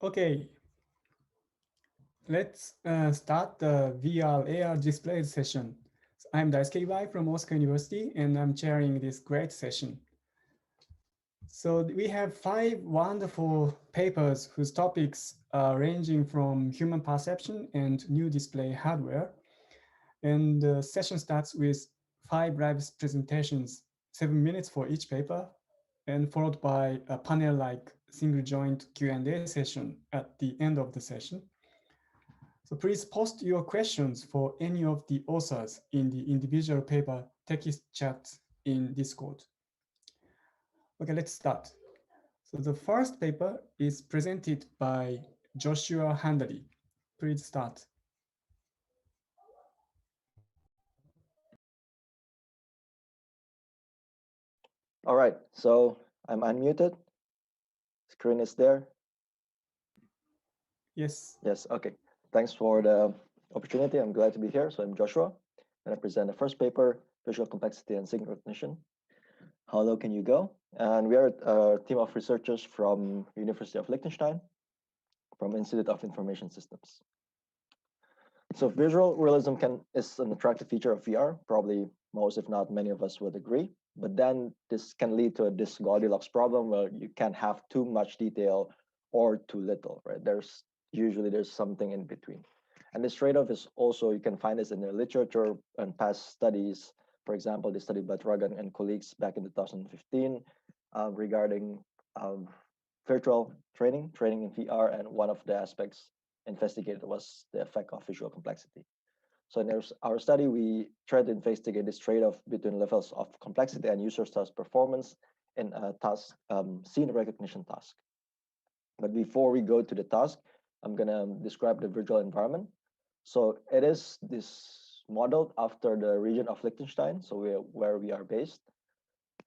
Okay, let's start the VR AR display session. I'm Daisuke Iwai from Osaka University, and I'm chairing this great session. So we have 5 wonderful papers whose topics are ranging from human perception and new display hardware. And the session starts with 5 live presentations, 7 minutes for each paper, and followed by a panel-like single-joint Q&A session at the end of the session. So please post your questions for any of the authors in the individual paper text chat in Discord. Okay, let's start. So the first paper is presented by Joshua Handley. Please start. All right, so I'm unmuted. Screen is there. Yes. Yes, okay. Thanks for the opportunity. I'm glad to be here. So I'm Joshua, and I present the first paper, Visual Complexity and Signal Recognition. How low can you go? And we are a team of researchers from University of Liechtenstein, from Institute of Information Systems. So visual realism is an attractive feature of VR. Probably most, if not many of us would agree. But then this can lead to this Goldilocks problem where you can't have too much detail or too little, right? There's something in between. And this trade-off is also, you can find this in the literature and past studies. For example, the study by Dragan and colleagues back in 2015 regarding virtual training in VR, and one of the aspects investigated was the effect of visual complexity. So in our study, we tried to investigate this trade-off between levels of complexity and user task performance in a task scene recognition task. But before we go to the task, I'm gonna describe the virtual environment. So it is this modeled after the region of Liechtenstein, so where we are based.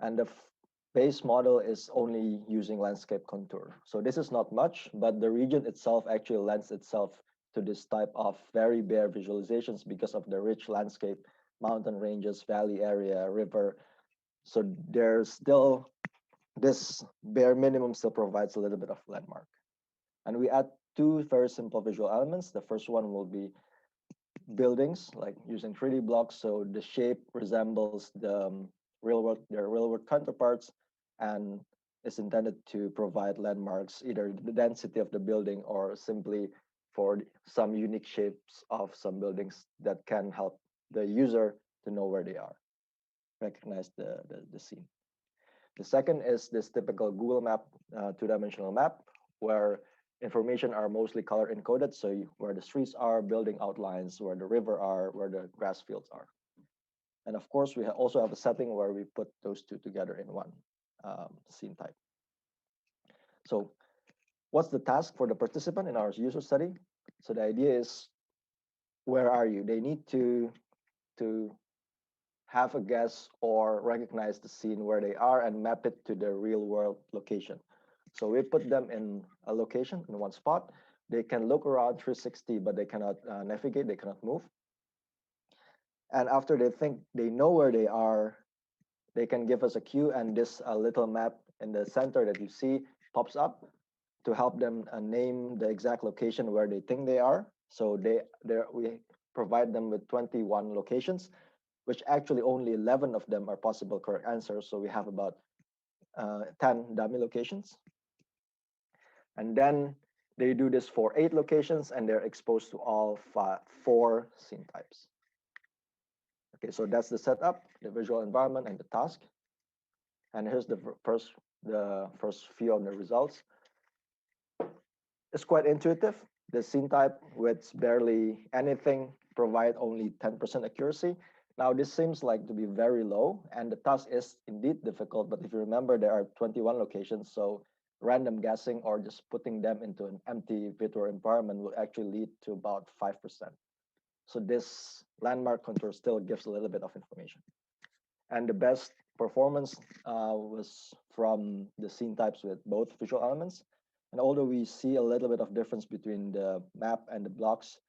And the base model is only using landscape contour. So this is not much, but the region itself actually lends itself to this type of very bare visualizations because of the rich landscape, mountain ranges, valley area, river. So there's still this bare minimum still provides a little bit of landmark. And we add 2 very simple visual elements. The first one will be buildings, like using 3D blocks. So the shape resembles their real world counterparts, and is intended to provide landmarks, either the density of the building or simply for some unique shapes of some buildings that can help the user to know where they are, recognize the scene. The second is this typical Google map, 2-dimensional map, where information are mostly color encoded. So where the streets are, building outlines, where the river are, where the grass fields are. And of course, we also have a setting where we put those two together in one scene type. So what's the task for the participant in our user study? So the idea is, where are you? They need to have a guess or recognize the scene where they are and map it to the real world location. So we put them in a location in one spot. They can look around 360, but they cannot navigate, they cannot move. And after they think they know where they are, they can give us a cue, and this little map in the center that you see pops up to help them name the exact location where they think they are. So we provide them with 21 locations, which actually only 11 of them are possible correct answers. So we have about 10 dummy locations. And then they do this for 8 locations, and they're exposed to all 4 scene types. Okay, so that's the setup, the visual environment, and the task. And here's the first few of the results. It's quite intuitive. The scene type with barely anything provide only 10% accuracy. Now this seems like to be very low, and the task is indeed difficult, but if you remember, there are 21 locations, so random guessing or just putting them into an empty virtual environment will actually lead to about 5%. So this landmark contour still gives a little bit of information. And the best performance was from the scene types with both visual elements. And although we see a little bit of difference between the map and the blocks,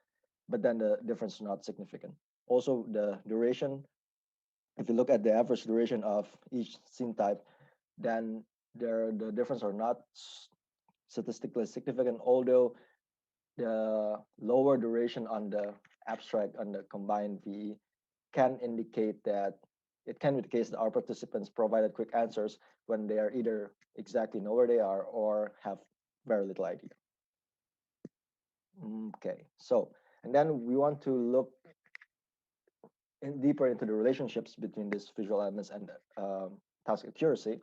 but then the difference is not significant. Also, the duration, if you look at the average duration of each scene type, then the difference are not statistically significant, although the lower duration on the abstract on the combined VE can indicate that it can be the case that our participants provided quick answers when they are either exactly know where they are or have very little idea. Okay, so, and then we want to look deeper into the relationships between these visual elements and task accuracy.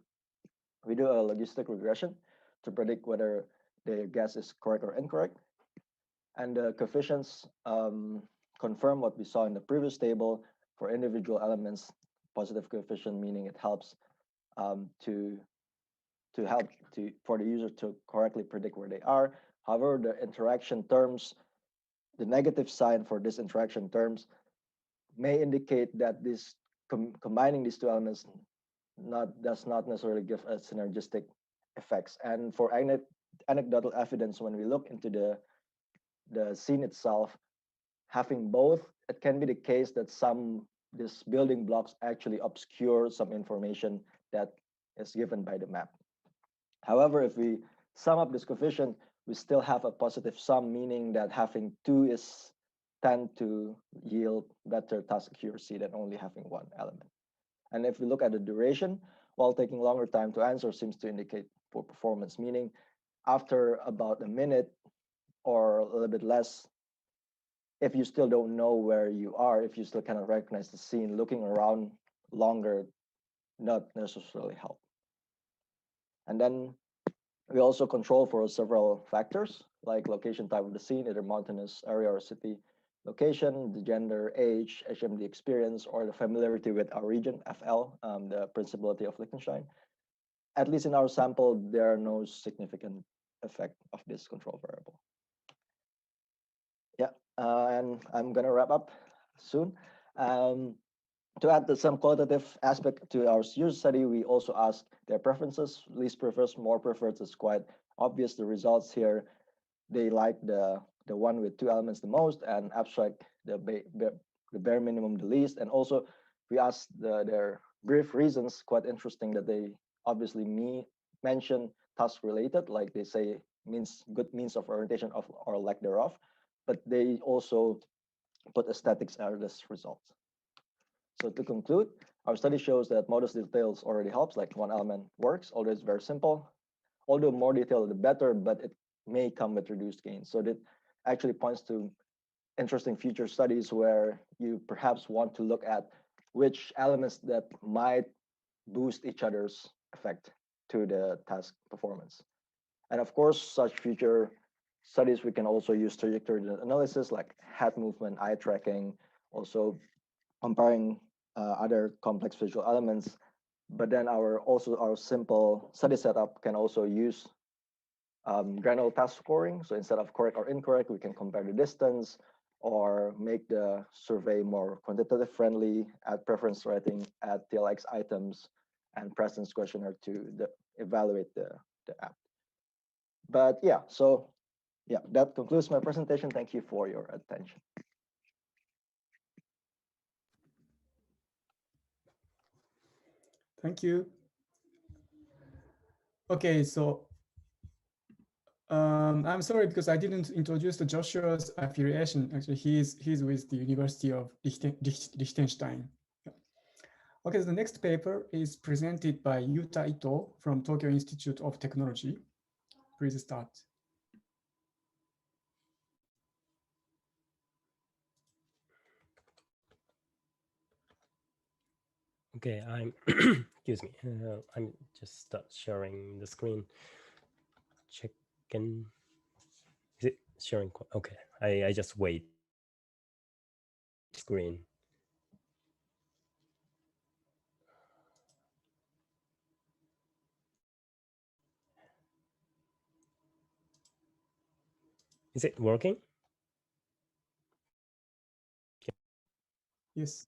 We do a logistic regression to predict whether the guess is correct or incorrect. And the coefficients confirm what we saw in the previous table for individual elements. Positive coefficient meaning it helps for the user to correctly predict where they are. However, the interaction terms, the negative sign for this interaction terms may indicate that this combining these two elements does not necessarily give a synergistic effects. And for anecdotal evidence, when we look into the scene itself, having both, it can be the case that these building blocks actually obscure some information that is given by the map. However, if we sum up this coefficient, we still have a positive sum, meaning that having two tend to yield better task accuracy than only having one element. And if we look at the duration, while taking longer time to answer seems to indicate poor performance, meaning after about a minute or a little bit less, if you still don't know where you are, if you still cannot recognize the scene, looking around longer not necessarily help. And then we also control for several factors like location, type of the scene, either mountainous area or city location, the gender, age, HMD experience, or the familiarity with our region, FL, the principality of Liechtenstein. At least in our sample, there are no significant effect of this control variable. Yeah, and I'm gonna wrap up soon. To add some qualitative aspect to our user study, we also asked their preferences. Least prefers, more prefers is quite obvious. The results here, they like the one with two elements the most, and abstract the bare minimum the least. And also we asked their brief reasons, quite interesting that they obviously mention task related, like they say good means of orientation of or lack thereof, but they also put aesthetics as this result. So to conclude, our study shows that modest details already helps, like one element works, although it's very simple. Although more detail, the better, but it may come with reduced gains. So that actually points to interesting future studies where you perhaps want to look at which elements that might boost each other's effect to the task performance. And of course, such future studies, we can also use trajectory analysis like head movement, eye tracking, also comparing other complex visual elements. But then our simple study setup can also use granular task scoring. So instead of correct or incorrect, we can compare the distance or make the survey more quantitative friendly, add preference rating, add TLX items, and presence questionnaire to evaluate the app. But yeah, so yeah, that concludes my presentation. Thank you for your attention. Thank you. Okay, so I'm sorry because I didn't introduce Joshua's affiliation. Actually, he's with the University of Liechtenstein. Yeah. Okay, so the next paper is presented by Yuta Ito from Tokyo Institute of Technology. Please start. Okay, I'm excuse me. I'm just start sharing the screen. Checking. Is it sharing? Okay, I just wait. Screen. Is it working? Yes.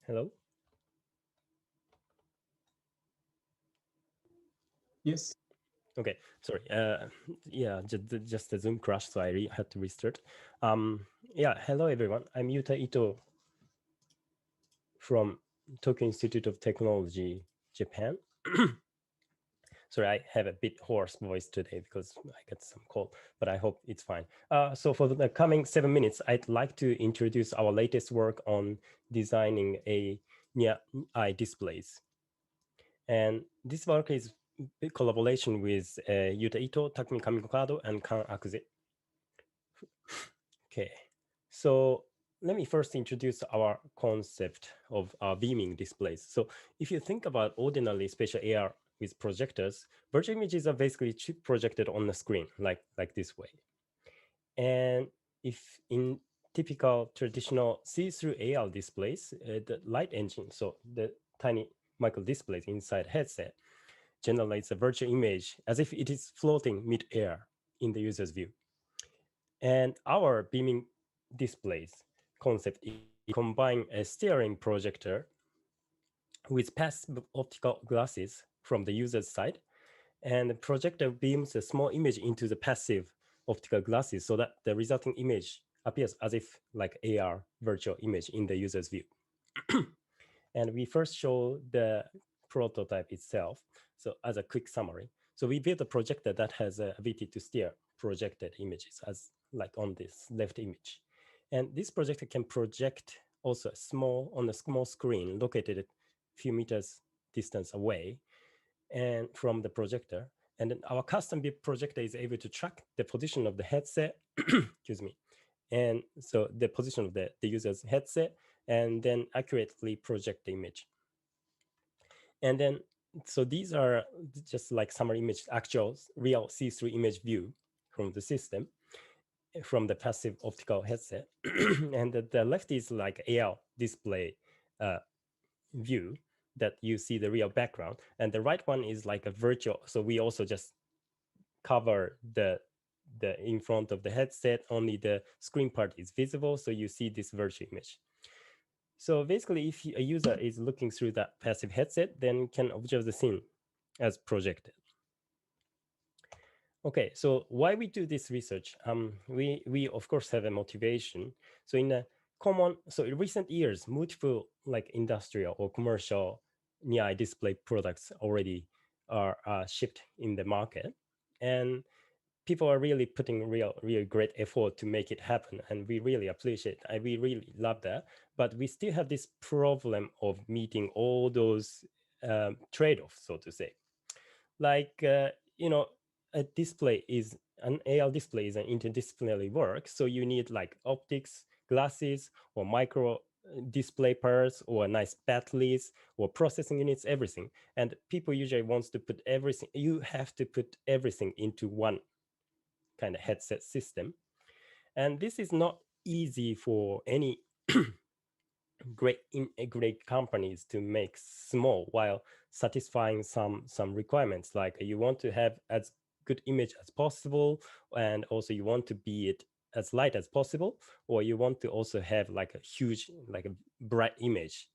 Hello? Yes. Okay, sorry. Yeah, just the Zoom crashed, so I had to restart. Yeah, hello everyone. I'm Yuta Ito from Tokyo Institute of Technology, Japan. Sorry, I have a bit hoarse voice today because I got some cold, but I hope it's fine. So for the coming 7 minutes, I'd like to introduce our latest work on designing a near eye displays. And this work is a collaboration with Yuta Ito, Takumi Kamikado, and Kan Akuze. Okay, so let me first introduce our concept of beaming displays. So if you think about ordinarily spatial AR with projectors, virtual images are basically projected on the screen like this way. And if in typical traditional see-through AR displays, the light engine, so the tiny micro displays inside headset, generates a virtual image as if it is floating mid-air in the user's view. And our beaming displays concept is we combine a steering projector with passive optical glasses from the user's side, and the projector beams a small image into the passive optical glasses so that the resulting image appears as if like AR virtual image in the user's view. And we first show the prototype itself. So as a quick summary, so we built a projector that has the ability to steer projected images as like on this left image. And this projector can project also on a small screen located a few meters distance away and from the projector. And then our custom built projector is able to track the position of the headset, excuse me. And so the position of the user's headset and then accurately project the image. And then, so these are just like summary image, actual real see-through image view from the system, from the passive optical headset. And the left is like AR display view that you see the real background. And the right one is like a virtual. So we also just cover the in front of the headset, only the screen part is visible. So you see this virtual image. So basically, if a user is looking through that passive headset, then can observe the scene as projected. Okay, so why we do this research? We of course have a motivation. So in recent years, multiple like industrial or commercial near display products already are shipped in the market, and people are really putting real great effort to make it happen, and we really appreciate it. We really love that, but we still have this problem of meeting all those trade-offs, so to say. Like a display is an AR display is an interdisciplinary work, so you need like optics, glasses, or micro display parts, or nice batteries, or processing units, everything. And people usually wants to put everything. You have to put everything into one kind of headset system. And this is not easy for any great companies to make small while satisfying some requirements, like you want to have as good image as possible, and also you want to be it as light as possible, or you want to also have like a huge, like a bright image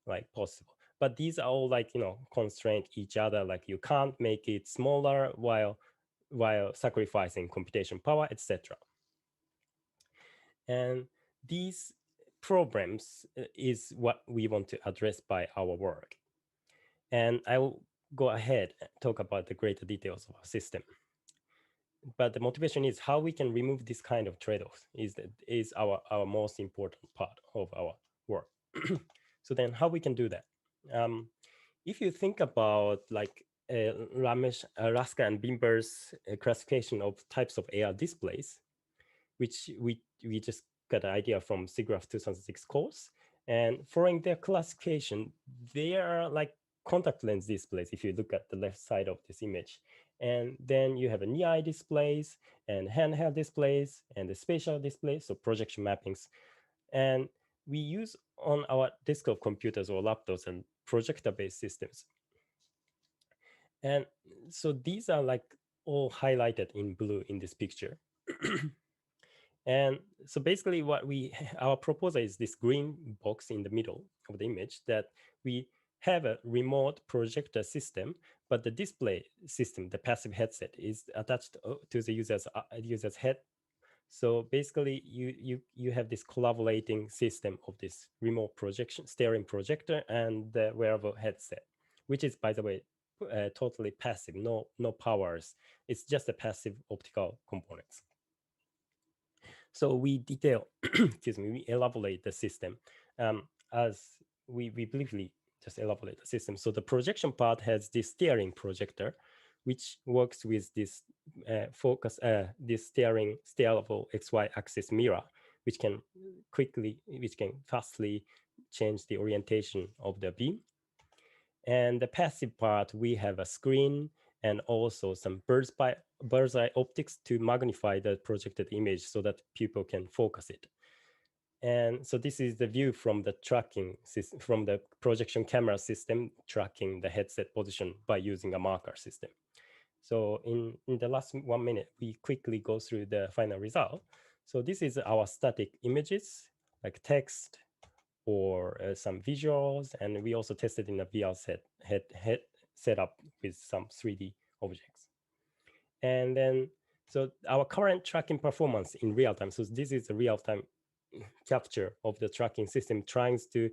like possible. But these are all like constraint each other, like you can't make it smaller while sacrificing computation power, etc. And these problems is what we want to address by our work. And I will go ahead and talk about the greater details of our system. But the motivation is how we can remove this kind of trade-offs is our most important part of our work. So then how we can do that? If you think about like Raska and Bimber's classification of types of AR displays, which we just got an idea from SIGGRAPH 2006 course. And following their classification, they are like contact lens displays if you look at the left side of this image. And then you have a near-eye displays and handheld displays and the spatial displays, so projection mappings. And we use on our desktop computers or laptops and projector-based systems. And so these are like all highlighted in blue in this picture. And so basically what our proposal is this green box in the middle of the image that we have a remote projector system, but the display system, the passive headset, is attached to the user's head. So basically, you have this collaborating system of this remote projection, steering projector, and the wearable headset, which is, by the way, totally passive, no powers. It's just a passive optical components. So we detail, excuse me, we elaborate the system as we briefly just elaborate the system. So the projection part has this steering projector, which works with this this steerable XY axis mirror, which can fastly change the orientation of the beam. And the passive part, we have a screen and also some bird's eye optics to magnify the projected image so that people can focus it. And so this is the view from the tracking system, from the projection camera system tracking the headset position by using a marker system. So in the last 1 minute, we quickly go through the final result. So this is our static images like text or some visuals, and we also tested in a VR setup with some 3D objects. And then, so our current tracking performance in real time. So this is a real time capture of the tracking system trying to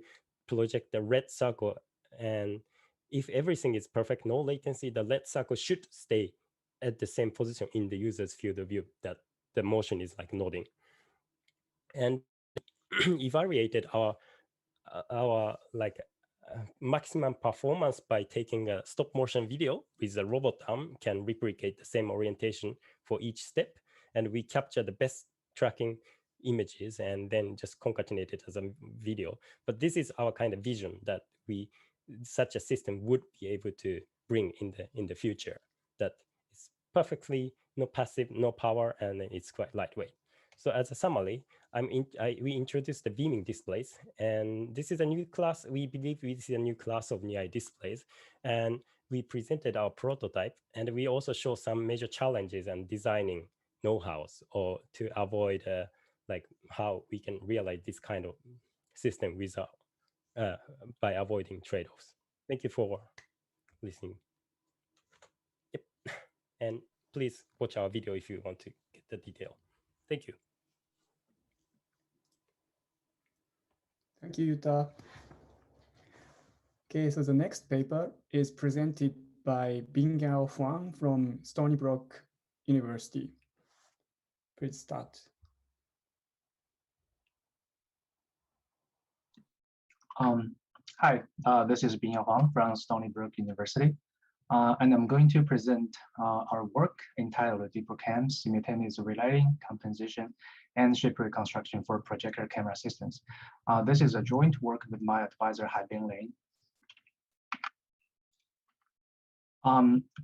project the red circle. And if everything is perfect, no latency, the red circle should stay at the same position in the user's field of view, that the motion is like nodding. And evaluated our maximum performance by taking a stop motion video with a robot arm can replicate the same orientation for each step. And we capture the best tracking images and then just concatenate it as a video. But this is our kind of vision that such a system would be able to bring in the future, that it's perfectly no passive, no power, and it's quite lightweight. So as a summary, we introduced the beaming displays, and this is a new class. We believe this is a new class of NI displays, and we presented our prototype, and we also show some major challenges and designing know-hows or to avoid like how we can realize this kind of system without by avoiding trade-offs. Thank you for listening. Yep, and please watch our video if you want to get the detail. Thank you. Thank you, Yuta. Okay, so the next paper is presented by Bingyao Huang from Stony Brook University. Please start. Hi, this is Bingyao Huang from Stony Brook University, and I'm going to present our work entitled DeepCam Simultaneous Relighting, Composition, and Shape Reconstruction for Projector Camera Systems. This is a joint work with my advisor, Haibin Lin.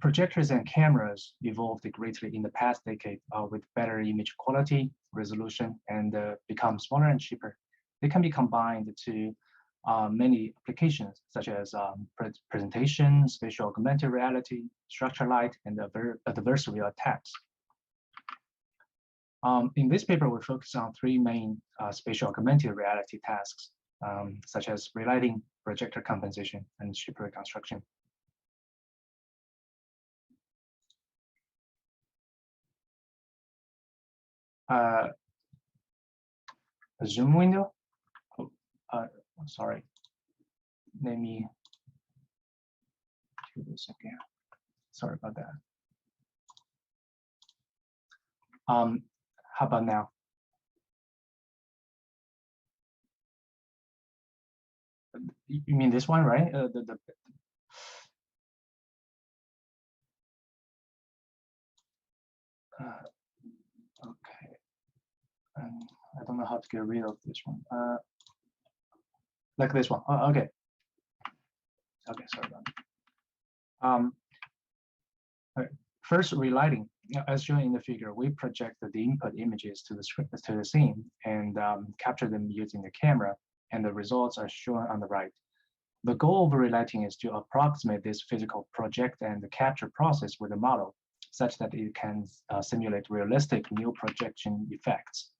Projectors and cameras evolved greatly in the past decade with better image quality, resolution, and become smaller and cheaper. They can be combined to many applications, such as presentation, spatial augmented reality, structured light, and adversarial attacks. In this paper, we focus on three main spatial augmented reality tasks, such as relighting, projector compensation, and shape reconstruction. A Zoom window. Sorry. Let me do this again. Sorry about that. How about now? You mean this one, right? Okay. I don't know how to get rid of this one. Like this one. Oh, okay. Okay, sorry about that. First, relighting. As shown in the figure, we project the input images to the scene and capture them using the camera, and the results are shown on the right. The goal of relighting is to approximate this physical project and the capture process with a model, such that it can simulate realistic new projection effects.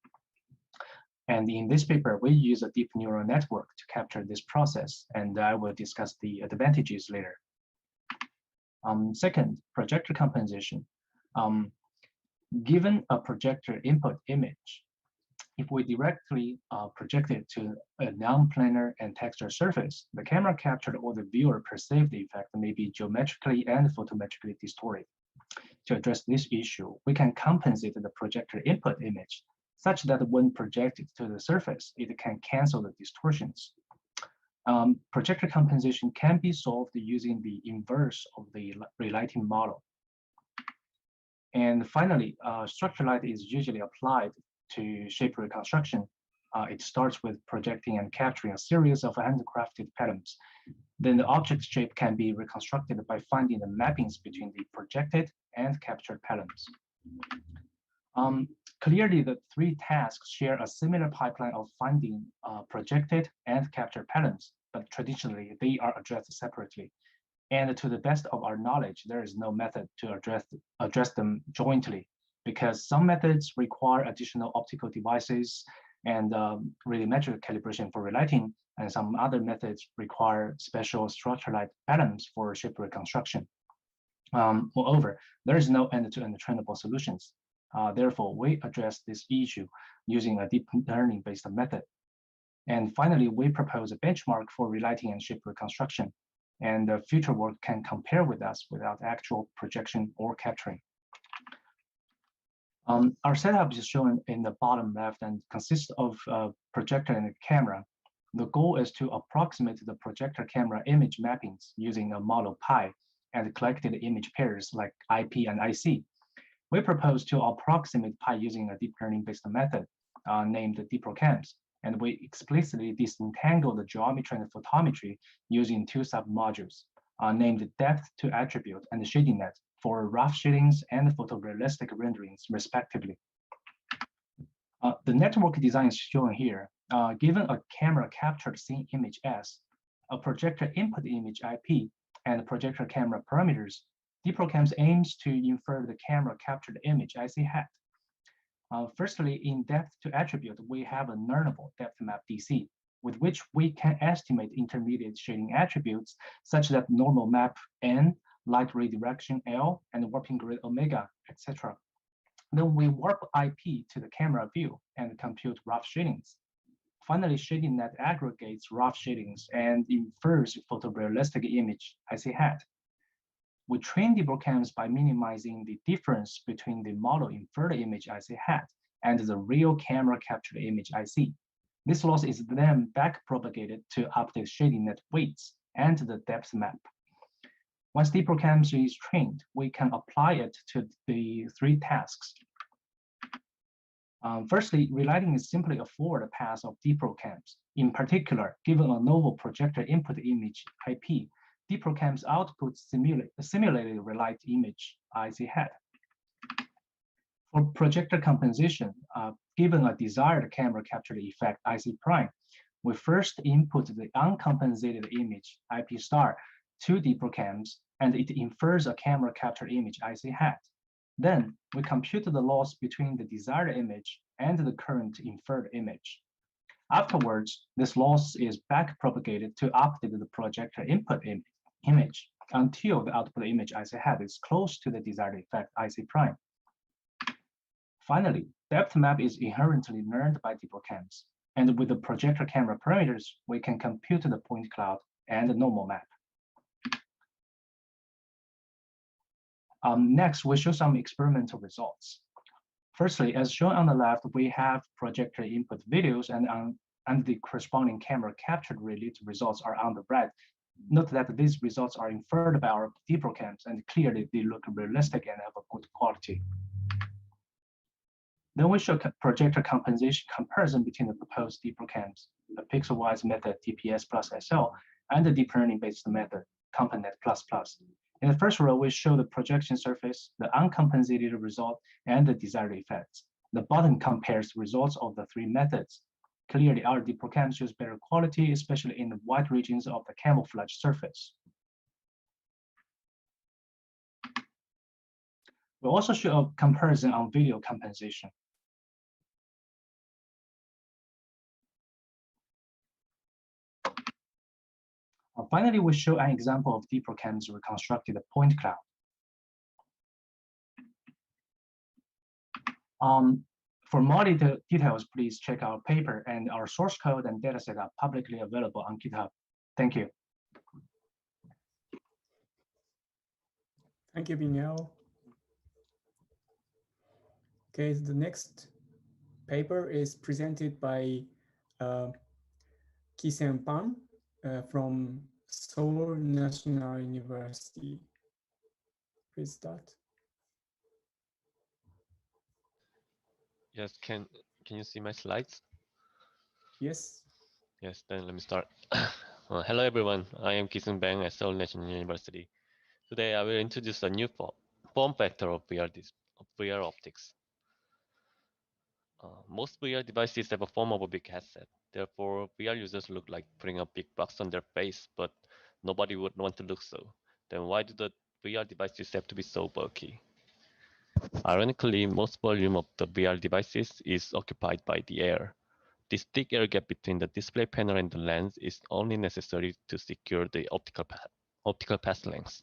And in this paper, we use a deep neural network to capture this process, and I will discuss the advantages later. Second, projector compensation. Given a projector input image, if we directly project it to a non-planar and texture surface, the camera captured or the viewer perceived effect may be geometrically and photometrically distorted. To address this issue, we can compensate the projector input image such that when projected to the surface, it can cancel the distortions. Projector compensation can be solved using the inverse of the relighting model. And finally, structured light is usually applied to shape reconstruction. It starts with projecting and capturing a series of handcrafted patterns. Then the object shape can be reconstructed by finding the mappings between the projected and captured patterns. Clearly, the three tasks share a similar pipeline of finding projected and captured patterns, but traditionally they are addressed separately. And to the best of our knowledge, there is no method to address them jointly, because some methods require additional optical devices and radiometric calibration for relighting, and some other methods require special structured light patterns for shape reconstruction. Moreover, there is no end-to-end trainable solutions. Therefore, we address this issue using a deep learning-based method. And finally, we propose a benchmark for relighting and shape reconstruction. And the future work can compare with us without actual projection or capturing. Our setup is shown in the bottom left and consists of a projector and a camera. The goal is to approximate the projector camera image mappings using a model pi and collected image pairs like IP and IC. We propose to approximate pi using a deep learning-based method named DeepRoCams. And we explicitly disentangle the geometry and photometry using two submodules named depth to attribute and shading net for rough shadings and photorealistic renderings, respectively. The network design is shown here. Given a camera captured scene image S, a projector input image IP, and projector camera parameters, DeepRoCams aims to infer the camera captured image IC hat. Firstly, in depth to attribute, we have a learnable depth map DC, with which we can estimate intermediate shading attributes such that normal map N, light redirection L, and warping grid omega, etc. Then we warp IP to the camera view and compute rough shadings. Finally, shading net aggregates rough shadings and infers photorealistic image IC hat. We train DeepRoCams by minimizing the difference between the model inferred image IC hat and the real camera captured image IC. This loss is then backpropagated to update shading net weights and the depth map. Once DeepRoCams is trained, we can apply it to the three tasks. Firstly, relighting is simply a forward pass of DeepRoCams. In particular, given a novel projector input image IP, DeepRoCams output simulated relight image IC hat. For projector compensation, given a desired camera captured effect IC prime, we first input the uncompensated image IP star to DeepRoCams, and it infers a camera captured image IC hat. Then we compute the loss between the desired image and the current inferred image. Afterwards, this loss is backpropagated to update the projector input image until the output image IC hat is close to the desired effect IC prime. Finally, depth map is inherently learned by DeepRoCams, and with the projector camera parameters, we can compute the point cloud and the normal map. Next, we show some experimental results. Firstly, as shown on the left, we have projector input videos, and the corresponding camera captured related results are on the right. Note that these results are inferred by our DeepRoCams, and clearly they look realistic and have a good quality. Then we show projector compensation comparison between the proposed DeepRoCams, the pixel-wise method DPS plus SL, and the deep learning-based method ComponNet++. In the first row, we show the projection surface, the uncompensated result, and the desired effects. The bottom compares results of the three methods. Clearly, our DeepRoCam shows better quality, especially in the white regions of the camouflage surface. We also show a comparison on video compensation. Finally, we show an example of DPROCAM's reconstructed point cloud. For more details, please check our paper, and our source code and dataset are publicly available on GitHub. Thank you. Thank you, Binyao. Okay, the next paper is presented by Ki-sen Pan from Seoul National University. Please start. Yes, can you see my slides? Yes. Yes, then let me start. Hello everyone, I am Ki-sung Bang at Seoul National University. Today I will introduce a new form factor of VR optics. Most VR devices have a form of a big headset. Therefore, VR users look like putting a big box on their face, but nobody would want to look so. Then why do the VR devices have to be so bulky? Ironically, most volume of the VR devices is occupied by the air. This thick air gap between the display panel and the lens is only necessary to secure the optical path length.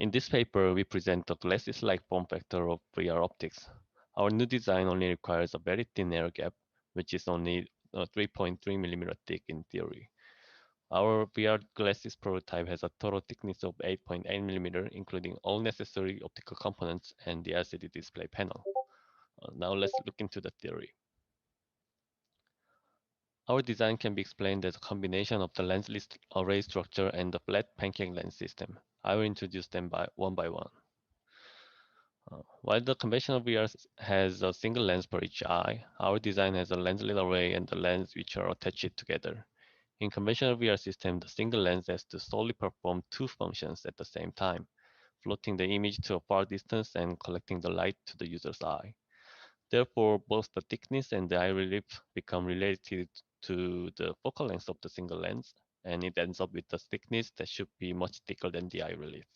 In this paper, we present the glasses-like form factor of VR optics. Our new design only requires a very thin air gap, which is only 3.3 millimeter thick in theory. Our VR glasses prototype has a total thickness of 8.8 millimeter, including all necessary optical components and the LCD display panel. Now let's look into the theory. Our design can be explained as a combination of the lensless array structure and the flat pancake lens system. I will introduce them one by one. While the conventional VR has a single lens per each eye, our design has a lenslet array and the lens which are attached together. In conventional VR system, the single lens has to solely perform two functions at the same time, floating the image to a far distance and collecting the light to the user's eye. Therefore, both the thickness and the eye relief become related to the focal length of the single lens, and it ends up with a thickness that should be much thicker than the eye relief.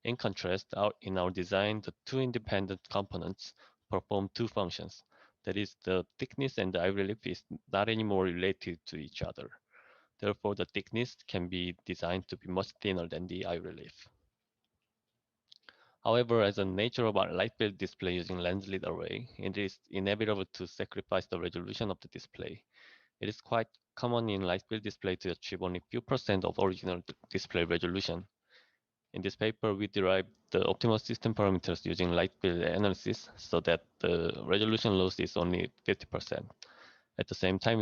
In contrast, in our design, the two independent components perform two functions. That is, the thickness and the eye relief is not anymore related to each other. Therefore, the thickness can be designed to be much thinner than the eye relief. However, as the nature of our light-field display using lens-lit array, it is inevitable to sacrifice the resolution of the display. It is quite common in light-field display to achieve only few percent of original display resolution. In this paper, we derived the optimal system parameters using light field analysis so that the resolution loss is only 50%. At the same time,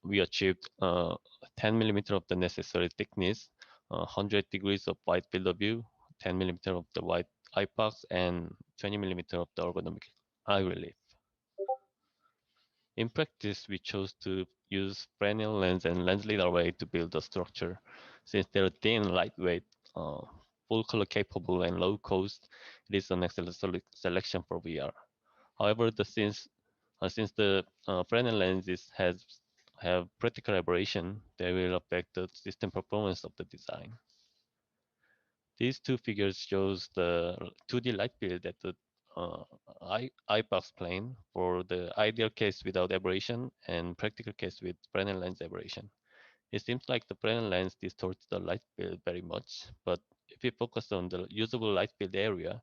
we achieved 10 millimeter of the necessary thickness, 100 degrees of wide field of view, 10 millimeter of the wide eyebox, and 20 millimeter of the ergonomic eye relief. In practice, we chose to use Fresnel lens and lens-lit array to build the structure. Since they're thin, lightweight, full color capable, and low cost, it is an excellent selection for VR. However, since the Fresnel lenses have practical aberration, they will affect the system performance of the design. These two figures shows the 2D light field at the eyebox plane for the ideal case without aberration and practical case with Fresnel lens aberration. It seems like the Fresnel lens distorts the light field very much, but if we focus on the usable light field area,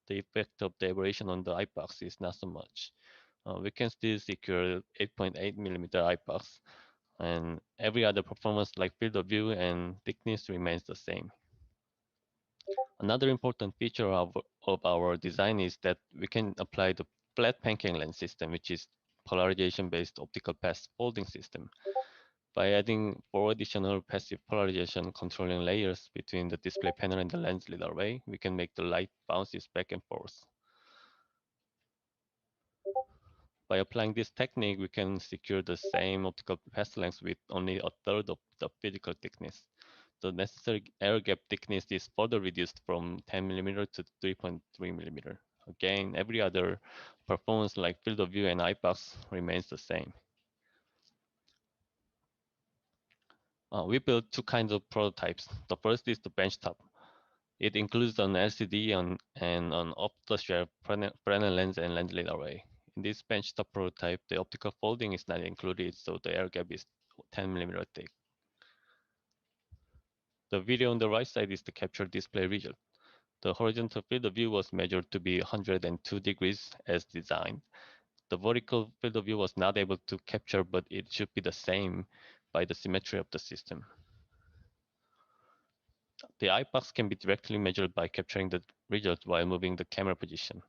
the effect of the aberration on the eyebox is not so much. We can still secure 8.8 millimeter eyebox, and every other performance like field of view and thickness remains the same. Another important feature of our design is that we can apply the flat pancake lens system, which is polarization-based optical path folding system. By adding 4 additional passive polarization controlling layers between the display panel and the lens lit array, we can make the light bounces back and forth. By applying this technique, we can secure the same optical path length with only a third of the physical thickness. The necessary air gap thickness is further reduced from 10 millimeter to 3.3 millimeter. Again, every other performance like field of view and eyebox remains the same. We built two kinds of prototypes. The first is the benchtop. It includes an LCD and an off-the-shelf Fresnel lens and lens-lit array. In this benchtop prototype, the optical folding is not included, so the air gap is 10 millimeter thick. The video on the right side is the capture display result. The horizontal field of view was measured to be 102 degrees as designed. The vertical field of view was not able to capture, but it should be the same by the symmetry of the system. The eye box can be directly measured by capturing the result while moving the camera position.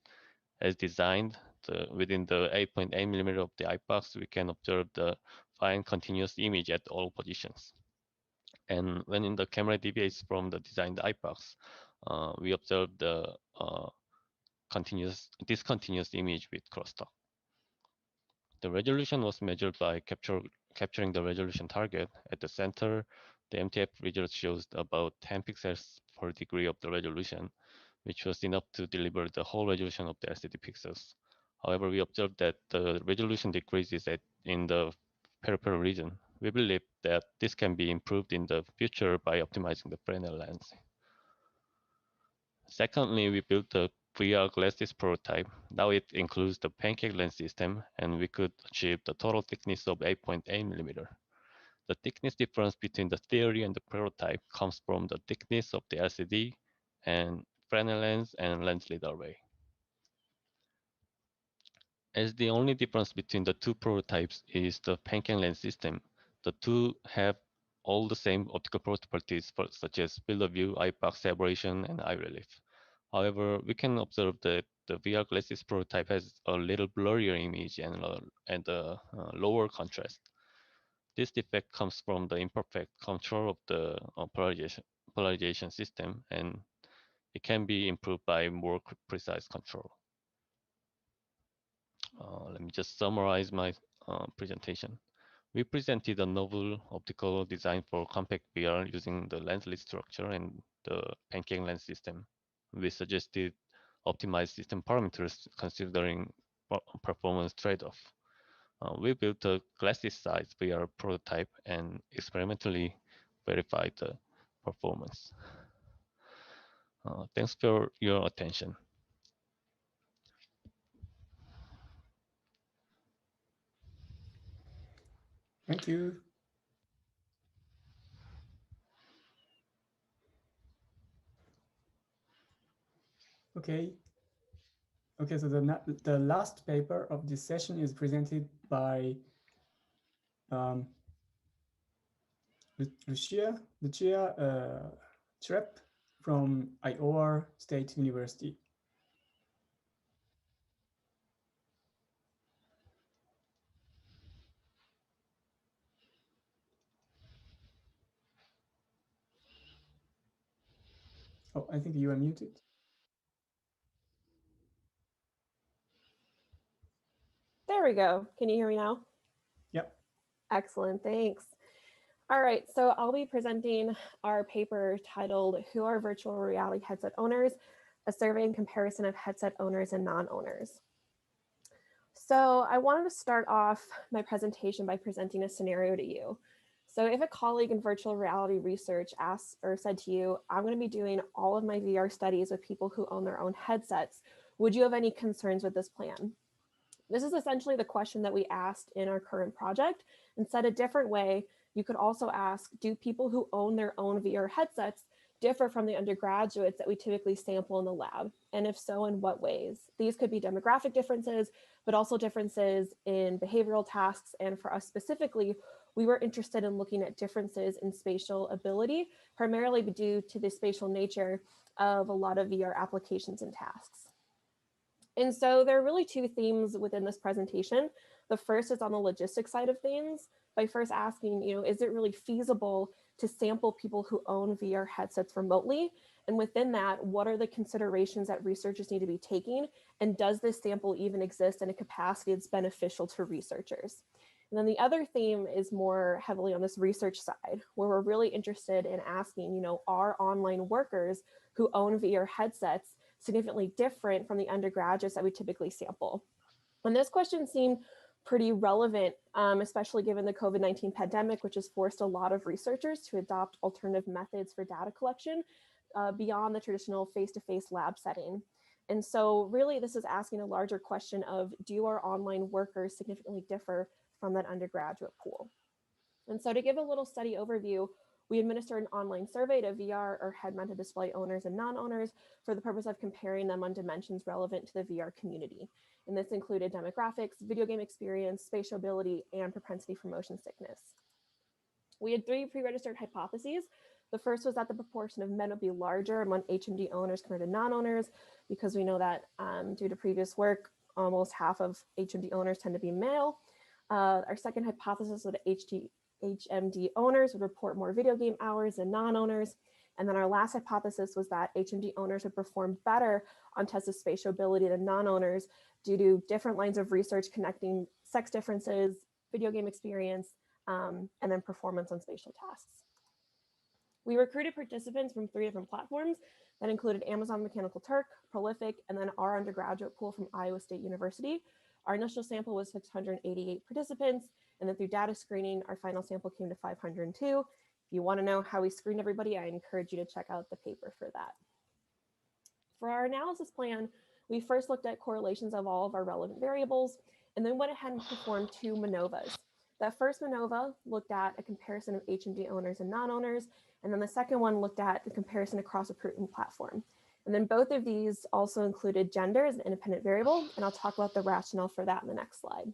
As designed, within the 8.8 mm of the eye box, we can observe the fine continuous image at all positions. And when the camera deviates from the designed eye box, we observe the discontinuous image with crosstalk. The resolution was measured by capturing the resolution target. At the center, the MTF result shows about 10 pixels per degree of the resolution, which was enough to deliver the whole resolution of the LCD pixels. However, we observed that the resolution decreases in the peripheral region. We believe that this can be improved in the future by optimizing the Fresnel lens. Secondly, we built a VR glasses prototype. Now it includes the pancake lens system, and we could achieve the total thickness of 8.8 mm. The thickness difference between the theory and the prototype comes from the thickness of the LCD and Fresnel lens and lens lead array. As the only difference between the two prototypes is the pancake lens system, the two have all the same optical properties such as field of view, eye box aberration, and eye relief. However, we can observe that the VR glasses prototype has a little blurrier image and a lower contrast. This defect comes from the imperfect control of the polarization system, and it can be improved by more precise control. Let me just summarize my presentation. We presented a novel optical design for compact VR using the lens lead structure and the pancake lens system. We suggested optimized system parameters considering performance trade-off. We built a glasses-sized VR prototype and experimentally verified the performance. Thanks for your attention. Thank you. Okay. Okay, so the last paper of this session is presented by Lucia Trepp from Iowa State University. Oh, I think you are muted. There we go. Can you hear me now? Yep. Excellent, thanks. All right, so I'll be presenting our paper titled Who Are Virtual Reality Headset Owners? A Survey and Comparison of Headset Owners and Non-Owners. So I wanted to start off my presentation by presenting a scenario to you. So if a colleague in virtual reality research asked or said to you, I'm going to be doing all of my VR studies with people who own their own headsets, would you have any concerns with this plan? This is essentially the question that we asked in our current project, and said a different way, you could also ask, do people who own their own VR headsets differ from the undergraduates that we typically sample in the lab? And if so, in what ways? These could be demographic differences, but also differences in behavioral tasks. And for us specifically, we were interested in looking at differences in spatial ability, primarily due to the spatial nature of a lot of VR applications and tasks. And so there are really two themes within this presentation. The first is on the logistics side of things, by first asking, is it really feasible to sample people who own VR headsets remotely? And within that, what are the considerations that researchers need to be taking? And does this sample even exist in a capacity that's beneficial to researchers? And then the other theme is more heavily on this research side, where we're really interested in asking, are online workers who own VR headsets significantly different from the undergraduates that we typically sample? And this question seemed pretty relevant, especially given the COVID-19 pandemic, which has forced a lot of researchers to adopt alternative methods for data collection beyond the traditional face-to-face lab setting. And so really this is asking a larger question of, do our online workers significantly differ from that undergraduate pool? And so to give a little study overview, We administered an online survey to VR or head-mounted display owners and non-owners for the purpose of comparing them on dimensions relevant to the VR community. And this included demographics, video game experience, spatial ability, and propensity for motion sickness. We had 3 pre-registered hypotheses. The first was that the proportion of men would be larger among HMD owners compared to non-owners, because we know that due to previous work, almost half of HMD owners tend to be male. Our second hypothesis was that HMD owners would report more video game hours than non-owners. And then our last hypothesis was that HMD owners would perform better on tests of spatial ability than non-owners due to different lines of research connecting sex differences, video game experience, and then performance on spatial tasks. We recruited participants from 3 different platforms that included Amazon Mechanical Turk, Prolific, and then our undergraduate pool from Iowa State University. Our initial sample was 688 participants, and then through data screening, our final sample came to 502. If you want to know how we screened everybody, I encourage you to check out the paper for that. For our analysis plan, we first looked at correlations of all of our relevant variables, and then went ahead and performed 2 MANOVAs. That first MANOVA looked at a comparison of HMD owners and non-owners, and then the second one looked at the comparison across a recruitment platform. And then both of these also included gender as an independent variable, and I'll talk about the rationale for that in the next slide.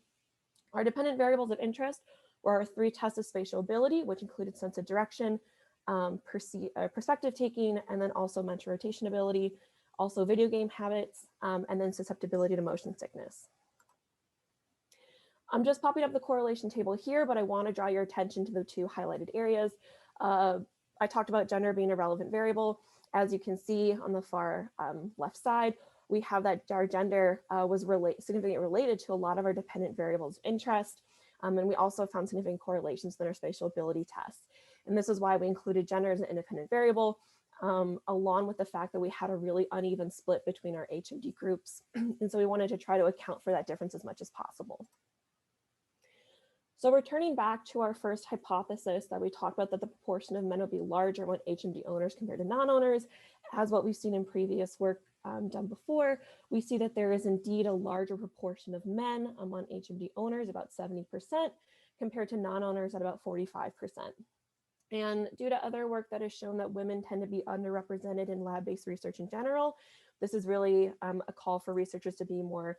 Our dependent variables of interest were our 3 tests of spatial ability, which included sense of direction, perspective taking, and then also mental rotation ability, also video game habits, and then susceptibility to motion sickness. I'm just popping up the correlation table here, but I want to draw your attention to the 2 highlighted areas. I talked about gender being a relevant variable. As you can see on the far left side, we have that our gender was significantly related to a lot of our dependent variables of interest. And we also found significant correlations in our spatial ability tests. And this is why we included gender as an independent variable, along with the fact that we had a really uneven split between our HMD groups. And so we wanted to try to account for that difference as much as possible. So returning back to our first hypothesis that we talked about, that the proportion of men would be larger when HMD owners compared to non-owners, as what we've seen in previous work done before, we see that there is indeed a larger proportion of men among HMD owners, about 70%, compared to non-owners at about 45%. And due to other work that has shown that women tend to be underrepresented in lab-based research in general, this is really a call for researchers to be more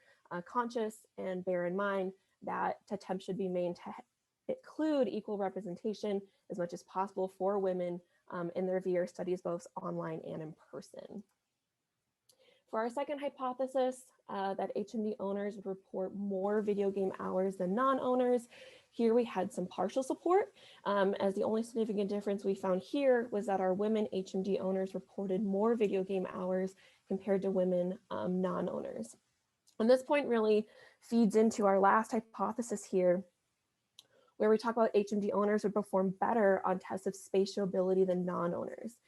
conscious and bear in mind that attempts should be made to include equal representation as much as possible for women in their VR studies, both online and in person. For our second hypothesis, that HMD owners would report more video game hours than non-owners, here we had some partial support, as the only significant difference we found here was that our women HMD owners reported more video game hours compared to women non-owners. And this point really feeds into our last hypothesis here, where we talk about HMD owners would perform better on tests of spatial ability than non-owners.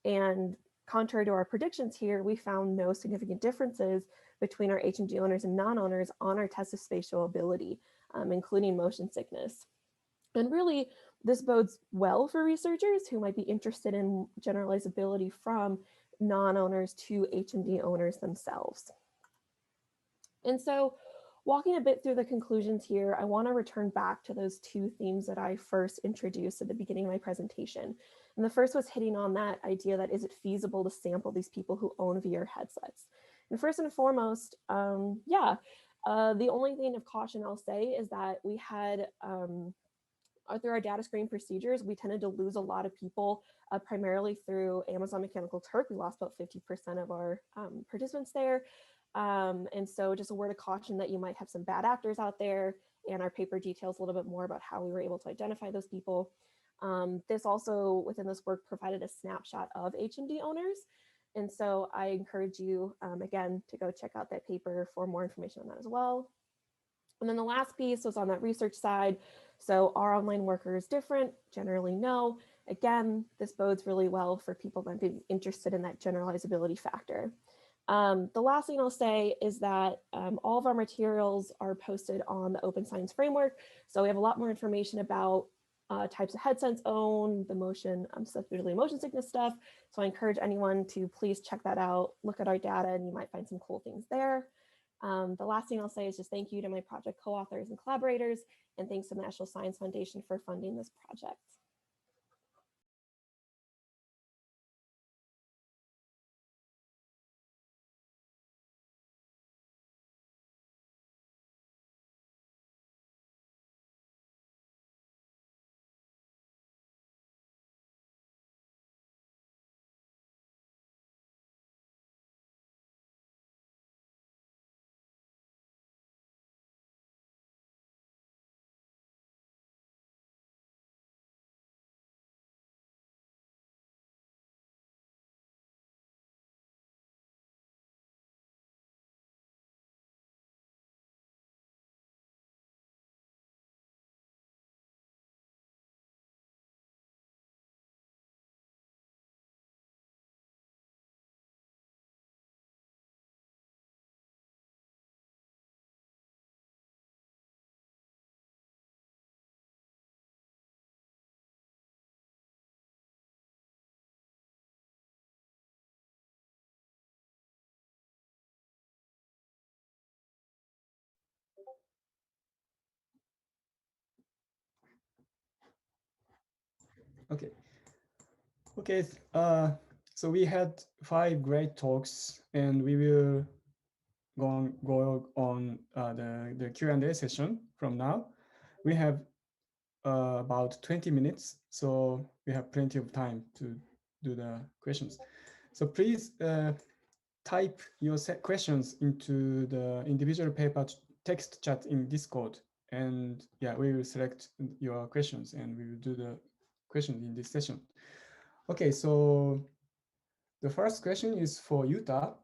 And contrary to our predictions here, we found no significant differences between our HMD owners and non-owners on our tests of spatial ability, including motion sickness. And really, this bodes well for researchers who might be interested in generalizability from non-owners to HMD owners themselves. And so, walking a bit through the conclusions here, I want to return back to those 2 themes that I first introduced at the beginning of my presentation. And the first was hitting on that idea that is it feasible to sample these people who own VR headsets? And first and foremost, the only thing of caution I'll say is that we had, through our data screening procedures, we tended to lose a lot of people, primarily through Amazon Mechanical Turk. We lost about 50% of our participants there. And so just a word of caution that you might have some bad actors out there, and our paper details a little bit more about how we were able to identify those people. This also, within this work, provided a snapshot of HMD owners. And so I encourage you, again, to go check out that paper for more information on that as well. And then the last piece was on that research side. So are online workers different? Generally, no. Again, this bodes really well for people that might be interested in that generalizability factor. The last thing I'll say is that all of our materials are posted on the Open Science Framework. So we have a lot more information about types of headsets owned, the motion, susceptibility motion sickness stuff. So I encourage anyone to please check that out, look at our data, and you might find some cool things there. The last thing I'll say is just thank you to my project co-authors and collaborators, and thanks to the National Science Foundation for funding this project. Okay. Okay. So we had 5 great talks, and we will go on the Q&A session from now. We have about 20 minutes, so we have plenty of time to do the questions. So please type your questions into the individual paper text chat in Discord, and yeah, we will select your questions and we will do the questions in this session. Okay, so the first question is for Yuta.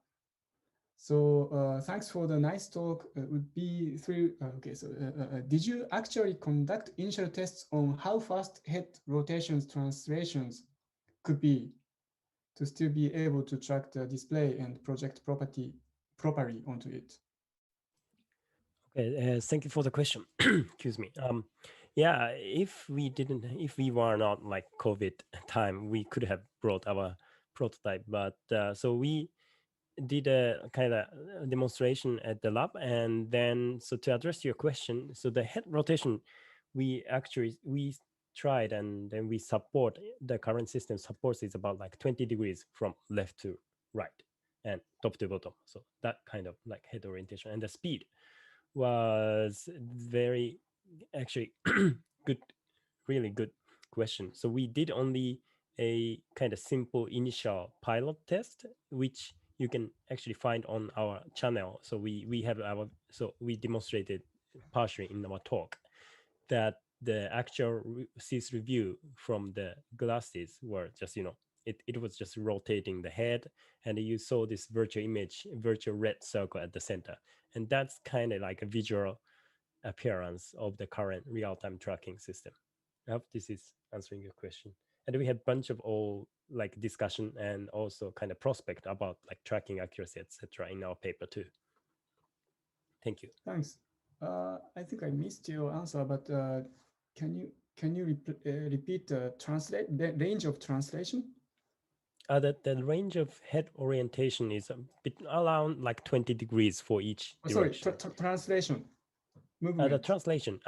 So thanks for the nice talk. Would be through. Okay, so did you actually conduct initial tests on how fast head rotations translations could be to still be able to track the display and project property properly onto it? Okay, thank you for the question. Excuse me. Yeah, if we were not like COVID time, we could have brought our prototype. But so we did a kind of demonstration at the lab, and then so to address your question, so the head rotation, we tried, and then we support the current system supports is about like 20 degrees from left to right and top to bottom. So that kind of like head orientation, and the speed was very actually good, really good question. So we did only a kind of simple initial pilot test, which you can actually find on our channel. So we have our, so we demonstrated partially in our talk that the actual CIS review from the glasses were just, it was just rotating the head, and you saw this virtual image, virtual red circle at the center. And that's kind of like a visual appearance of the current real-time tracking system. I hope this is answering your question. And we have a bunch of all like discussion and also kind of prospect about like tracking accuracy, etc. in our paper too. Thank you. Thanks. I think I missed your answer, but can you repeat the range of translation? The range of head orientation is a bit around like 20 degrees for each direction. Sorry, translation. The Movement. translation.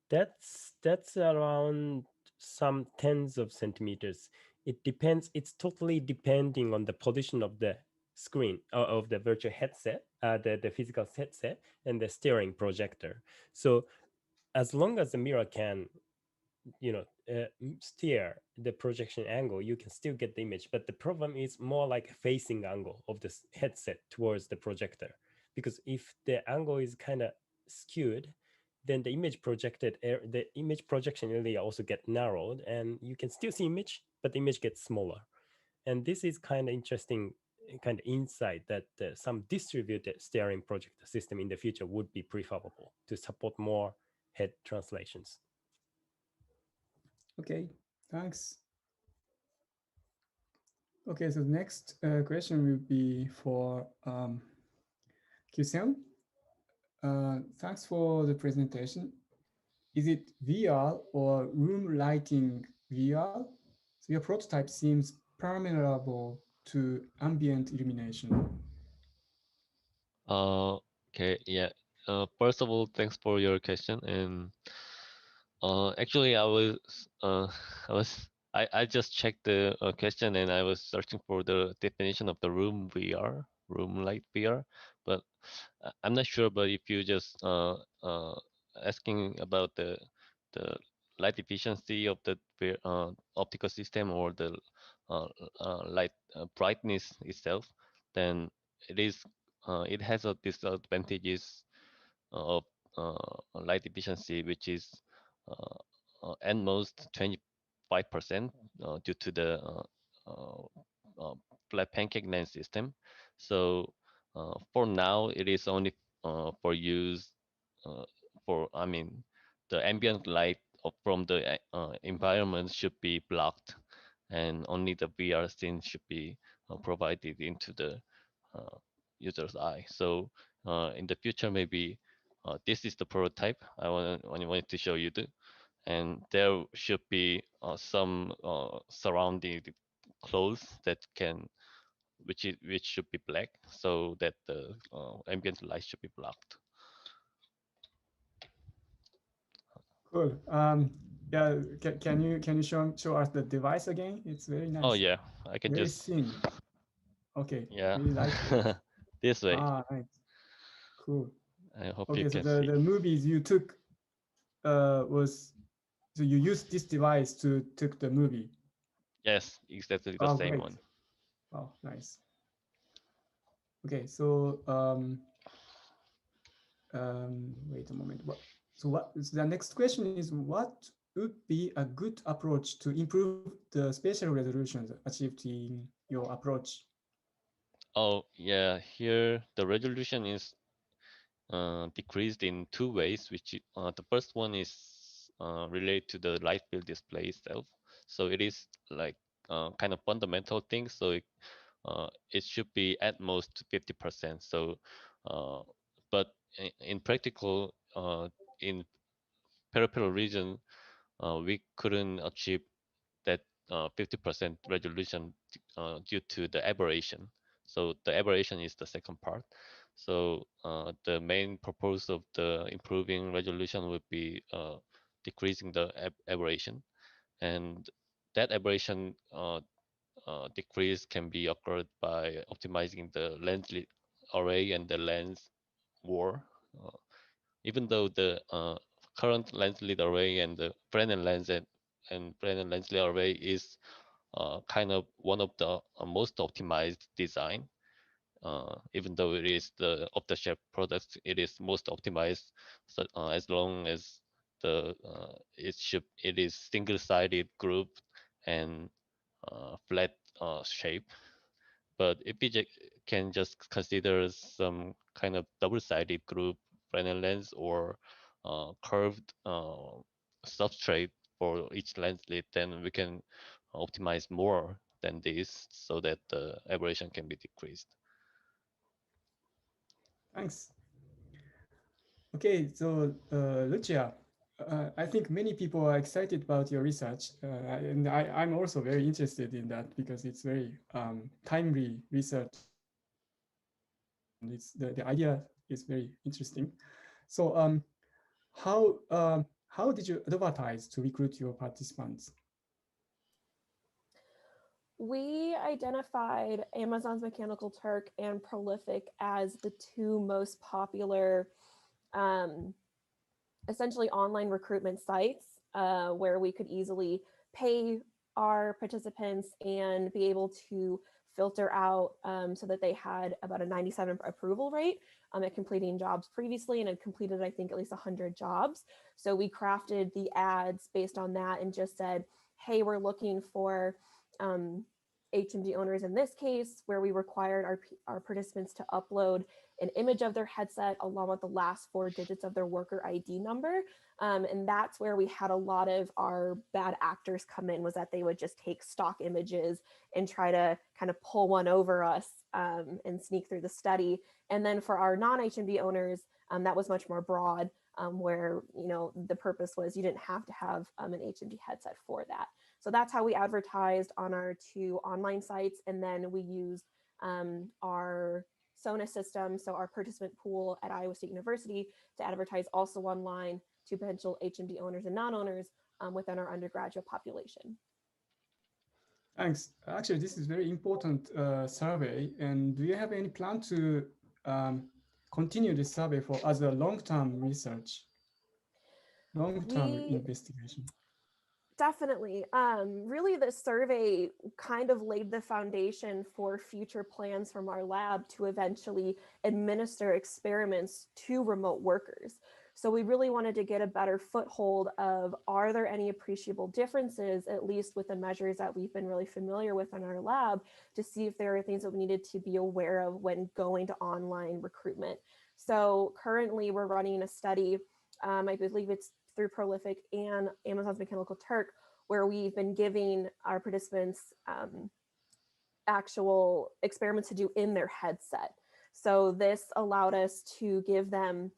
That's around some tens of centimeters. It depends. It's totally depending on the position of the screen of the virtual headset, the physical headset, and the steering projector. So as long as the mirror can, steer the projection angle, you can still get the image. But the problem is more like a facing angle of the headset towards the projector, because if the angle is kind of skewed, then the the image projection area also get narrowed, and you can still see image, but the image gets smaller. And this is kind of interesting kind of insight that some distributed steering projector system in the future would be preferable to support more head translations. Okay, thanks. Okay, so the next question will be for Kyusem. Thanks for the presentation. Is it VR or room lighting VR? So your prototype seems permeable to ambient illumination. Okay, yeah. First of all, thanks for your question. And actually, I was I was I just checked the question, and I was searching for the definition of the room VR, room light VR, but I'm not sure. But if you just asking about the light efficiency of the optical system, or the light brightness itself, then it is it has a disadvantages of light efficiency, which is uh, at most 25% due to the uh, uh, flat pancake lens system. So for now, it is only for use uh, for, I mean, the ambient light from the environment should be blocked, and only the VR scene should be provided into the uh, user's eye. So in the future, maybe this is the prototype I wanted to show you. And there should be some surrounding clothes that can, which should be black, so that the ambient light should be blocked. Cool. Yeah, can you show us the device again? It's very Oh nice, yeah, I can very just, thin. Okay, yeah, really lightweight. this way. Ah, nice, cool. I hope you Okay, so can see. the movies you took was, so you used this device to took the movie. Yes, exactly the Oh, same great. one. Oh, nice. Okay, so wait a moment. What so the next question is, what would be a good approach to improve the spatial resolutions achieved in your approach? Oh yeah, here the resolution is decreased in two ways, the first one is related to the light field display itself. So it is like kind of fundamental thing. So it should be at most 50%. So, uh, but in practical, in peripheral region, we couldn't achieve that 50% resolution due to the aberration. So the aberration is the second part. So the main purpose of the improving resolution would be decreasing the aberration, and that aberration decrease can be occurred by optimizing the array and the lens war. Uh, Even though the current lens lead array and the Brennan lens and Brennan lens lead array is kind of one of the most optimized design. Even though it is the off-the-shelf product, it is most optimized. So as long as it is single-sided group and flat shape. But if we can just consider some kind of double-sided group Fresnel lens or curved substrate for each lens slit, then we can optimize more than this so that the aberration can be decreased. Thanks. Okay, so Lucia, I think many people are excited about your research, and I'm also very interested in that because it's very timely research, and the idea is very interesting. So how did you advertise to recruit your participants? We identified Amazon's Mechanical Turk and Prolific as the two most popular, um, essentially online recruitment sites where we could easily pay our participants and be able to filter out so that they had about a 97 approval rate at completing jobs previously and had completed, I think, at least 100 jobs. So we crafted the ads based on that and just said, hey, we're looking for HMD owners in this case, where we required our participants to upload an image of their headset along with the last 4 digits of their worker ID number. And that's where we had a lot of our bad actors come in, was that they would just take stock images and try to kind of pull one over us and sneak through the study. And then for our non-HMD owners, that was much more broad, where the purpose was you didn't have to have an HMD headset for that. So that's how we advertised on our 2 online sites. And then we used our SONA system, so our participant pool at Iowa State University, to advertise also online to potential HMD owners and non-owners within our undergraduate population. Thanks. Actually, this is very important survey. And do you have any plan to continue this survey for as a long-term research, long-term We investigation? definitely. Really, the survey kind of laid the foundation for future plans from our lab to eventually administer experiments to remote workers. So we really wanted to get a better foothold of, are there any appreciable differences, at least with the measures that we've been really familiar with in our lab, to see if there are things that we needed to be aware of when going to online recruitment. So currently we're running a study, I believe it's through Prolific and Amazon's Mechanical Turk, where we've been giving our participants actual experiments to do in their headset. So this allowed us to give them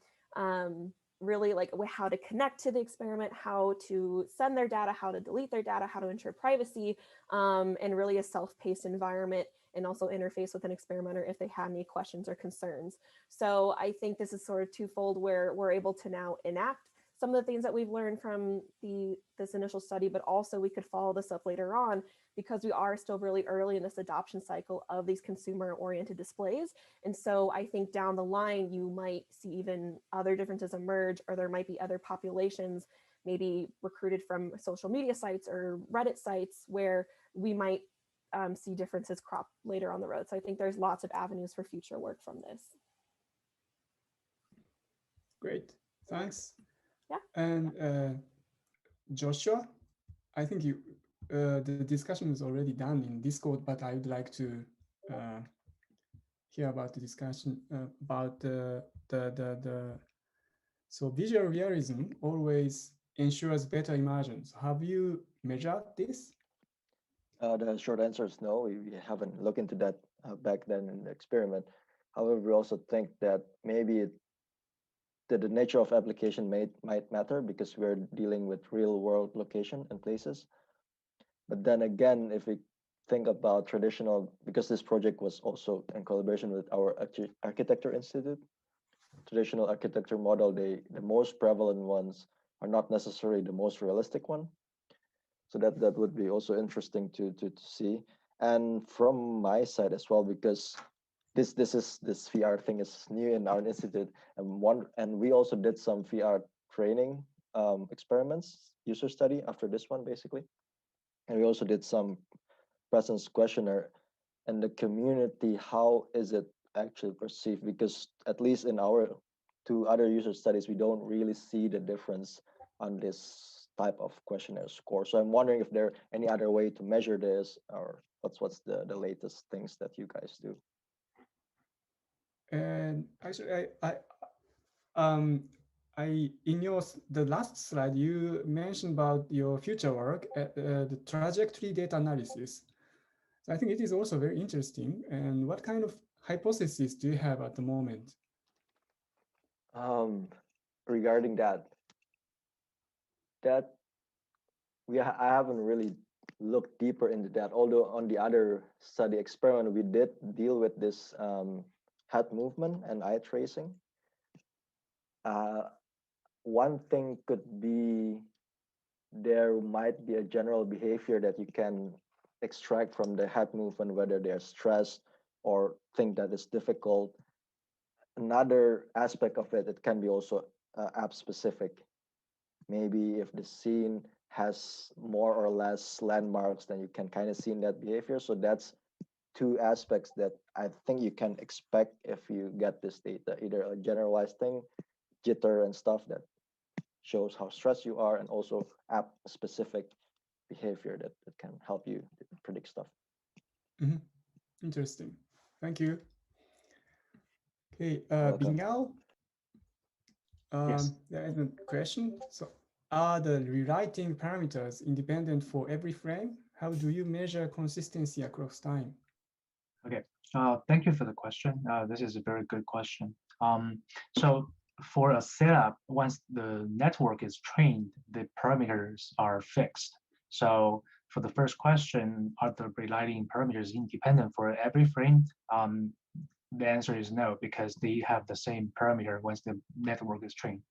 really like how to connect to the experiment, how to send their data, how to delete their data, how to ensure privacy, and really a self-paced environment, and also interface with an experimenter if they had any questions or concerns. So I think this is sort of twofold, where we're able to now enact some of the things that we've learned from this initial study, but also we could follow this up later on because we are still really early in this adoption cycle of these consumer-oriented displays. And so I think down the line, you might see even other differences emerge, or there might be other populations maybe recruited from social media sites or Reddit sites where we might see differences crop later on the road. So I think there's lots of avenues for future work from this. Great, thanks. Yeah. And Joshua, I think the discussion is already done in Discord, but I would like to hear about the discussion about so visual realism always ensures better immersion. Have you measured this? The short answer is no. We haven't looked into that back then in the experiment. However, we also think that maybe the nature of application might matter because we're dealing with real world location and places. But then again, if we think about traditional, because this project was also in collaboration with our architecture institute, traditional architecture model, the most prevalent ones are not necessarily the most realistic one. So that would be also interesting to see. And from my side as well, because this VR thing is new in our institute, and we also did some VR training experiments, user study after this one basically, and we also did some presence questionnaire. And the community, how is it actually perceived? Because at least in our 2 other user studies, we don't really see the difference on this type of questionnaire score. So I'm wondering if there any other way to measure this, or what's the latest things that you guys do. And actually, in the last slide, you mentioned about your future work at the trajectory data analysis. So I think it is also very interesting. And what kind of hypothesis do you have at the moment? Regarding that I haven't really looked deeper into that. Although on the other study experiment, we did deal with this head movement and eye tracing. One thing could be there might be a general behavior that you can extract from the head movement, whether they're stressed or think that it's difficult. Another aspect of it can be also app specific. Maybe if the scene has more or less landmarks, then you can kind of see in that behavior. So that's 2 aspects that I think you can expect if you get this data, either a generalized thing, jitter and stuff that shows how stressed you are, and also app specific behavior that can help you predict stuff. Mm-hmm. Interesting. Thank you. Okay, Welcome. Bingao. Yes. There is a question. So are the rewriting parameters independent for every frame? How do you measure consistency across time? Okay, thank you for the question. This is a very good question. So for a setup, once the network is trained, the parameters are fixed. So for the first question, are the relighting parameters independent for every frame? The answer is no, because they have the same parameter once the network is trained.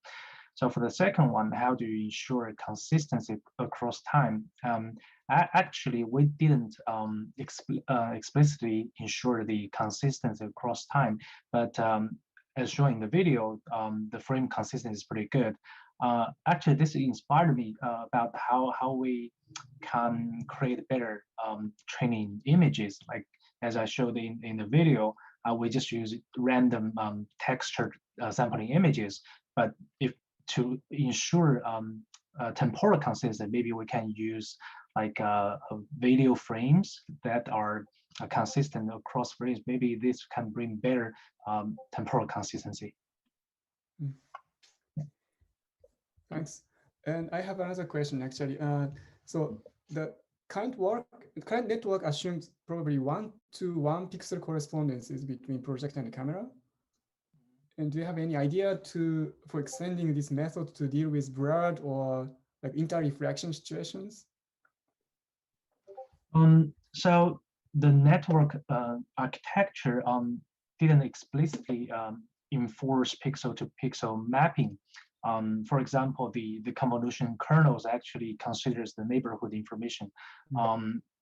So for the second one, how do you ensure consistency across time? Actually, we didn't explicitly ensure the consistency across time, but as shown in the video, the frame consistency is pretty good. Actually, this inspired me about how we can create better training images. Like as I showed in the video, we just use random textured sampling images. But if to ensure temporal consistency, maybe we can use like video frames that are consistent across frames. Maybe this can bring better temporal consistency. Thanks. And I have another question actually. So the current network assumes probably 1-to-1 pixel correspondences between projector and camera. And do you have any idea for extending this method to deal with blurred or like inter-reflection situations? So the network architecture didn't explicitly enforce pixel to pixel mapping. For example, the convolution kernels actually considers the neighborhood information,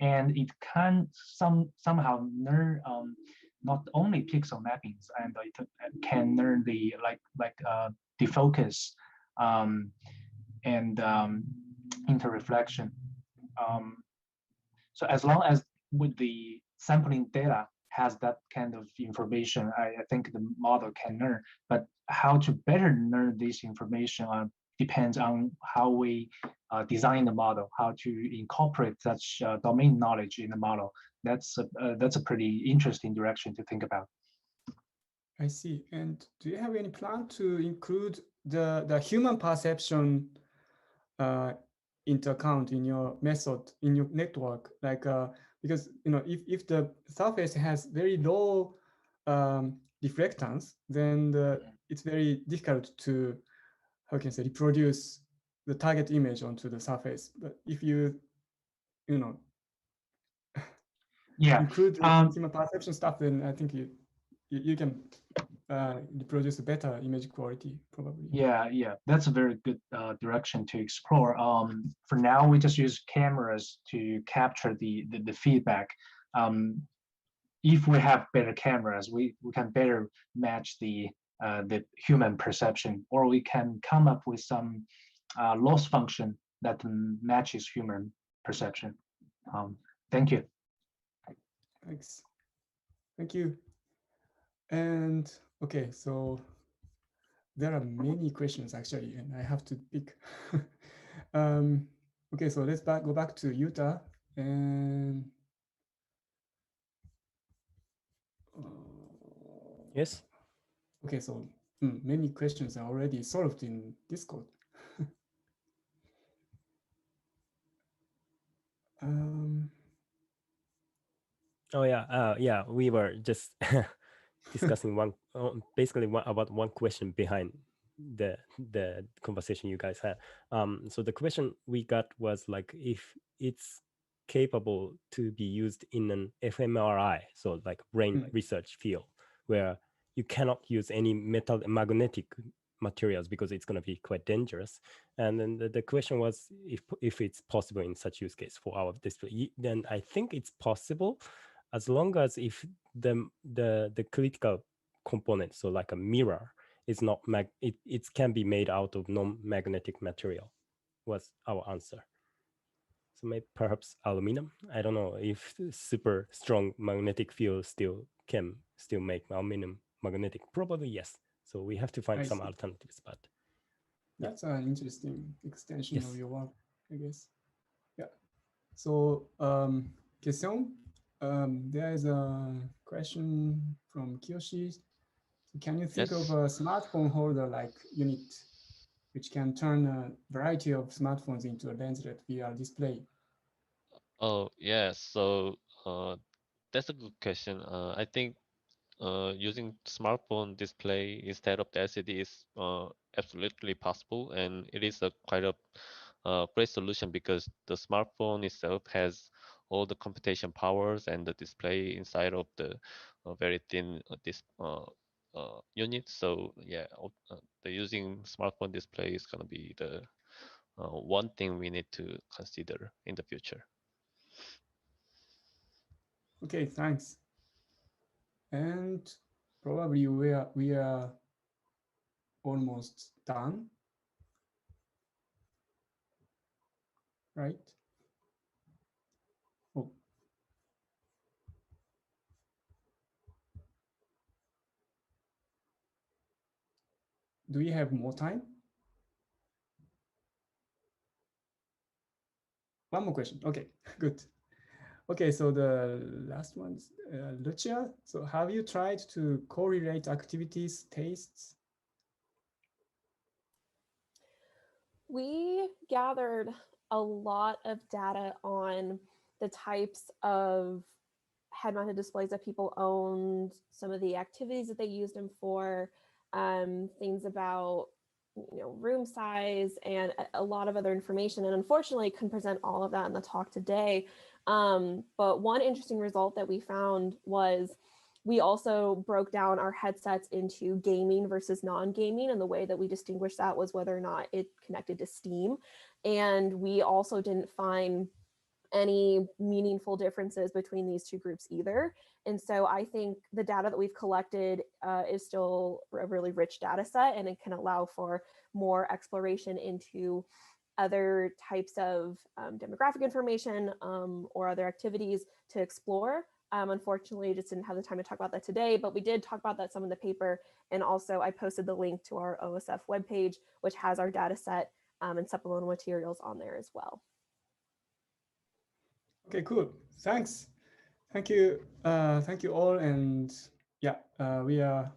and it can somehow learn not only pixel mappings, and it can learn the defocus and interreflection. So as long as with the sampling data has that kind of information, I think the model can learn. But how to better learn this information depends on how we design the model, how to incorporate such domain knowledge in the model. That's a pretty interesting direction to think about. I see. And do you have any plan to include the human perception into account in your method, in your network? Like, because if the surface has very low reflectance, then it's very difficult to, how can I say, reproduce the target image onto the surface. But if you include human perception stuff, then I think you can reproduce a better image quality, probably. Yeah, that's a very good direction to explore. For now, we just use cameras to capture the feedback. If we have better cameras, we can better match the human perception, or we can come up with some loss function that matches human perception. Thank you. Thanks. Thank you. And okay, so there are many questions actually, and I have to pick. Okay, so let's go back to Utah and Yes. Okay, so many questions are already solved in Discord. Oh yeah, yeah. We were just discussing about one question behind the conversation you guys had. So the question we got was like if it's capable to be used in an fMRI, so like brain research field, where you cannot use any magnetic materials because it's going to be quite dangerous. And then the question was if it's possible in such use case for our display. Then I think it's possible, as long as if the critical component, so like a mirror, is not it can be made out of non-magnetic material, was our answer. So maybe perhaps aluminum. I don't know if super strong magnetic field can make aluminum magnetic. Probably yes. So we have to find some alternatives, but that's an interesting extension of your work, I guess. Yeah. So question. There is a question from Kiyoshi. Can you think of a smartphone holder like unit, which can turn a variety of smartphones into a lenslet VR display? Oh yeah, so that's a good question. I think using smartphone display instead of the LCD is absolutely possible, and it is a quite a great solution because the smartphone itself has all the computation powers and the display inside of the very thin unit. So yeah, the using smartphone display is going to be the one thing we need to consider in the future. Okay, thanks. And probably we are almost done, right? Oh. Do we have more time? One more question. Okay, good. Okay, so the last one, Lucia. So have you tried to correlate activities, tastes? We gathered a lot of data on the types of head-mounted displays that people owned, some of the activities that they used them for, things about room size, and a lot of other information. And unfortunately, I couldn't present all of that in the talk today. But one interesting result that we found was We also broke down our headsets into gaming versus non-gaming, and the way that we distinguished that was whether or not it connected to Steam. And we also didn't find any meaningful differences between these two groups either. And so I think the data that we've collected is still a really rich data set, and it can allow for more exploration into other types of demographic information or other activities to explore. Unfortunately, I just didn't have the time to talk about that today, but we did talk about that some in the paper. And also I posted the link to our OSF webpage, which has our data set and supplemental materials on there as well. Okay, cool. Thanks. Thank you. Thank you all. And yeah, we are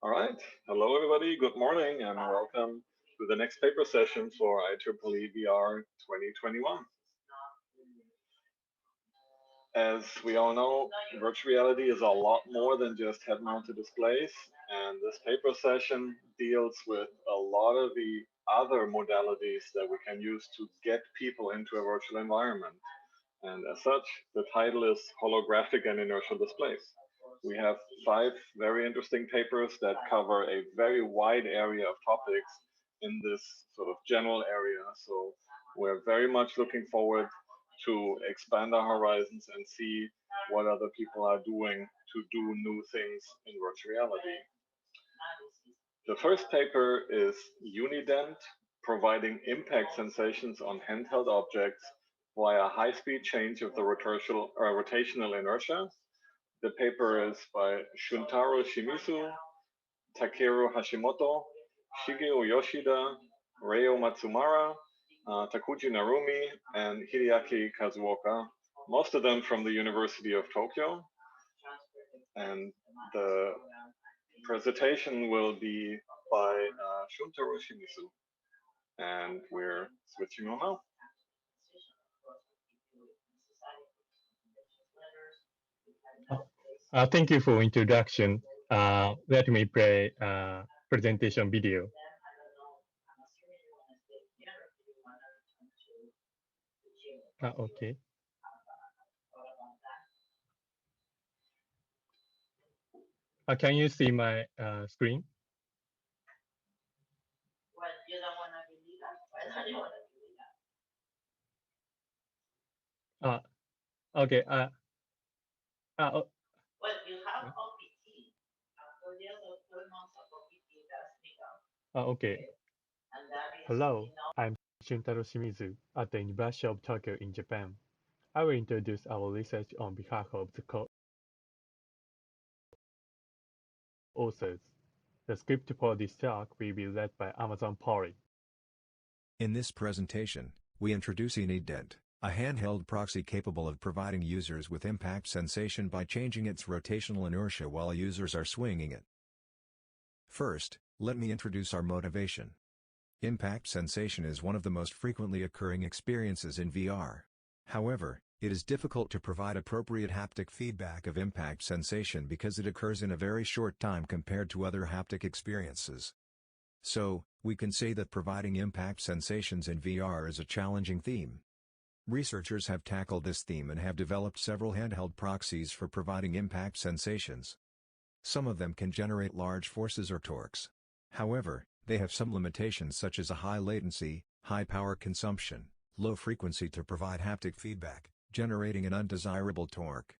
All right. Hello, everybody. Good morning and welcome to the next paper session for IEEE VR 2021. As we all know, virtual reality is a lot more than just head-mounted displays, and this paper session deals with a lot of the other modalities that we can use to get people into a virtual environment. And as such, the title is Holographic and Inertial Displays. We have 5 very interesting papers that cover a very wide area of topics in this sort of general area. So we're very much looking forward to expand our horizons and see what other people are doing to do new things in virtual reality. The first paper is Unident, providing impact sensations on handheld objects via high-speed change of the rotational inertia. The paper is by Shuntaro Shimizu, Takeru Hashimoto, Shigeo Yoshida, Reo Matsumara, Takuji Narumi, and Hideaki Kazuoka, most of them from the University of Tokyo. And the presentation will be by Shuntaro Shimizu. And we're switching on now. Thank you for introduction. Let me play presentation video. Okay. Can you see my screen? Well, you don't want to be legal. Why don't you want to be legal? Okay. Well, you have OPT. After the other 12 months of OPT, that's legal. Okay. And that is Hello, I'm Shuntaro Shimizu at the University of Tokyo in Japan. I will introduce our research on behalf of the co-authors. The script for this talk will be led by Amazon Polly. In this presentation, we introduce Unident, a handheld proxy capable of providing users with impact sensation by changing its rotational inertia while users are swinging it. First, let me introduce our motivation. Impact sensation is one of the most frequently occurring experiences in VR. However, it is difficult to provide appropriate haptic feedback of impact sensation because it occurs in a very short time compared to other haptic experiences. So, we can say that providing impact sensations in VR is a challenging theme. Researchers have tackled this theme and have developed several handheld proxies for providing impact sensations. Some of them can generate large forces or torques. However, they have some limitations such as a high latency, high power consumption, low frequency to provide haptic feedback, generating an undesirable torque.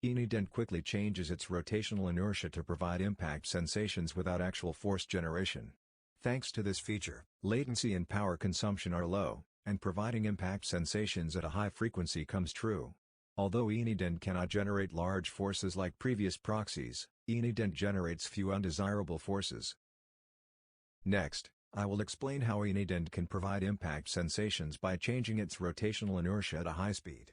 Unident quickly changes its rotational inertia to provide impact sensations without actual force generation. Thanks to this feature, latency and power consumption are low, and providing impact sensations at a high frequency comes true. Although Unident cannot generate large forces like previous proxies, Unident generates few undesirable forces. Next, I will explain how Unident can provide impact sensations by changing its rotational inertia at a high speed.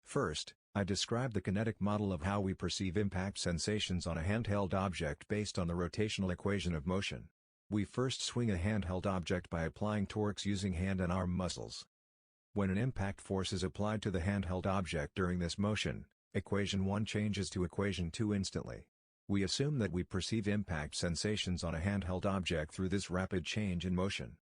First, I describe the kinetic model of how we perceive impact sensations on a handheld object based on the rotational equation of motion. We first swing a handheld object by applying torques using hand and arm muscles. When an impact force is applied to the handheld object during this motion, equation 1 changes to equation 2 instantly. We assume that we perceive impact sensations on a handheld object through this rapid change in motion.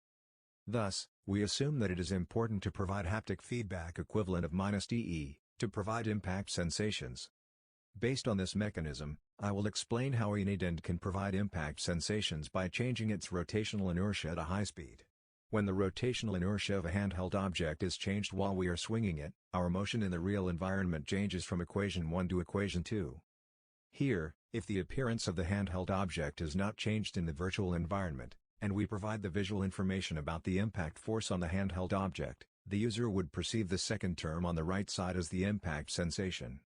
Thus, we assume that it is important to provide haptic feedback equivalent of -dE, to provide impact sensations. Based on this mechanism, I will explain how Unident can provide impact sensations by changing its rotational inertia at a high speed. When the rotational inertia of a handheld object is changed while we are swinging it, our motion in the real environment changes from equation 1 to equation 2. Here, if the appearance of the handheld object is not changed in the virtual environment, and we provide the visual information about the impact force on the handheld object, the user would perceive the second term on the right side as the impact sensation.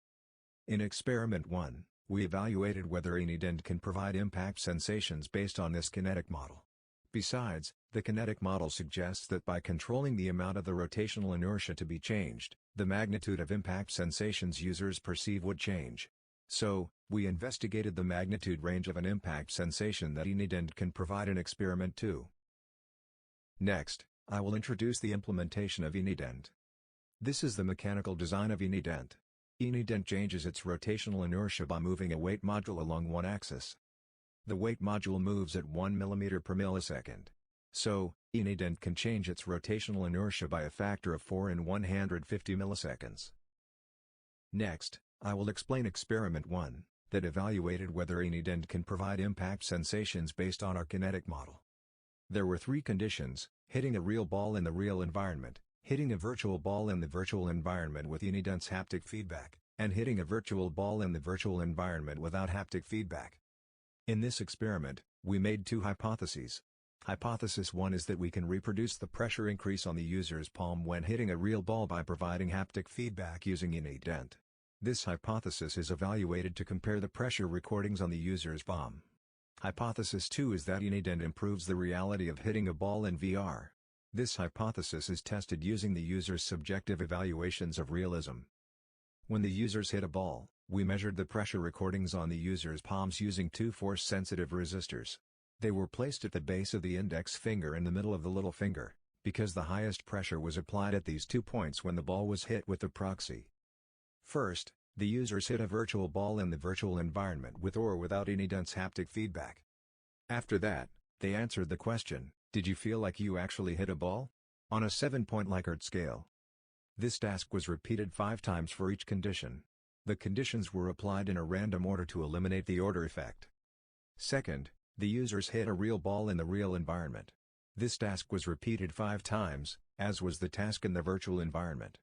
In experiment 1, we evaluated whether Unident can provide impact sensations based on this kinetic model. Besides, the kinetic model suggests that by controlling the amount of the rotational inertia to be changed, the magnitude of impact sensations users perceive would change. So, We investigated the magnitude range of an impact sensation that INIDENT can provide in Experiment 2. Next, I will introduce the implementation of INIDENT. This is the mechanical design of INIDENT. INIDENT changes its rotational inertia by moving a weight module along one axis. The weight module moves at 1 mm per millisecond. So, INIDENT can change its rotational inertia by a factor of 4 in 150 milliseconds. Next, I will explain Experiment 1, that evaluated whether INIDENT can provide impact sensations based on our kinetic model. There were 3 conditions: hitting a real ball in the real environment, hitting a virtual ball in the virtual environment with INIDENT's haptic feedback, and hitting a virtual ball in the virtual environment without haptic feedback. In this experiment, we made 2 hypotheses. Hypothesis 1 is that we can reproduce the pressure increase on the user's palm when hitting a real ball by providing haptic feedback using INIDENT. This hypothesis is evaluated to compare the pressure recordings on the user's palm. Hypothesis 2 is that INIDENT improves the reality of hitting a ball in VR. This hypothesis is tested using the user's subjective evaluations of realism. When the users hit a ball, we measured the pressure recordings on the user's palms using 2 force-sensitive resistors. They were placed at the base of the index finger and the middle of the little finger, because the highest pressure was applied at these 2 points when the ball was hit with the proxy. First, the users hit a virtual ball in the virtual environment with or without INIDENT's haptic feedback. After that, they answered the question, "Did you feel like you actually hit a ball?" on a 7-point Likert scale. This task was repeated 5 times for each condition. The conditions were applied in a random order to eliminate the order effect. Second, the users hit a real ball in the real environment. This task was repeated 5 times, as was the task in the virtual environment.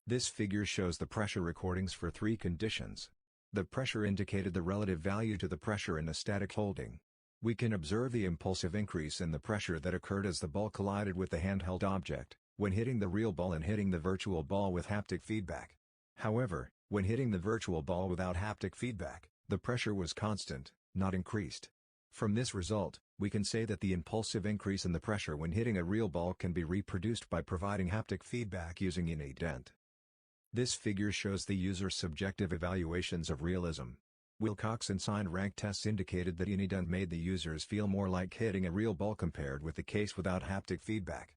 This figure shows the pressure recordings for 3 conditions. The pressure indicated the relative value to the pressure in a static holding. We can observe the impulsive increase in the pressure that occurred as the ball collided with the handheld object, when hitting the real ball and hitting the virtual ball with haptic feedback. However, when hitting the virtual ball without haptic feedback, the pressure was constant, not increased. From this result, we can say that the impulsive increase in the pressure when hitting a real ball can be reproduced by providing haptic feedback using INIDENT. This figure shows the user's subjective evaluations of realism. Wilcox and Sign rank tests indicated that INIDENT made the users feel more like hitting a real ball compared with the case without haptic feedback.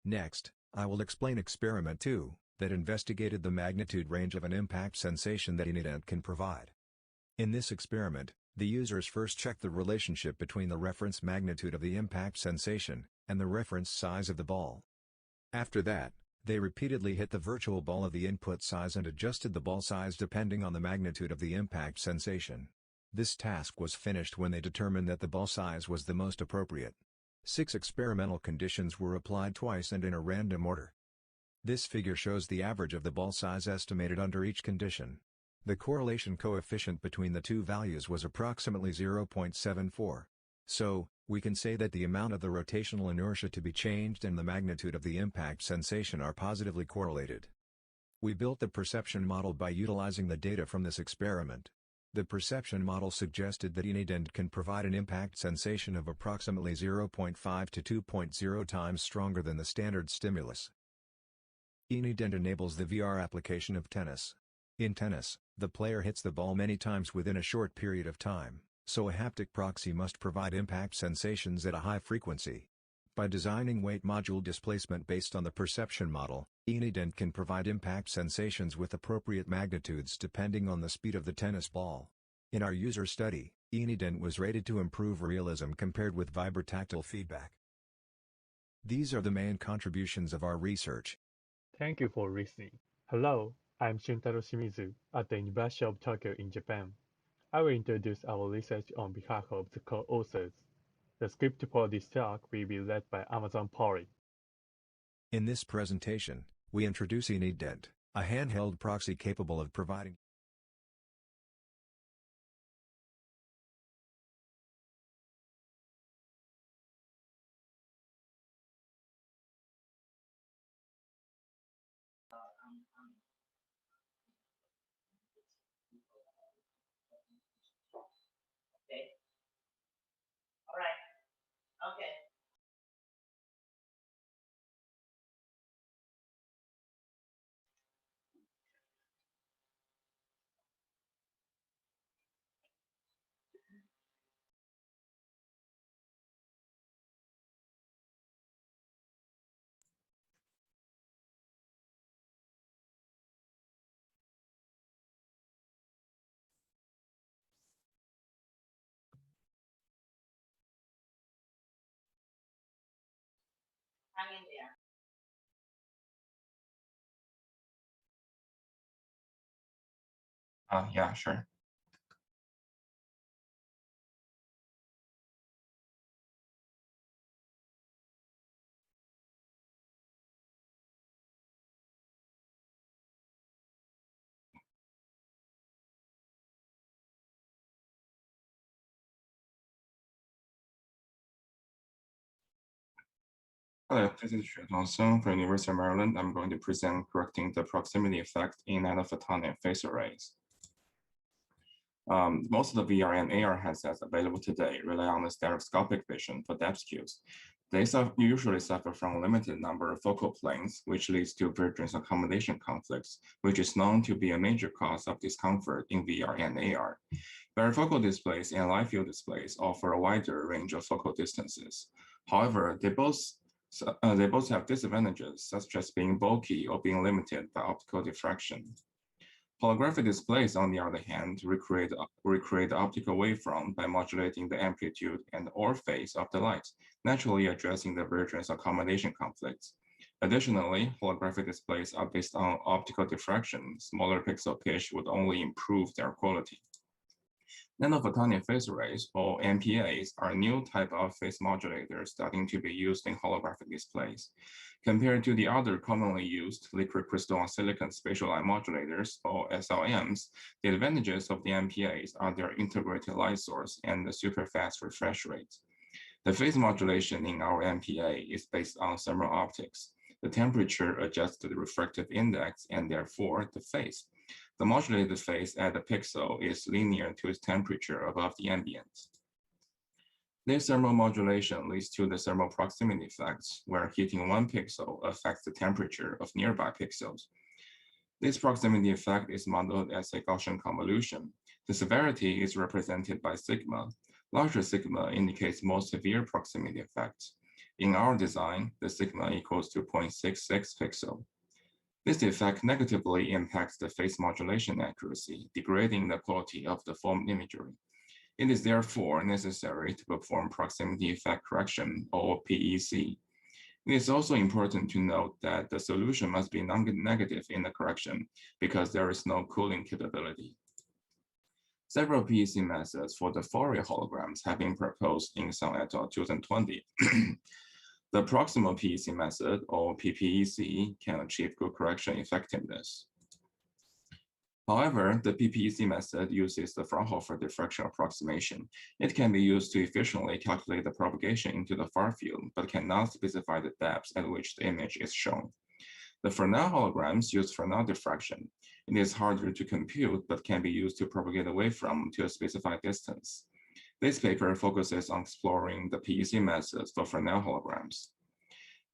Next, I will explain Experiment 2, that investigated the magnitude range of an impact sensation that INIDENT can provide. In this experiment, the users first checked the relationship between the reference magnitude of the impact sensation and the reference size of the ball. After that, they repeatedly hit the virtual ball of the input size and adjusted the ball size depending on the magnitude of the impact sensation. This task was finished when they determined that the ball size was the most appropriate. 6 experimental conditions were applied twice and in a random order. This figure shows the average of the ball size estimated under each condition. The correlation coefficient between the 2 values was approximately 0.74. So, we can say that the amount of the rotational inertia to be changed and the magnitude of the impact sensation are positively correlated. We built the perception model by utilizing the data from this experiment. The perception model suggested that INIDENT can provide an impact sensation of approximately 0.5 to 2.0 times stronger than the standard stimulus. INIDENT enables the VR application of tennis. In tennis, the player hits the ball many times within a short period of time, so a haptic proxy must provide impact sensations at a high frequency. By designing weight module displacement based on the perception model, INIDENT can provide impact sensations with appropriate magnitudes depending on the speed of the tennis ball. In our user study, INIDENT was rated to improve realism compared with vibrotactile feedback. These are the main contributions of our research. Thank you for listening. Hello, I'm Shuntaro Shimizu at the University of Tokyo in Japan. I will introduce our research on behalf of the co-authors. The script for this talk will be led by Amazon Polly. In this presentation, we introduce INIDENT, a handheld proxy capable of providing Okay. All right. Okay. Yeah, sure. Hello, this is Xue Tongxing from University of Maryland. I'm going to present correcting the proximity effect in nanophotonic phase arrays. Most of the VR and AR headsets available today rely on the stereoscopic vision for depth cues. They usually suffer from a limited number of focal planes, which leads to vergence accommodation conflicts, which is known to be a major cause of discomfort in VR and AR. Varifocal displays and live field displays offer a wider range of focal distances. However, they both have disadvantages, such as being bulky or being limited by optical diffraction. Holographic displays, on the other hand, recreate the optical wavefront by modulating the amplitude and or phase of the light, naturally addressing the vergence accommodation conflicts. Additionally, holographic displays are based on optical diffraction. Smaller pixel pitch would only improve their quality. Nanophotonic phase arrays, or NPAs, are a new type of phase modulators starting to be used in holographic displays. Compared to the other commonly used liquid crystal on silicon spatial light modulators, or SLMs, the advantages of the NPAs are their integrated light source and the super fast refresh rate. The phase modulation in our NPA is based on thermal optics. The temperature adjusts the refractive index and therefore the phase. The modulated phase at the pixel is linear to its temperature above the ambient. This thermal modulation leads to the thermal proximity effects, where heating one pixel affects the temperature of nearby pixels. This proximity effect is modeled as a Gaussian convolution. The severity is represented by sigma. Larger sigma indicates more severe proximity effects. In our design, the sigma equals to 0.66 pixel. This effect negatively impacts the phase modulation accuracy, degrading the quality of the formed imagery. It is therefore necessary to perform proximity effect correction, or PEC. It is also important to note that the solution must be non-negative in the correction because there is no cooling capability. Several PEC methods for the Fourier holograms have been proposed in Sun et al. 2020. The proximal PEC method, or PPEC, can achieve good correction effectiveness. However, the PPEC method uses the Fraunhofer diffraction approximation. It can be used to efficiently calculate the propagation into the far field, but cannot specify the depth at which the image is shown. The Fresnel holograms use Fresnel diffraction. It is harder to compute, but can be used to propagate the wavefront to a specified distance. This paper focuses on exploring the PEC methods for Fresnel holograms.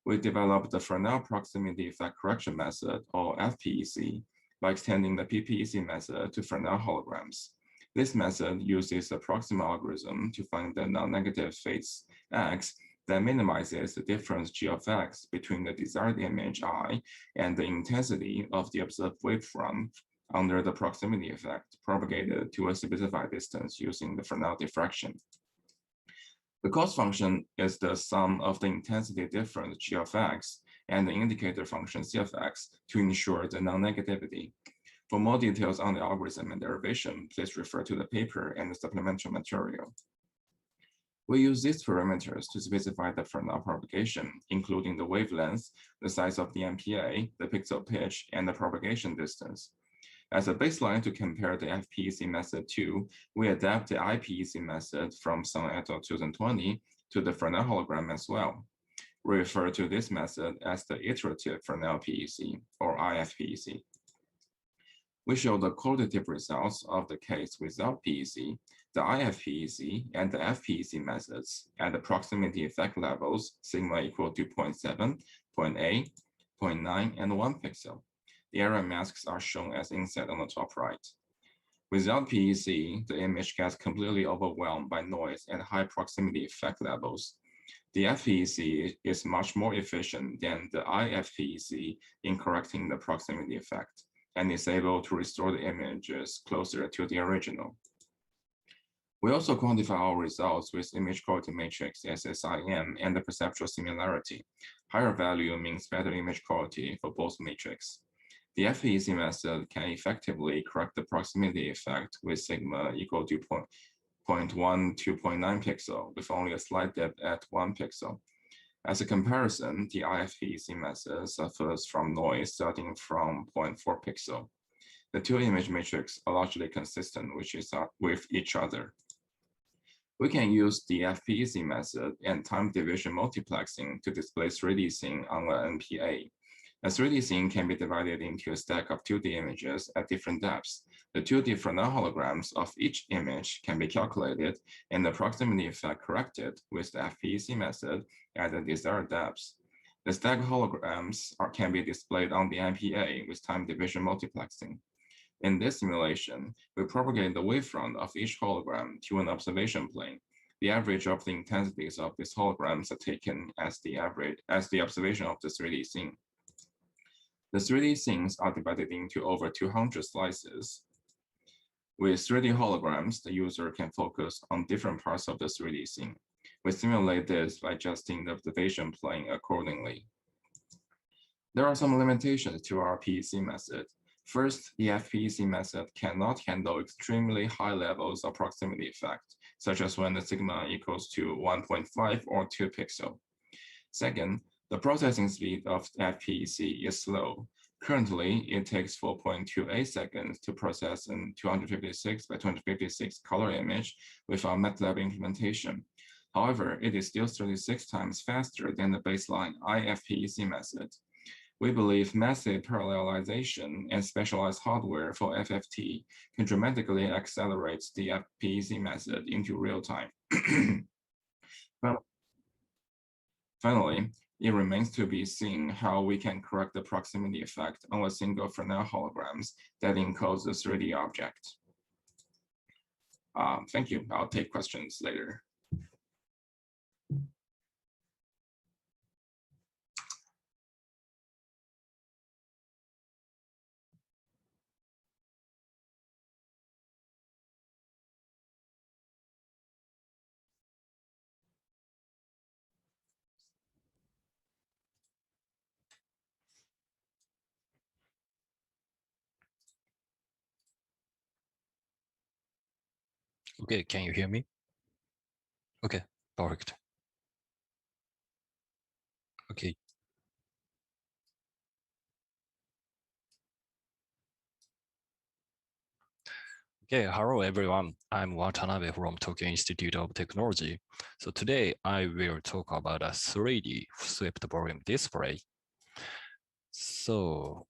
We developed the Fresnel proximity effect correction method, or FPEC, by extending the PPEC method to Fresnel holograms. This method uses a proximal algorithm to find the non-negative phase X that minimizes the difference G of X between the desired image I and the intensity of the observed wavefront under the proximity effect propagated to a specified distance using the Fresnel diffraction. The cost function is the sum of the intensity difference G of X and the indicator function C of X to ensure the non-negativity. For more details on the algorithm and derivation, please refer to the paper and the supplemental material. We use these parameters to specify the Fresnel propagation, including the wavelength, the size of the MPA, the pixel pitch, and the propagation distance. As a baseline to compare the FPEC method to, we adapt the IPEC method from Sun et al. 2020 to the Fresnel hologram as well. We refer to this method as the iterative Fresnel PEC, or IFPEC. We show the qualitative results of the case without PEC, the IFPEC, and the FPEC methods at the proximity effect levels sigma equal to 0.7, 0.8, 0.9, and 1 pixel. The area masks are shown as inset on the top right. Without PEC, the image gets completely overwhelmed by noise at high proximity effect levels. The FPEC is much more efficient than the IFPEC in correcting the proximity effect, and is able to restore the images closer to the original. We also quantify our results with image quality matrix, SSIM, and the perceptual similarity. Higher value means better image quality for both matrix. The FPEC method can effectively correct the proximity effect with sigma equal to 0.1 to 0.9 pixel with only a slight dip at 1 pixel. As a comparison, the IFPEC method suffers from noise starting from 0.4 pixel. The two image matrices are largely consistent with each other. We can use the FPEC method and time division multiplexing to display 3D scene on an NPA. A 3D scene can be divided into a stack of 2D images at different depths. The 2D Fresnel holograms of each image can be calculated and the proximity effect corrected with the FPEC method at the desired depths. The stack holograms can be displayed on the NPA with time division multiplexing. In this simulation, we propagate the wavefront of each hologram to an observation plane. The average of the intensities of these holograms are taken as the observation of the 3D scene. The 3D scenes are divided into over 200 slices. With 3D holograms, the user can focus on different parts of the 3D scene. We simulate this by adjusting the observation plane accordingly. There are some limitations to our PEC method. First, the FPEC method cannot handle extremely high levels of proximity effect, such as when the sigma equals to 1.5 or 2 pixel. Second, the processing speed of FPEC is slow. Currently, it takes 4.28 seconds to process a 256 by 256 color image with our MATLAB implementation. However, it is still 36 times faster than the baseline IFPEC method. We believe massive parallelization and specialized hardware for FFT can dramatically accelerate the FPEC method into real time. Finally, it remains to be seen how we can correct the proximity effect on a single Fresnel holograms that encodes the 3D object. Thank you. I'll take questions later. Okay, can you hear me? Okay, perfect. Okay. Okay, hello everyone. I'm Watanabe from Tokyo Institute of Technology. So today I will talk about a 3D swept volume display. So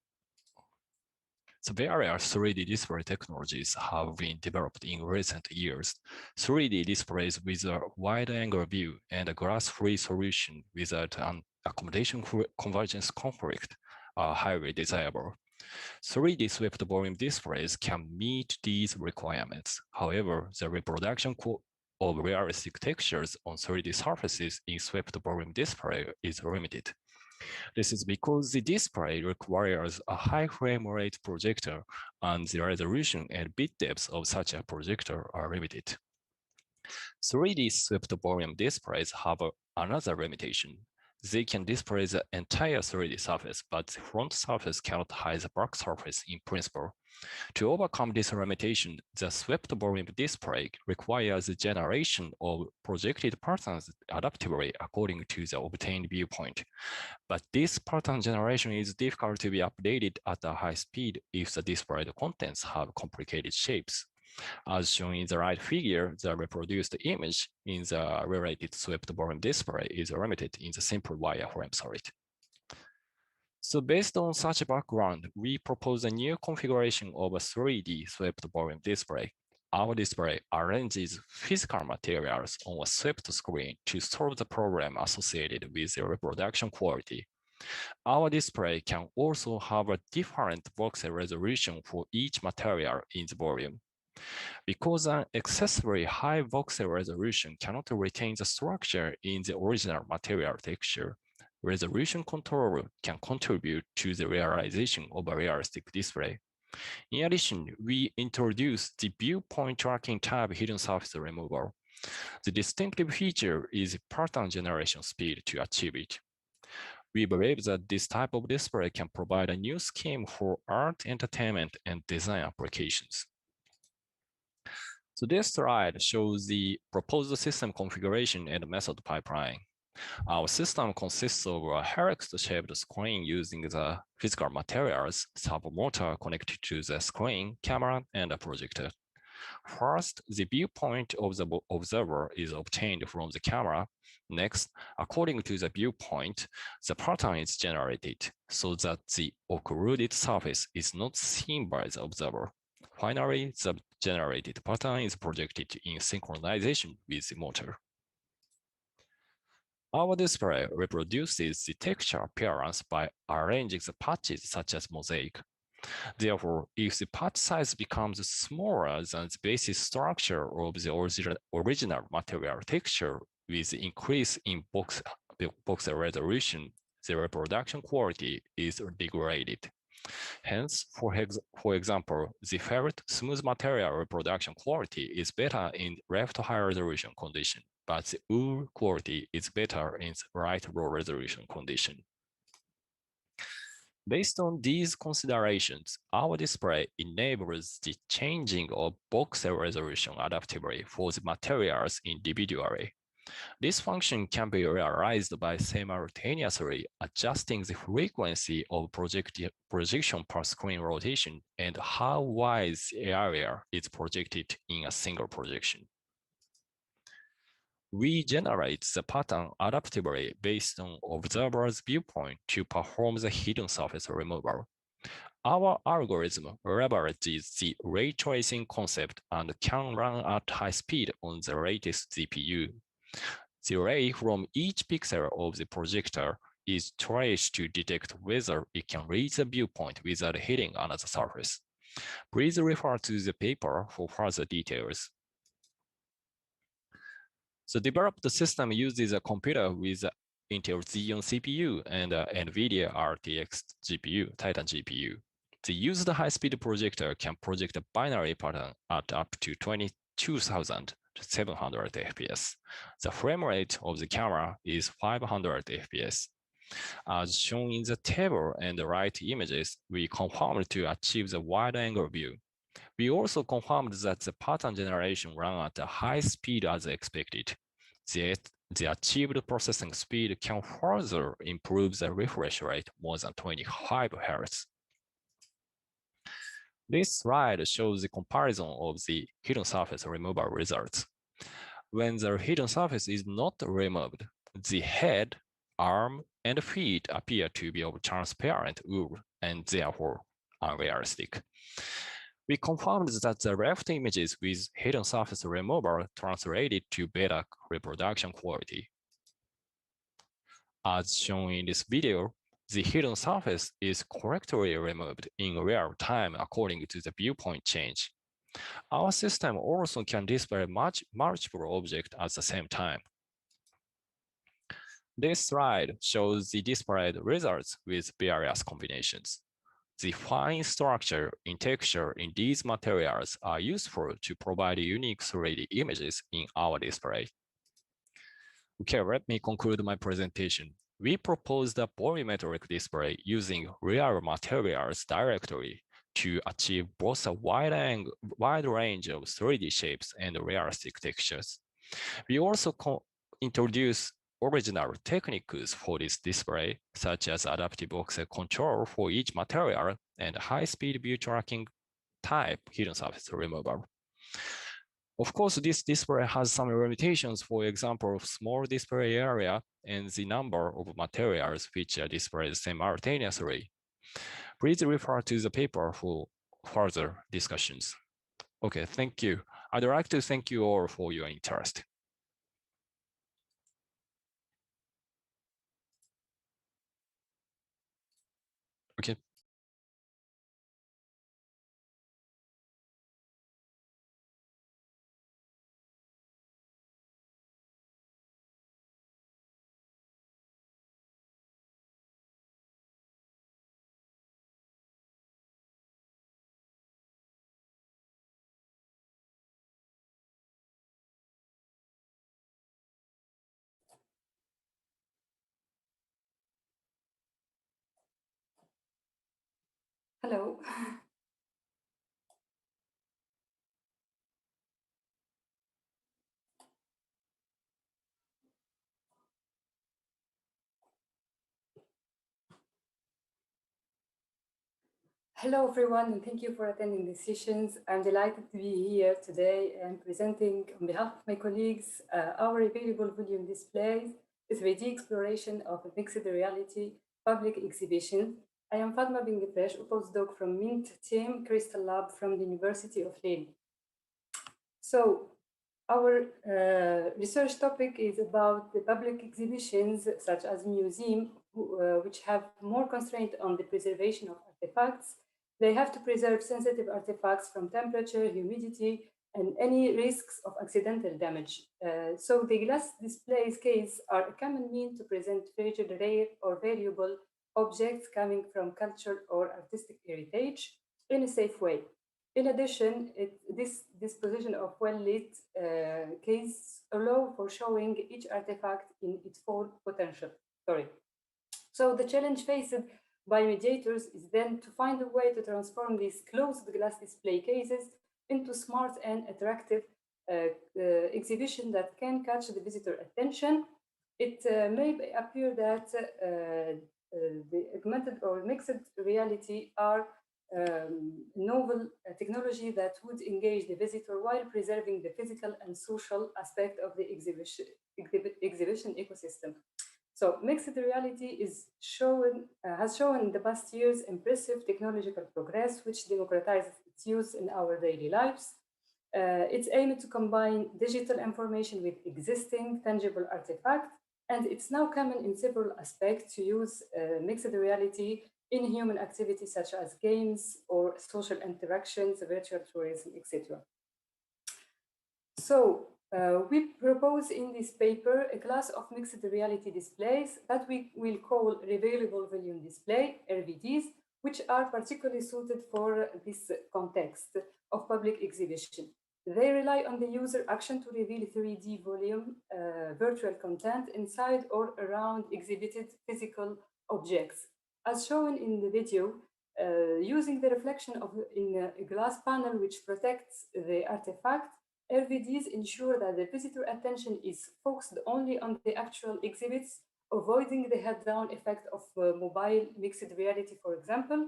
various 3D display technologies have been developed in recent years. 3D displays with a wide-angle view and a glass-free solution without an accommodation convergence conflict are highly desirable. 3D swept volume displays can meet these requirements. However, the reproduction of realistic textures on 3D surfaces in swept volume display is limited. This is because the display requires a high frame rate projector and the resolution and bit depth of such a projector are limited. 3D swept volume displays have another limitation. They can display the entire 3D surface, but the front surface cannot hide the back surface in principle. To overcome this limitation, the swept volume display requires the generation of projected patterns adaptively according to the obtained viewpoint. But this pattern generation is difficult to be updated at a high speed if the displayed contents have complicated shapes. As shown in the right figure, the reproduced image in the related swept volume display is limited in the simple wireframe solid. So based on such a background, we propose a new configuration of a 3D swept volume display. Our display arranges physical materials on a swept screen to solve the problem associated with the reproduction quality. Our display can also have a different voxel resolution for each material in the volume. Because an excessively high voxel resolution cannot retain the structure in the original material texture, resolution control can contribute to the realization of a realistic display. In addition, we introduce the viewpoint tracking tab hidden surface removal. The distinctive feature is pattern generation speed to achieve it. We believe that this type of display can provide a new scheme for art, entertainment, and design applications. So this slide shows the proposed system configuration and method pipeline. Our system consists of a helix-shaped screen using the physical materials, servomotor connected to the screen, camera, and a projector. First, the viewpoint of the observer is obtained from the camera. Next, according to the viewpoint, the pattern is generated so that the occluded surface is not seen by the observer. Finally, the generated pattern is projected in synchronization with the motor. Our display reproduces the texture appearance by arranging the patches such as mosaic. Therefore, if the patch size becomes smaller than the basic structure of the original material texture with the increase in voxel resolution, the reproduction quality is degraded. Hence, for example, the felt smooth material reproduction quality is better in left high resolution condition, but the wool quality is better in right low resolution condition. Based on these considerations, our display enables the changing of voxel resolution adaptively for the materials individually. This function can be realized by simultaneously adjusting the frequency of projection per screen rotation and how wide the area is projected in a single projection. We generate the pattern adaptively based on observer's viewpoint to perform the hidden surface removal. Our algorithm leverages the ray tracing concept and can run at high speed on the latest CPU. The ray from each pixel of the projector is traced to detect whether it can reach the viewpoint without hitting another surface. Please refer to the paper for further details. The developed system uses a computer with Intel Xeon CPU and NVIDIA RTX GPU, Titan GPU. The used high-speed projector can project a binary pattern at up to 22,700 FPS. The frame rate of the camera is 500 FPS. As shown in the table and the right images, we confirmed to achieve the wide-angle view. We also confirmed that the pattern generation ran at a high speed as expected. The achieved processing speed can further improve the refresh rate more than 25 Hz. This slide shows the comparison of the hidden surface removal results. When the hidden surface is not removed, the head, arm, and feet appear to be of transparent wool and therefore unrealistic. We confirmed that the left images with hidden surface removal translated to better reproduction quality. As shown in this video, the hidden surface is correctly removed in real time according to the viewpoint change. Our system also can display multiple objects at the same time. This slide shows the displayed results with various combinations. The fine structure and texture in these materials are useful to provide unique 3D images in our display. Okay, let me conclude my presentation. We proposed a volumetric display using real materials directly to achieve both a wide range of 3D shapes and realistic textures. We also introduced original techniques for this display, such as adaptive voxel control for each material and high-speed view tracking type hidden surface removal. Of course, this display has some limitations, for example, small display area and the number of materials which are displayed simultaneously. Please refer to the paper for further discussions. Okay, thank you. I'd like to thank you all for your interest. Okay. Hello. Hello, everyone, and thank you for attending the sessions. I'm delighted to be here today and presenting on behalf of my colleagues our available volume displays, a 3D exploration of a mixed reality public exhibition. I am Fatma Bingefresh, a postdoc from MINT team, Crystal Lab from the University of Lille. So our research topic is about the public exhibitions, such as museums, which have more constraint on the preservation of artifacts. They have to preserve sensitive artifacts from temperature, humidity, and any risks of accidental damage. So the glass displays case are a common mean to present fragile, rare, or valuable objects coming from culture or artistic heritage in a safe way. In addition, this disposition of well-lit case allow for showing each artifact in its full potential. So the challenge faced by mediators is then to find a way to transform these closed glass display cases into smart and attractive exhibition that can catch the visitor attention. It may appear that the augmented or mixed reality are novel technology that would engage the visitor while preserving the physical and social aspect of the exhibition ecosystem. So mixed reality is has shown in the past years impressive technological progress, which democratizes its use in our daily lives. It's aimed to combine digital information with existing tangible artifacts, and it's now common in several aspects to use mixed reality in human activities such as games or social interactions, virtual tourism, etc. So we propose in this paper a class of mixed reality displays that we will call revealable volume display, RVDs, which are particularly suited for this context of public exhibition. They rely on the user action to reveal 3D volume virtual content inside or around exhibited physical objects. As shown in the video, using the reflection in a glass panel which protects the artifact, RVDs ensure that the visitor attention is focused only on the actual exhibits, avoiding the head-down effect of mobile mixed reality, for example.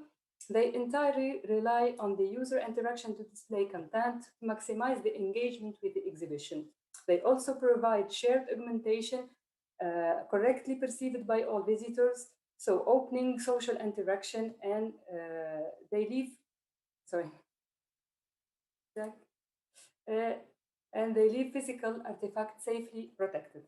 They entirely rely on the user interaction to display content to maximize the engagement with the exhibition. They also provide shared augmentation correctly perceived by all visitors, so opening social interaction, and they leave, and they leave physical artifacts safely protected.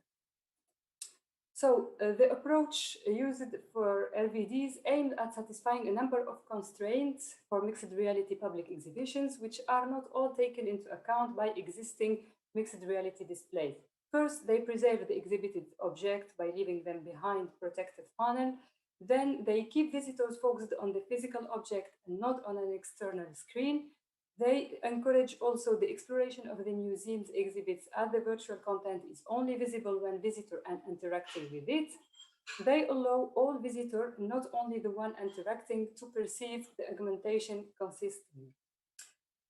So the approach used for RVDs aimed at satisfying a number of constraints for mixed reality public exhibitions, which are not all taken into account by existing mixed reality displays. First, they preserve the exhibited object by leaving them behind protected panel. Then they keep visitors focused on the physical object and not on an external screen. They encourage also the exploration of the museum's exhibits as the virtual content is only visible when visitor and interacting with it. They allow all visitors, not only the one interacting, to perceive the augmentation consistently.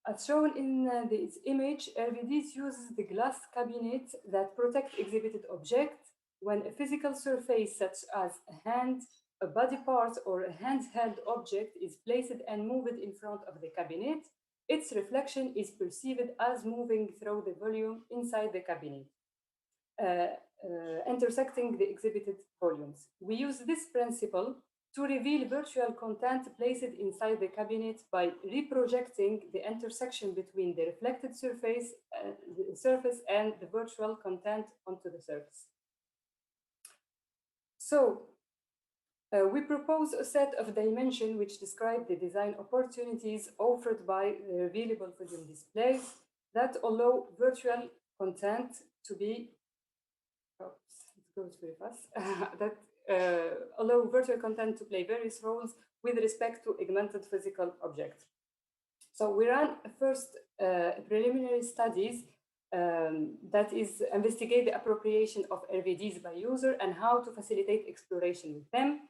As shown in this image, RVDs uses the glass cabinet that protect exhibited objects. When a physical surface such as a hand, a body part, or a handheld object is placed and moved in front of the cabinet, its reflection is perceived as moving through the volume inside the cabinet, intersecting the exhibited volumes. We use this principle to reveal virtual content placed inside the cabinet by reprojecting the intersection between the reflected surface and the virtual content onto the surface. So we propose a set of dimensions which describe the design opportunities offered by the revealable volume displays that allow virtual content to be, it goes very fast, allow virtual content to play various roles with respect to augmented physical objects. So we ran a first preliminary studies that is investigate the appropriation of RVDs by user and how to facilitate exploration with them.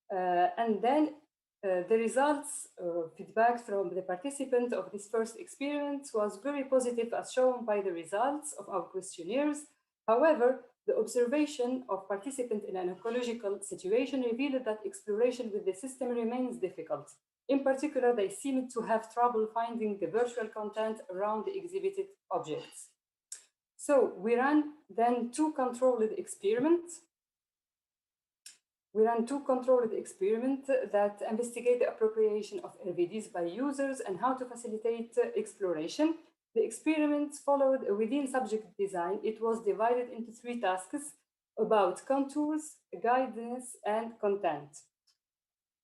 And then The results feedback from the participants of this first experiment was very positive as shown by the results of our questionnaires. However, the observation of participants in an ecological situation revealed that exploration with the system remains difficult. In particular, they seemed to have trouble finding the virtual content around the exhibited objects. So we ran then two controlled experiments. We ran two controlled experiments that investigate the appropriation of RVDs by users and how to facilitate exploration. The experiments followed a within subject design. It was divided into 3 tasks about contours, guidance, and content.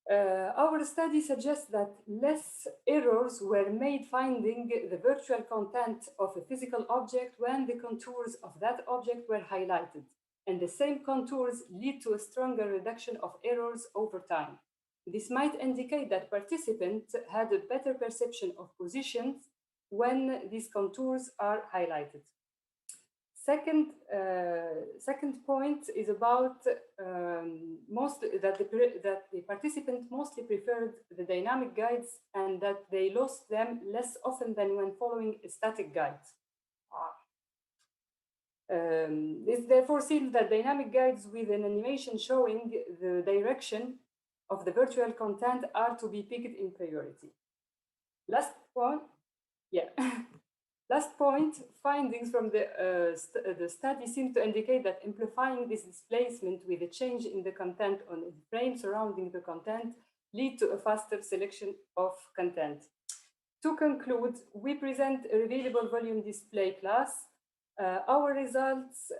Our study suggests that less errors were made finding the virtual content of a physical object when the contours of that object were highlighted. And the same contours lead to a stronger reduction of errors over time. This might indicate that participants had a better perception of positions when these contours are highlighted. Second point is about that the participants mostly preferred the dynamic guides and that they lost them less often than when following a static guide. It therefore seems that dynamic guides with an animation showing the direction of the virtual content are to be picked in priority. Last point, yeah. Last point, findings from the study seem to indicate that amplifying this displacement with a change in the content on the frame surrounding the content lead to a faster selection of content. To conclude, we present a revealable volume display class. Our results,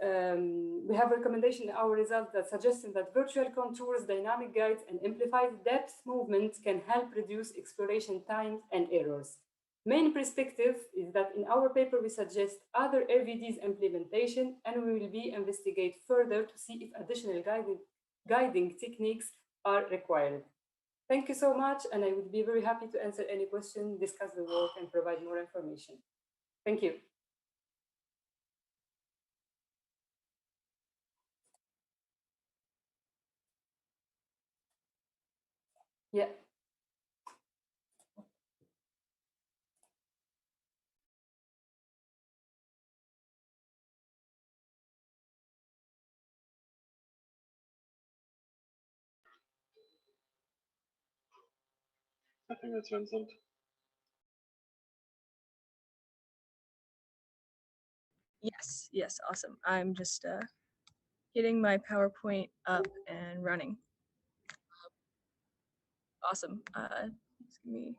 we have a recommendation in our results that suggesting that virtual contours, dynamic guides, and amplified depth movement can help reduce exploration time and errors. Main perspective is that in our paper, we suggest other RVDs implementation, and we will investigate further to see if additional guiding techniques are required. Thank you so much, and I would be very happy to answer any question, discuss the work, and provide more information. Thank you. Yeah. I think it's Vincent. Yes, awesome. I'm just getting my PowerPoint up and running. Awesome. Just give me.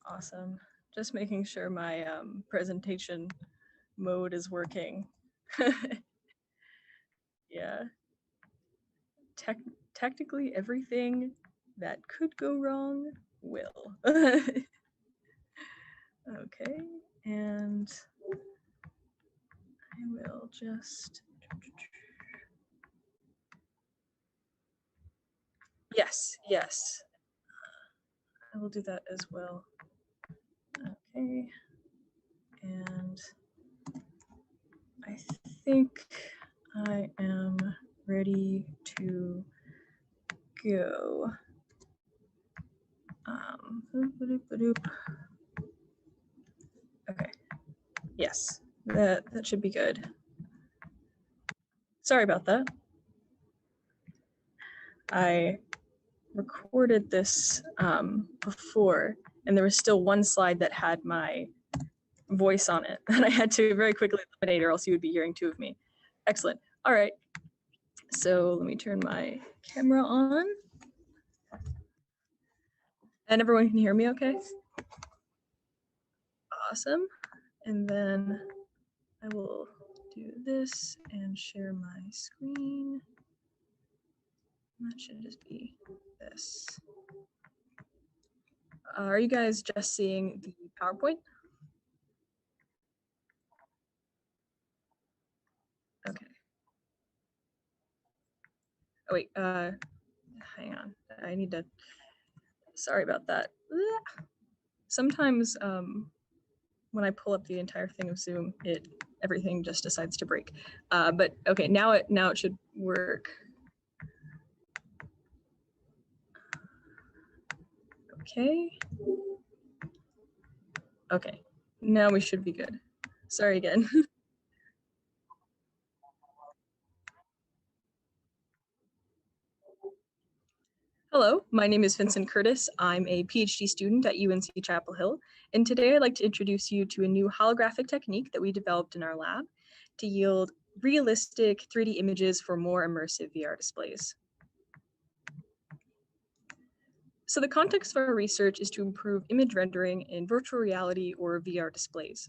Awesome. Just making sure my presentation mode is working. Yeah. Technically, everything that could go wrong will. Okay, and I will just. Yes. I will do that as well. Okay, and I think I am ready to go. Okay, yes, that should be good. Sorry about that. I recorded this before, and there was still one slide that had my voice on it, and I had to very quickly eliminate, or else you would be hearing 2 of me. Excellent. All right. So let me turn my camera on. And everyone can hear me okay? Awesome. And then I will do this and share my screen. That should just be this. Are you guys just seeing the PowerPoint? Okay. Oh wait, hang on. I need to, sorry about that. Sometimes when I pull up the entire thing of Zoom, everything just decides to break. But okay, now it should work Okay. Okay, now we should be good. Sorry again. Hello, my name is Vincent Curtis. I'm a PhD student at UNC Chapel Hill, and today I'd like to introduce you to a new holographic technique that we developed in our lab to yield realistic 3D images for more immersive VR displays. So the context for our research is to improve image rendering in virtual reality or VR displays.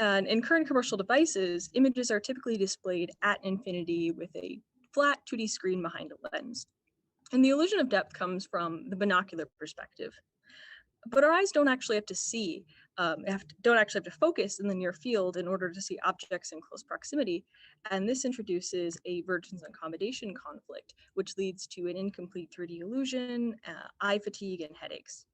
And in current commercial devices, images are typically displayed at infinity with a flat 2D screen behind a lens. And the illusion of depth comes from the binocular perspective. But our eyes don't actually have to see, don't actually have to focus in the near field in order to see objects in close proximity. And this introduces a vergence accommodation conflict, which leads to an incomplete 3D illusion, eye fatigue, and headaches.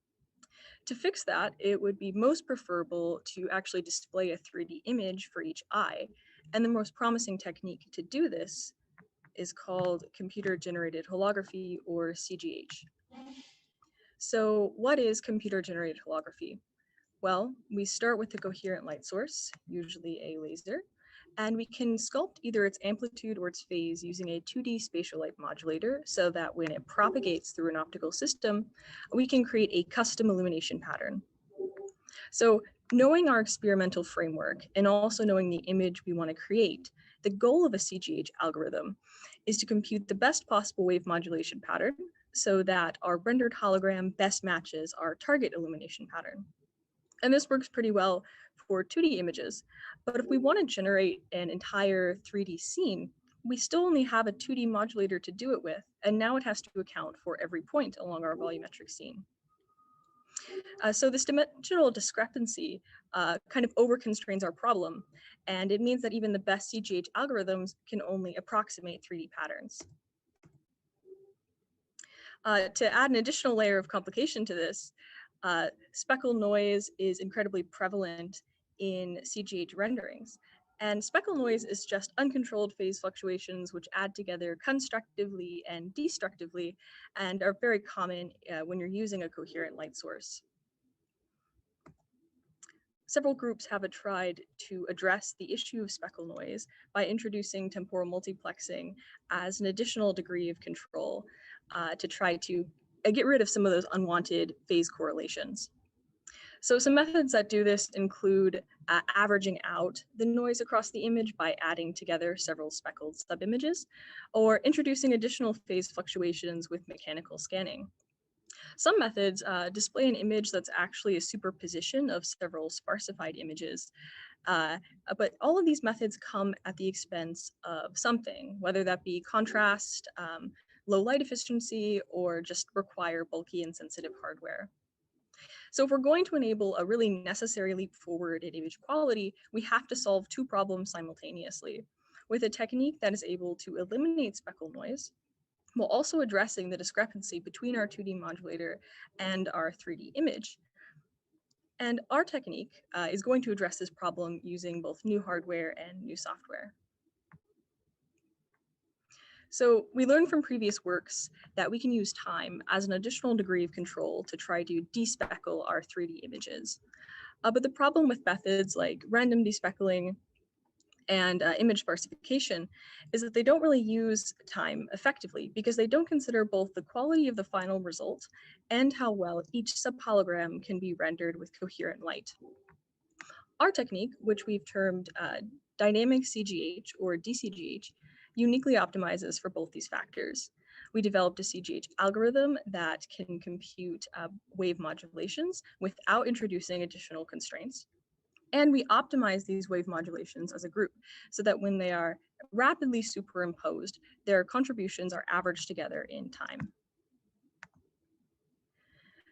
To fix that, it would be most preferable to actually display a 3D image for each eye. And the most promising technique to do this is called computer-generated holography, or CGH. So what is computer-generated holography? Well, we start with a coherent light source, usually a laser, and we can sculpt either its amplitude or its phase using a 2D spatial light modulator so that when it propagates through an optical system, we can create a custom illumination pattern. So knowing our experimental framework and also knowing the image we want to create, the goal of a CGH algorithm is to compute the best possible wave modulation pattern so that our rendered hologram best matches our target illumination pattern. And this works pretty well for 2D images, but if we want to generate an entire 3D scene, we still only have a 2D modulator to do it with, and now it has to account for every point along our volumetric scene. So this dimensional discrepancy kind of over-constrains our problem, and it means that even the best CGH algorithms can only approximate 3D patterns. To add an additional layer of complication to this, speckle noise is incredibly prevalent in CGH renderings. And speckle noise is just uncontrolled phase fluctuations which add together constructively and destructively and are very common when you're using a coherent light source. Several groups have tried to address the issue of speckle noise by introducing temporal multiplexing as an additional degree of control to try to get rid of some of those unwanted phase correlations. So some methods that do this include averaging out the noise across the image by adding together several speckled subimages, or introducing additional phase fluctuations with mechanical scanning. Some methods display an image that's actually a superposition of several sparsified images, but all of these methods come at the expense of something, whether that be contrast, low light efficiency, or just require bulky and sensitive hardware. So if we're going to enable a really necessary leap forward in image quality, we have to solve two problems simultaneously, with a technique that is able to eliminate speckle noise, while also addressing the discrepancy between our 2D modulator and our 3D image. And our technique is going to address this problem using both new hardware and new software. So we learned from previous works that we can use time as an additional degree of control to try to despeckle our 3D images. But the problem with methods like random despeckling and image sparsification is that they don't really use time effectively because they don't consider both the quality of the final result and how well each subhologram can be rendered with coherent light. Our technique, which we've termed dynamic CGH or DCGH, uniquely optimizes for both these factors. We developed a CGH algorithm that can compute wave modulations without introducing additional constraints. And we optimize these wave modulations as a group so that when they are rapidly superimposed, their contributions are averaged together in time.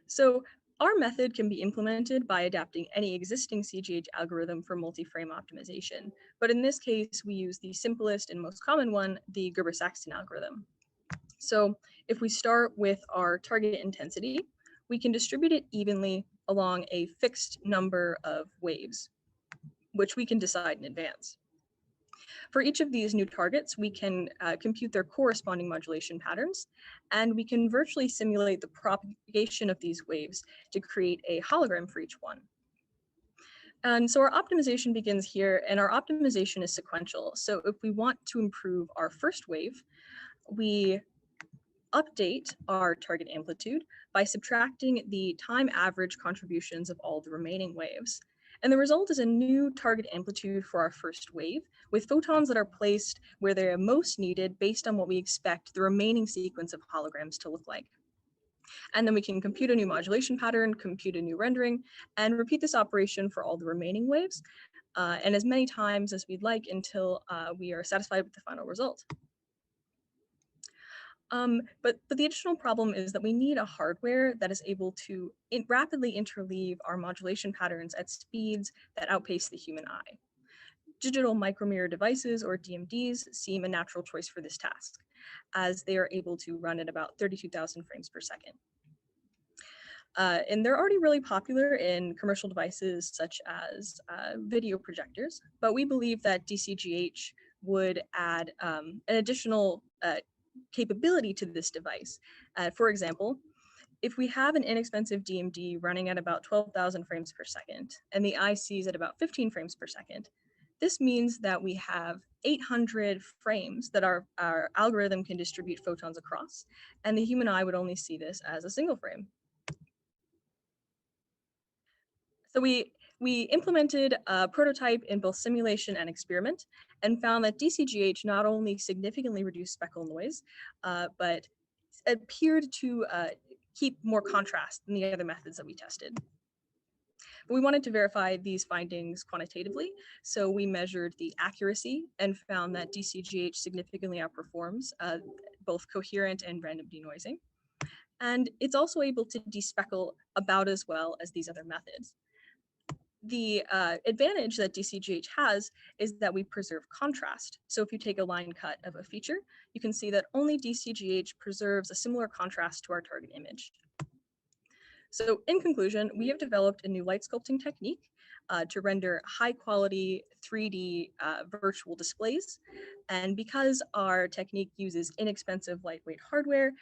So our method can be implemented by adapting any existing CGH algorithm for multi-frame optimization. But in this case, we use the simplest and most common one, the Gerber-Saxton algorithm. So if we start with our target intensity, we can distribute it evenly along a fixed number of waves, which we can decide in advance. For each of these new targets, we can compute their corresponding modulation patterns, and we can virtually simulate the propagation of these waves to create a hologram for each one. And so our optimization begins here, and our optimization is sequential. So if we want to improve our first wave, we update our target amplitude by subtracting the time average contributions of all the remaining waves. And the result is a new target amplitude for our first wave, with photons that are placed where they are most needed based on what we expect the remaining sequence of holograms to look like. And then we can compute a new modulation pattern, compute a new rendering, and repeat this operation for all the remaining waves, and as many times as we'd like until we are satisfied with the final result. But the additional problem is that we need a hardware that is able to rapidly interleave our modulation patterns at speeds that outpace the human eye. Digital micromirror devices, or DMDs, seem a natural choice for this task, as they are able to run at about 32,000 frames per second. And they're already really popular in commercial devices such as video projectors, but we believe that DCGH would add an additional capability to this device. For example, if we have an inexpensive DMD running at about 12,000 frames per second and the eye sees at about 15 frames per second, this means that we have 800 frames that our algorithm can distribute photons across, and the human eye would only see this as a single frame. So we implemented a prototype in both simulation and experiment and found that DCGH not only significantly reduced speckle noise, but appeared to keep more contrast than the other methods that we tested. But we wanted to verify these findings quantitatively, so we measured the accuracy and found that DCGH significantly outperforms both coherent and random denoising. And it's also able to despeckle about as well as these other methods. The advantage that DCGH has is that we preserve contrast. So if you take a line cut of a feature, you can see that only DCGH preserves a similar contrast to our target image. So in conclusion, we have developed a new light sculpting technique to render high quality 3D virtual displays. And because our technique uses inexpensive lightweight hardware,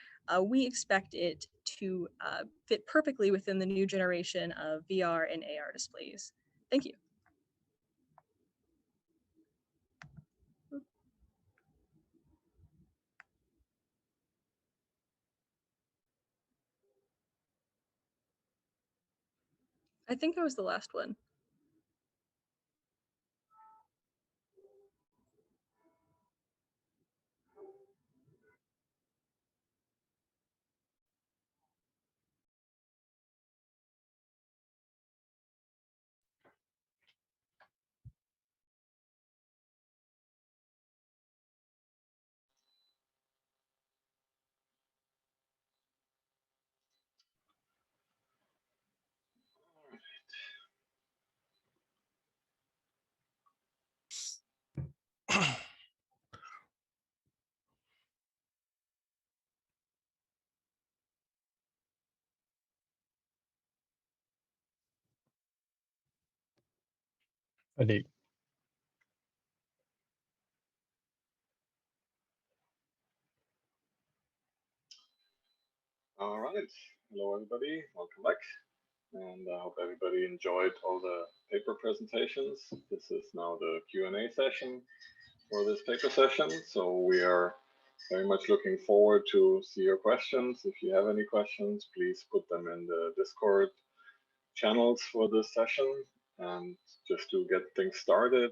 we expect it to fit perfectly within the new generation of VR and AR displays. Thank you. I think I was the last one. Indeed. All right. Hello, everybody. Welcome back. And I hope everybody enjoyed all the paper presentations. This is now the Q&A session for this paper session. So we are very much looking forward to see your questions. If you have any questions, please put them in the Discord channels for this session. And just to get things started,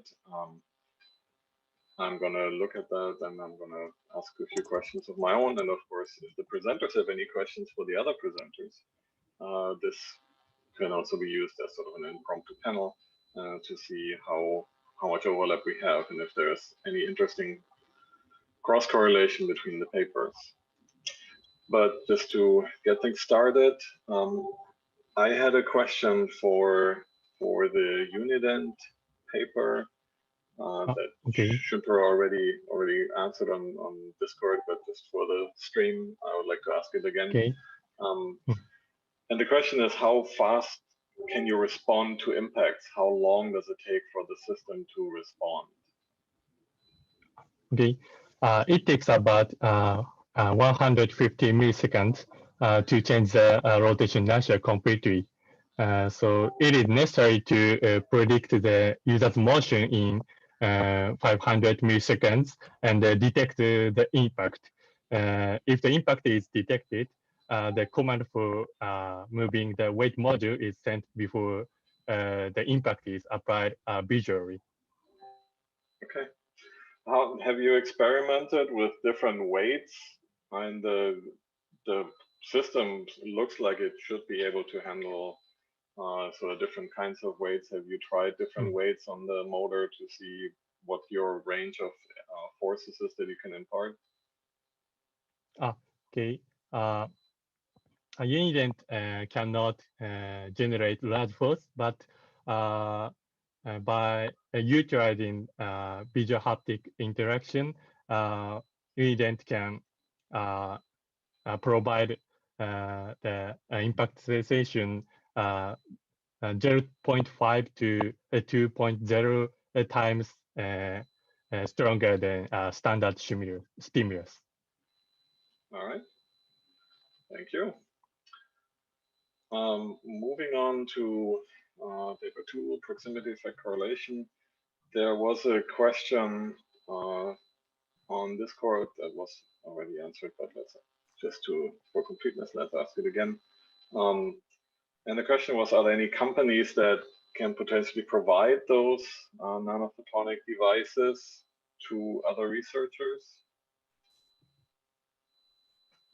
I'm going to look at that and I'm going to ask a few questions of my own. And of course, if the presenters have any questions for the other presenters, this can also be used as sort of an impromptu panel to see how much overlap we have and if there's any interesting cross correlation between the papers. But just to get things started, I had a question for the Unident paper that Shunter already answered on Discord, but just for the stream, I would like to ask it again. Okay. And the question is, how fast can you respond to impacts? How long does it take for the system to respond? Okay, it takes about 150 milliseconds to change the rotation inertia completely. So it is necessary to predict the user's motion in 500 milliseconds and detect the impact. If the impact is detected, the command for moving the weight module is sent before the impact is applied visually. Okay. How have you experimented with different weights? And the system looks like it should be able to handle sort of different kinds of weights. Have you tried different weights on the motor to see what your range of forces is that you can impart? Okay. A unident cannot generate large force, but by utilizing visual haptic interaction, unident can provide the impact sensation 0.5 to 2.0 times stronger than standard stimulus. All right. Thank you. Moving on to paper 2, proximity effect correlation. There was a question on Discord that was already answered, but let's just for completeness, let's ask it again. And the question was, are there any companies that can potentially provide those nanophotonic devices to other researchers?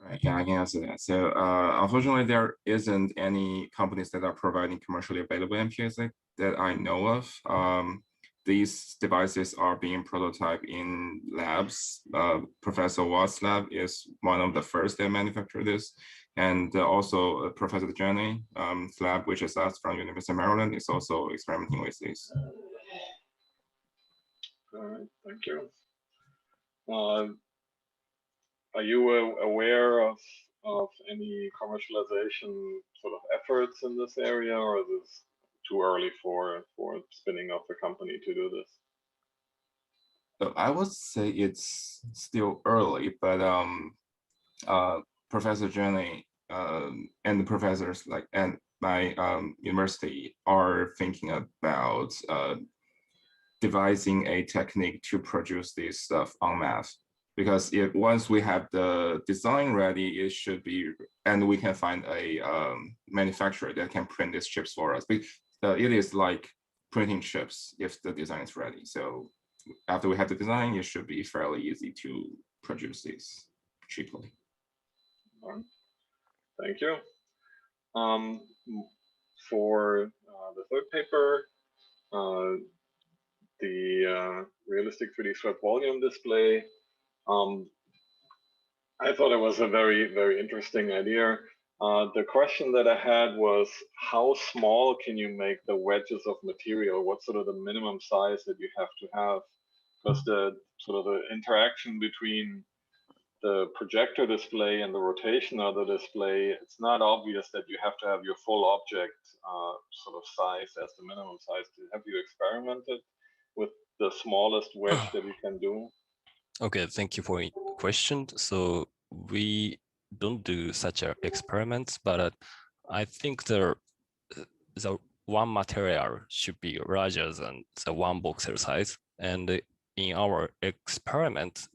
Right, yeah, I can answer that. So unfortunately, there isn't any companies that are providing commercially available MPS that I know of. These devices are being prototyped in labs. Professor Watt's lab is one of the first that manufacture this. And also Professor Jenny's lab, which is us from University of Maryland, is also experimenting with this. All right, thank you. Are you aware of any commercialization sort of efforts in this area, or is this too early for spinning off a company to do this? So I would say it's still early, but Professor Jenny and the professors and my university are thinking about devising a technique to produce this stuff en masse. Because once we have the design ready, it should be, and we can find a manufacturer that can print these chips for us. It is like printing chips if the design is ready. So after we have the design, it should be fairly easy to produce these cheaply. Thank you. For the third paper, the realistic 3D swept volume display, I thought it was a very, very interesting idea. The question that I had was, how small can you make the wedges of material? What's sort of the minimum size that you have to have? Because the sort of the interaction between the projector display and the rotation of the display, it's not obvious that you have to have your full object sort of size as the minimum size. Have you experimented with the smallest wedge that you can do? Okay, thank you for your question. So we don't do such experiments, but I think the one material should be larger than the one voxel size. And in our experiment,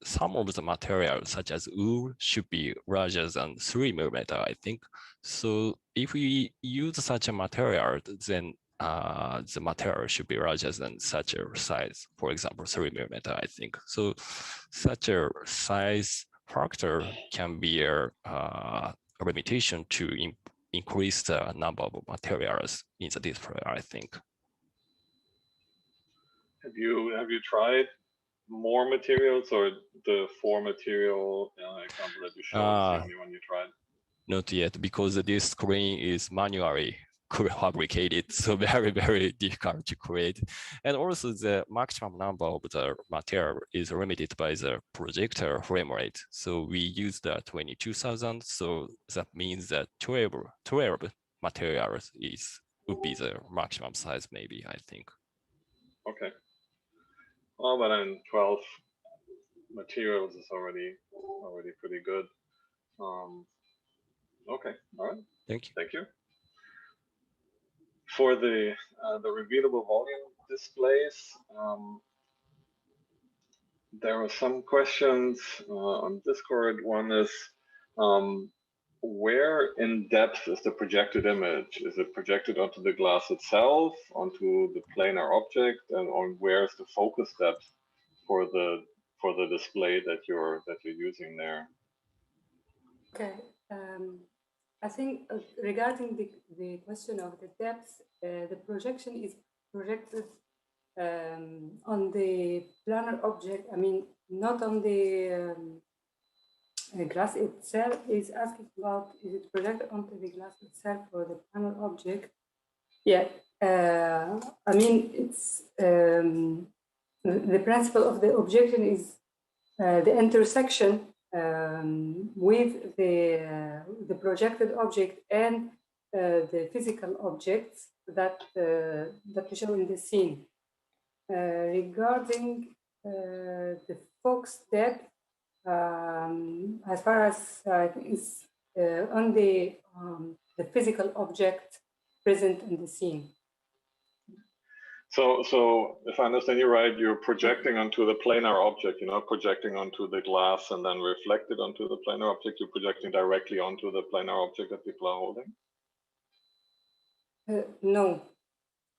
some of the materials, such as wool, should be larger than 3 millimeter, I think. So if we use such a material, then the material should be larger than such a size, for example, 3 millimeter, I think. So such a size factor can be a limitation to increase the number of materials in the display, I think. Have you tried more materials, or the 4 material example that you showed is the only one you tried? Not yet, because this screen is manually fabricated, so very, very difficult to create. And also the maximum number of the material is limited by the projector frame rate. So we use the 22,000, so that means that 12 materials would be the maximum size, maybe, I think. Okay. Oh, but then 12 materials is already pretty good. Okay, all right. Thank you. Thank you. For the revealable volume displays, there are some questions on Discord. One is, where in depth is the projected image? Is it projected onto the glass itself, onto the planar object, and on where is the focus depth for the display that you're using there? Okay. I think regarding the question of the depth, the projection is projected on the planar object. I mean, not on the glass itself. Is asking about, is it projected onto the glass itself or the planar object? Yeah. I mean, it's the principle of the objection is the intersection with the projected object and the physical objects that that we show in the scene. Regarding the focus depth, as far as is on the physical object present in the scene. So if I understand you right, you're projecting onto the planar object, you're not projecting onto the glass and then reflected onto the planar object, you're projecting directly onto the planar object that people are holding? No.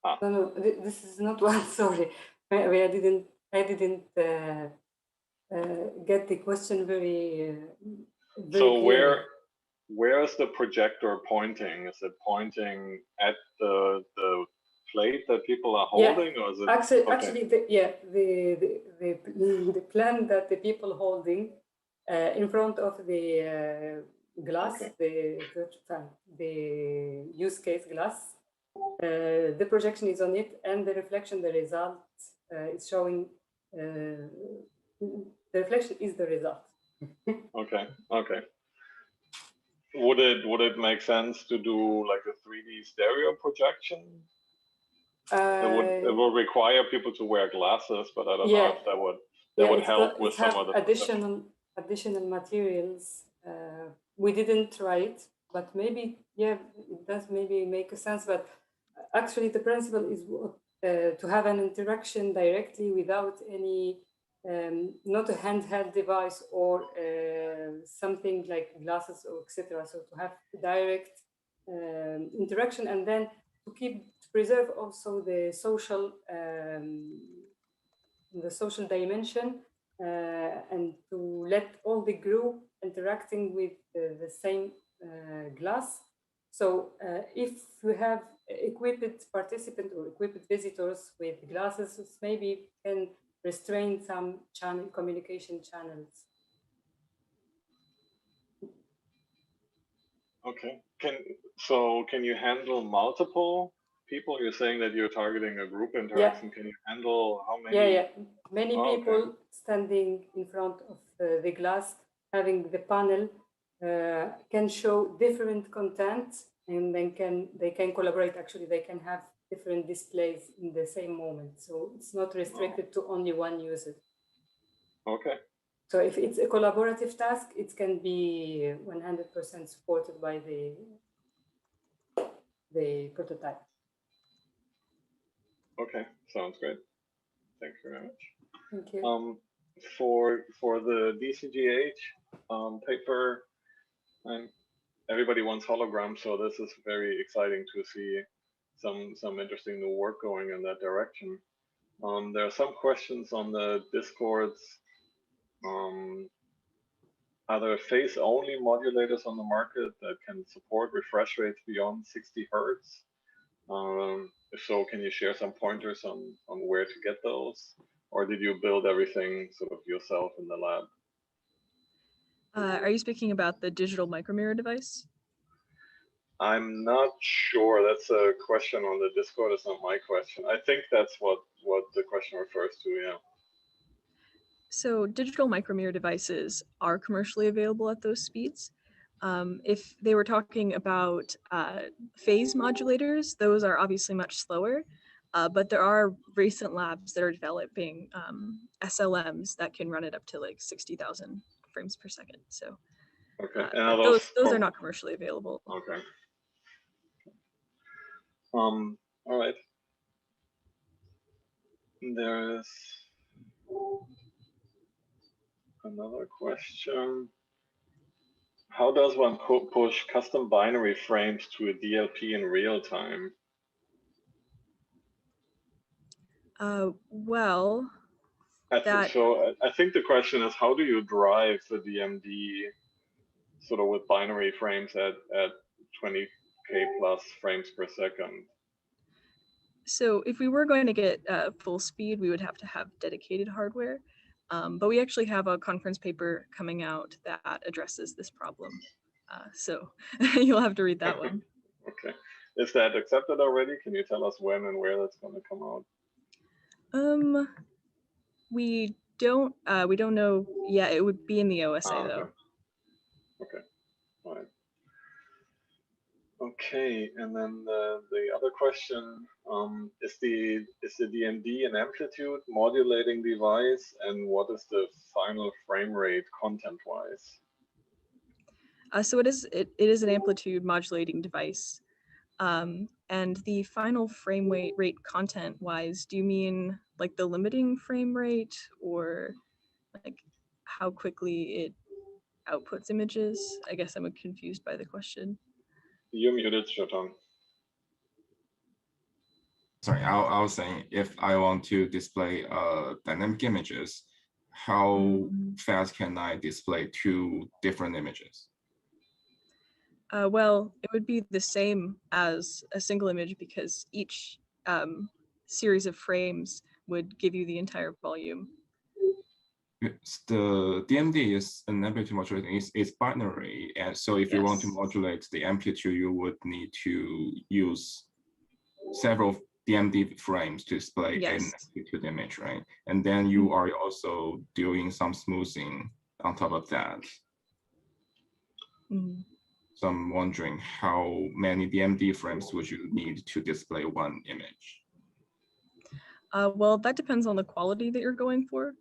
Ah. No, this is not one, sorry. I didn't get the question very so clearly. where is the projector pointing? Is it pointing at the plate that people are holding, or is it actually the plan that the people holding in front of the glass, the use case glass, the projection is on it, and the reflection, the result is showing. The reflection is the result. Okay. Would it make sense to do like a 3D stereo projection? It would require people to wear glasses, but I don't know if that would help with some of the additional materials. We didn't try it, but maybe it does maybe make a sense. But actually, the principle is to have an interaction directly without any, not a handheld device or something like glasses or etc. So to have direct interaction, and then to preserve also the social dimension, and to let all the group interacting with the same glass. So if we have equipped participants or equipped visitors with glasses, maybe can restrain some communication channels. Okay. Can you handle multiple people? You're saying that you're targeting a group interaction. Can you handle how many? Yeah. Many people standing in front of the glass, having the panel, can show different content, and then they can collaborate. Actually, they can have different displays in the same moment. So it's not restricted to only one user. Okay. So if it's a collaborative task, it can be 100% supported by the prototype. Okay, sounds great. Thank you very much. Thank you. For the DCGH paper, everybody wants holograms, so this is very exciting to see some interesting new work going in that direction. There are some questions on the Discords. Are there phase-only modulators on the market that can support refresh rates beyond 60 Hertz? If so, can you share some pointers on where to get those? Or did you build everything sort of yourself in the lab? Are you speaking about the digital micromirror device? I'm not sure. That's a question on the Discord. It's not my question. I think that's what the question refers to, yeah. So digital micromirror devices are commercially available at those speeds. If they were talking about phase modulators, those are obviously much slower. But there are recent labs that are developing SLMs that can run it up to like 60,000 frames per second. So Okay, but those are not commercially available. Okay. All right. There's another question. How does one push custom binary frames to a DLP in real time? Well, I think the question is, how do you drive the DMD sort of with binary frames at 20K plus frames per second? So if we were going to get full speed, we would have to have dedicated hardware. But we actually have a conference paper coming out that addresses this problem. So you'll have to read that one. Okay. Is that accepted already? Can you tell us when and where that's going to come out? We don't know yet. It would be in the OSA though. Okay. All right. Okay, and then the other question, is the DMD an amplitude modulating device, and what is the final frame rate content-wise? So it is an amplitude modulating device. And the final frame rate content-wise, do you mean like the limiting frame rate, or like how quickly it outputs images? I guess I'm confused by the question. You're muted, Shoton. Sorry, I was saying if I want to display dynamic images, how fast can I display two different images? Well, it would be the same as a single image because each series of frames would give you the entire volume. The DMD is an amplitude modulating, it's binary. And so if you want to modulate the amplitude, you would need to use several DMD frames to display an amplitude image, right? And then you are also doing some smoothing on top of that. So I'm wondering how many DMD frames would you need to display one image? Well, that depends on the quality that you're going for.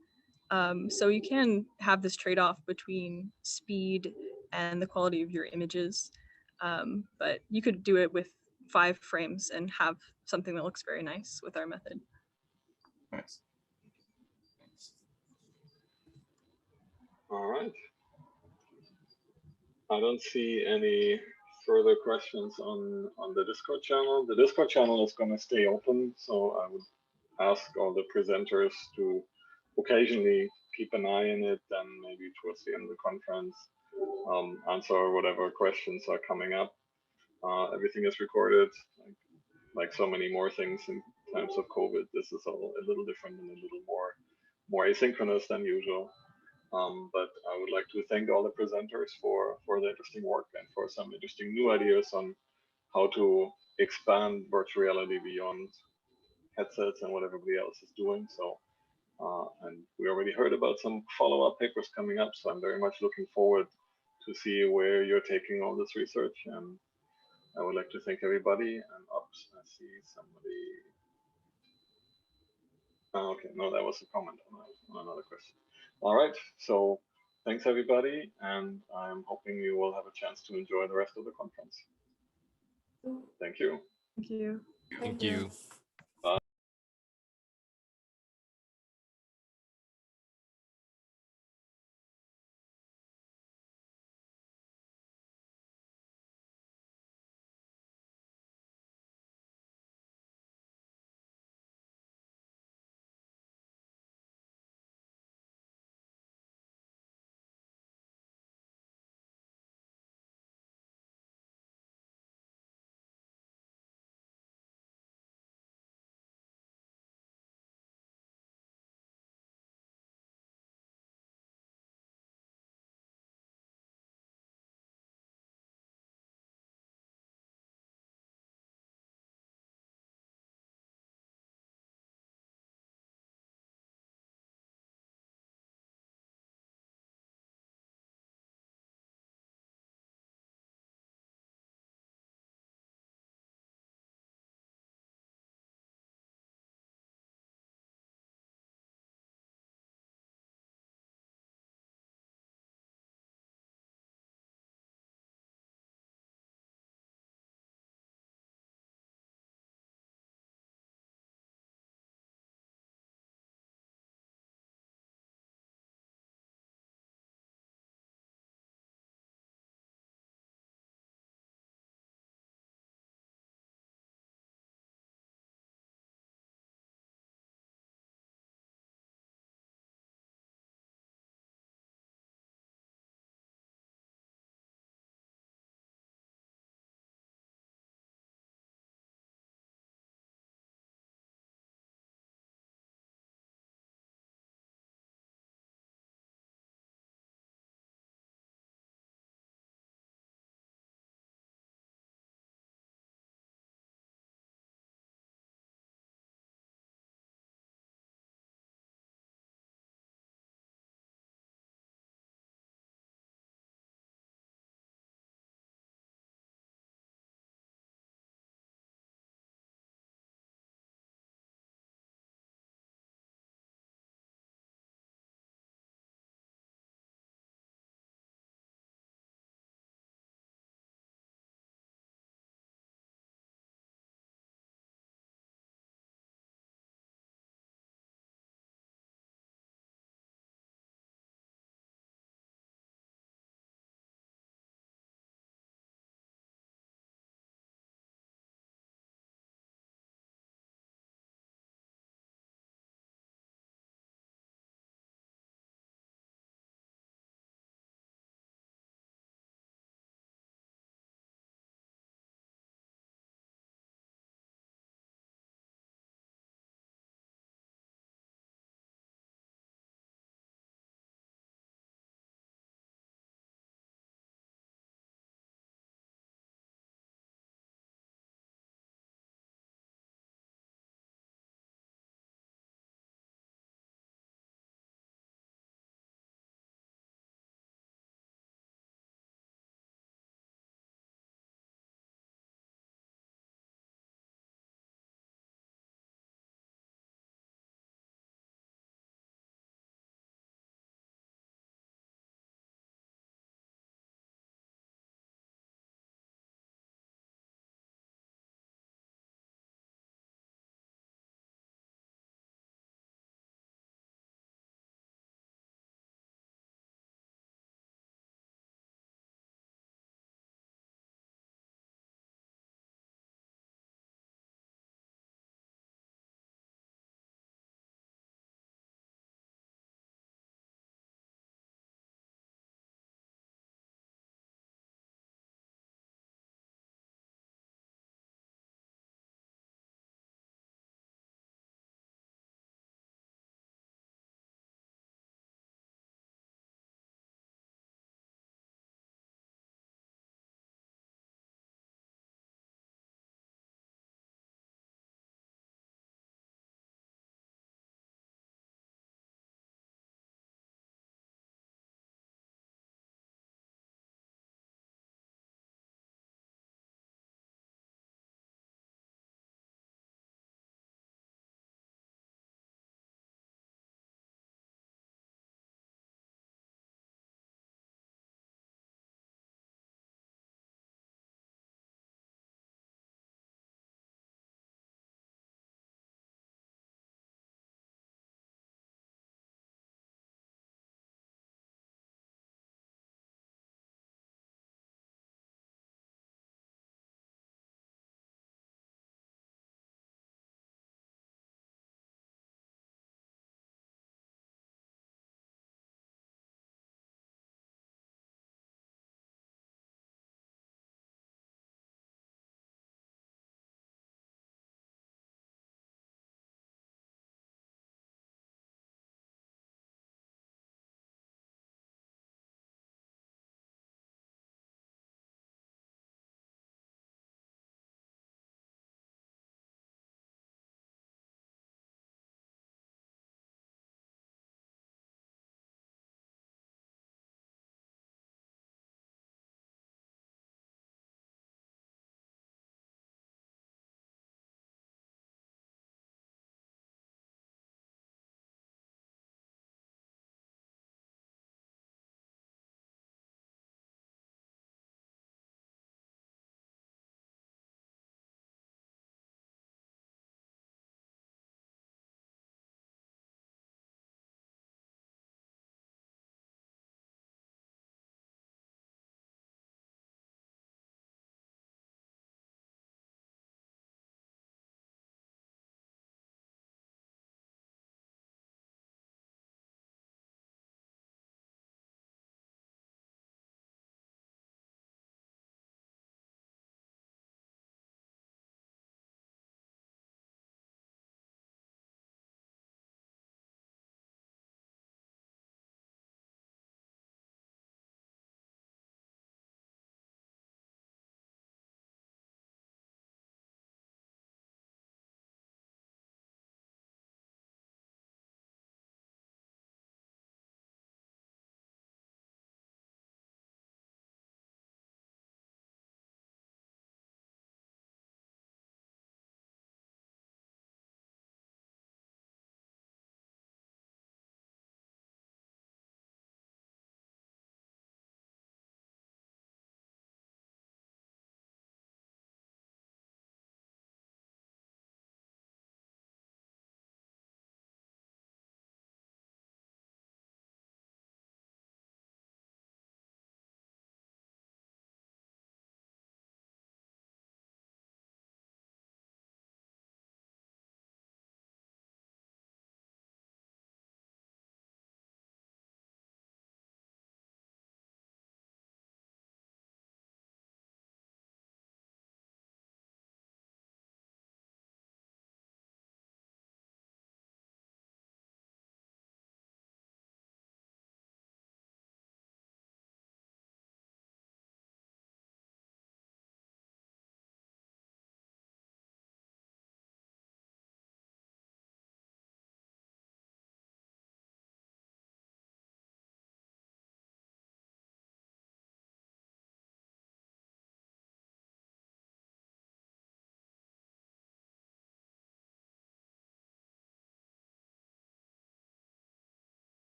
So you can have this trade-off between speed and the quality of your images, but you could do it with 5 frames and have something that looks very nice with our method. Nice. Thanks. All right. I don't see any further questions on the Discord channel. The Discord channel is going to stay open, so I would ask all the presenters to occasionally keep an eye on it, and maybe towards the end of the conference, answer whatever questions are coming up. Everything is recorded, like so many more things in times of COVID. This is all a little different and a little more asynchronous than usual. But I would like to thank all the presenters for the interesting work and for some interesting new ideas on how to expand virtual reality beyond headsets and what everybody else is doing. So, and we already heard about some follow-up papers coming up. So I'm very much looking forward to see where you're taking all this research. And I would like to thank everybody. And oops, I see somebody. Oh, okay, no, that was a comment on another question. All right, so thanks everybody, and I'm hoping you will have a chance to enjoy the rest of the conference. Thank you. Thank you. Thank you. Bye.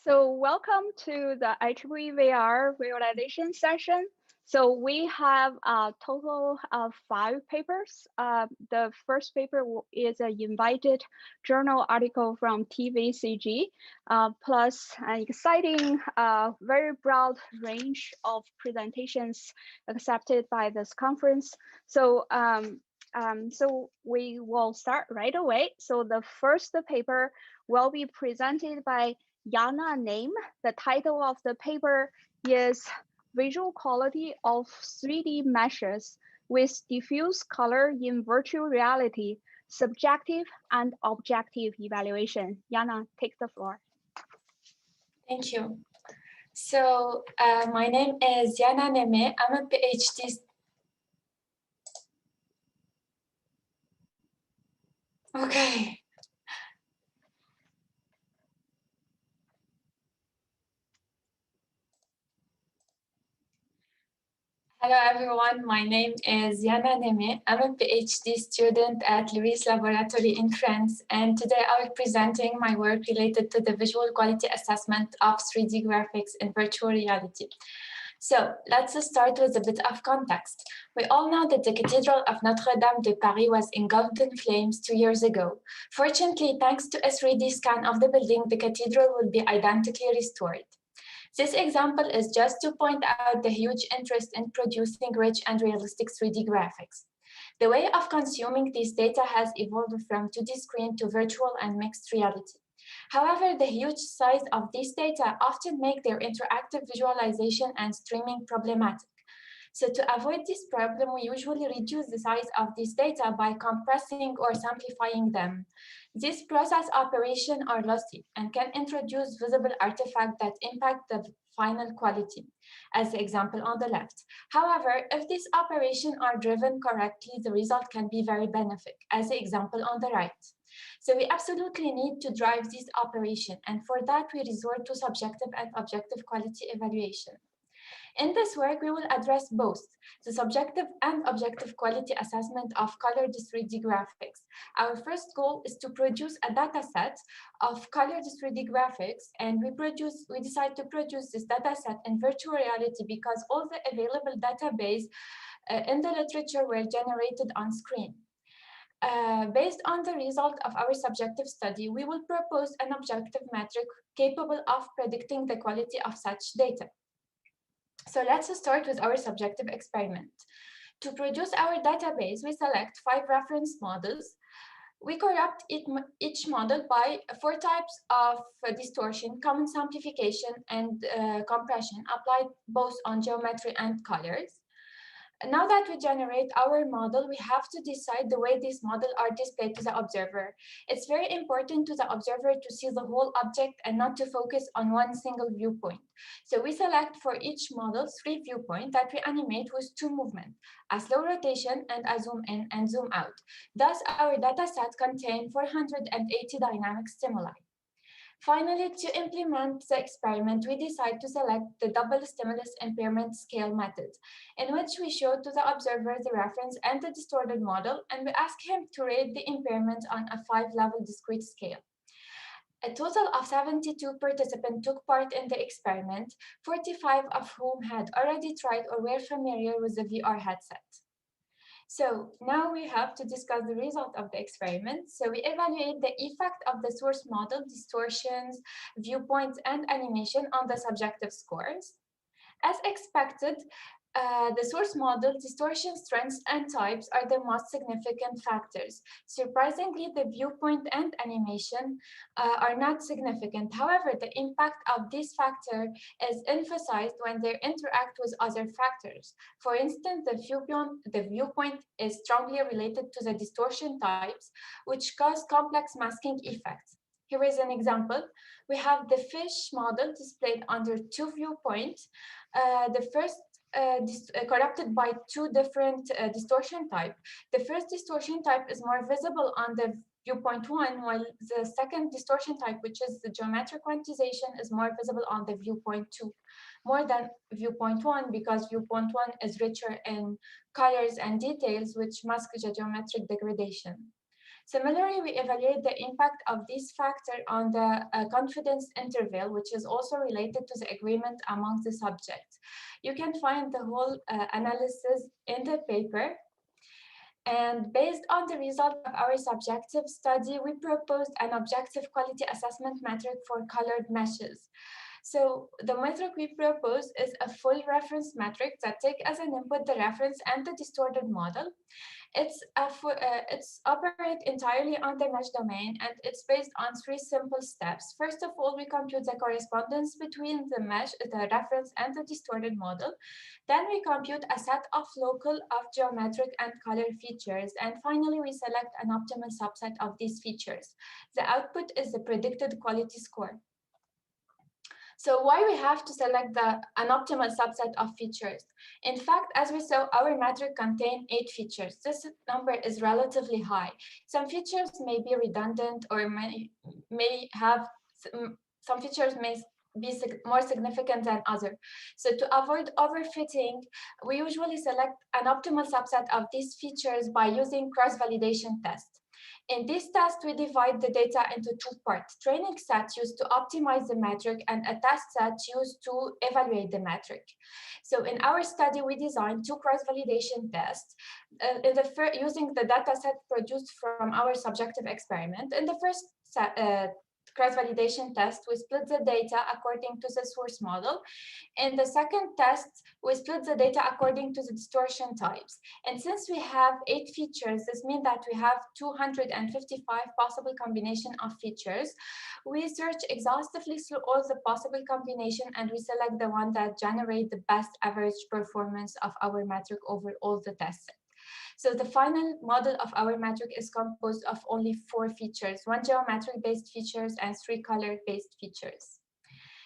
So welcome to the IEEE VR visualization session. So we have a total of 5 papers. The first paper is an invited journal article from TVCG, plus an exciting, very broad range of presentations accepted by this conference. So so we will start right away. So the first paper will be presented by Yana Name. The title of the paper is Visual Quality of 3D Meshes with Diffuse Color in Virtual Reality, Subjective and Objective Evaluation. Yana, take the floor. Thank you. So my name is Yana Neme. I'm a PhD. Okay. Hello everyone, my name is Yana Neme. I'm a PhD student at Luis Laboratory in France, and today I'll be presenting my work related to the visual quality assessment of 3D graphics in virtual reality. So let's start with a bit of context. We all know that the Cathedral of Notre-Dame de Paris was engulfed in flames 2 years ago. Fortunately, thanks to a 3D scan of the building, the cathedral will be identically restored. This example is just to point out the huge interest in producing rich and realistic 3D graphics. The way of consuming this data has evolved from 2D screen to virtual and mixed reality. However, the huge size of this data often make their interactive visualization and streaming problematic. So to avoid this problem, we usually reduce the size of this data by compressing or simplifying them. This process operations are lossy and can introduce visible artifacts that impact the final quality, as the example on the left. However, if these operations are driven correctly, the result can be very beneficial, as the example on the right. So we absolutely need to drive this operation, and for that we resort to subjective and objective quality evaluation. In this work, we will address both the subjective and objective quality assessment of colored 3D graphics. Our first goal is to produce a data set of colored 3D graphics, and we decide to produce this data set in virtual reality because all the available database in the literature were generated on screen. Based on the result of our subjective study, we will propose an objective metric capable of predicting the quality of such data. So let's start with our subjective experiment. To produce our database, we select 5 reference models. We corrupt each model by 4 types of distortion, common simplification, and compression applied both on geometry and colors. Now that we generate our model, we have to decide the way these models are displayed to the observer. It's very important to the observer to see the whole object and not to focus on one single viewpoint. So we select for each model 3 viewpoints that we animate with 2 movements, a slow rotation and a zoom in and zoom out. Thus, our data set contains 480 dynamic stimuli. Finally, to implement the experiment, we decide to select the double stimulus impairment scale method, in which we show to the observer the reference and the distorted model, and we ask him to rate the impairment on a 5-level discrete scale. A total of 72 participants took part in the experiment, 45 of whom had already tried or were familiar with the VR headset. So now we have to discuss the result of the experiment. So we evaluate the effect of the source model, distortions, viewpoints, and animation on the subjective scores. As expected, the source model, distortion strengths, and types are the most significant factors. Surprisingly, the viewpoint and animation are not significant. However, the impact of this factor is emphasized when they interact with other factors. For instance, the viewpoint is strongly related to the distortion types, which cause complex masking effects. Here is an example. We have the fish model displayed under 2 viewpoints. The first corrupted by 2 different distortion types. The first distortion type is more visible on the viewpoint 1, while the second distortion type, which is the geometric quantization, is more visible on the viewpoint 2, more than viewpoint 1, because viewpoint 1 is richer in colors and details, which mask the geometric degradation. Similarly, we evaluate the impact of this factor on the confidence interval, which is also related to the agreement among the subjects. You can find the whole analysis in the paper. And based on the result of our subjective study, we proposed an objective quality assessment metric for colored meshes. So the metric we propose is a full reference metric that take as an input the reference and the distorted model. It's operate entirely on the mesh domain, and it's based on 3 simple steps. First of all, we compute the correspondence between the mesh, the reference, and the distorted model. Then we compute a set of local, of geometric, and color features. And finally, we select an optimal subset of these features. The output is the predicted quality score. So why we have to select an optimal subset of features? In fact, as we saw, our metric contains 8 features. This number is relatively high. Some features may be redundant or may have, some features may be more significant than others. So to avoid overfitting, we usually select an optimal subset of these features by using cross-validation tests. In this test, we divide the data into 2 parts: training set used to optimize the metric and a test set used to evaluate the metric. So in our study, we designed 2 cross-validation tests using the data set produced from our subjective experiment. In the first cross-validation test, we split the data according to the source model. In the second test, we split the data according to the distortion types. And since we have 8 features, this means that we have 255 possible combinations of features. We search exhaustively through all the possible combinations, and we select the one that generate the best average performance of our metric over all the tests. So the final model of our metric is composed of only 4 features, 1 geometric-based features and 3 color-based features.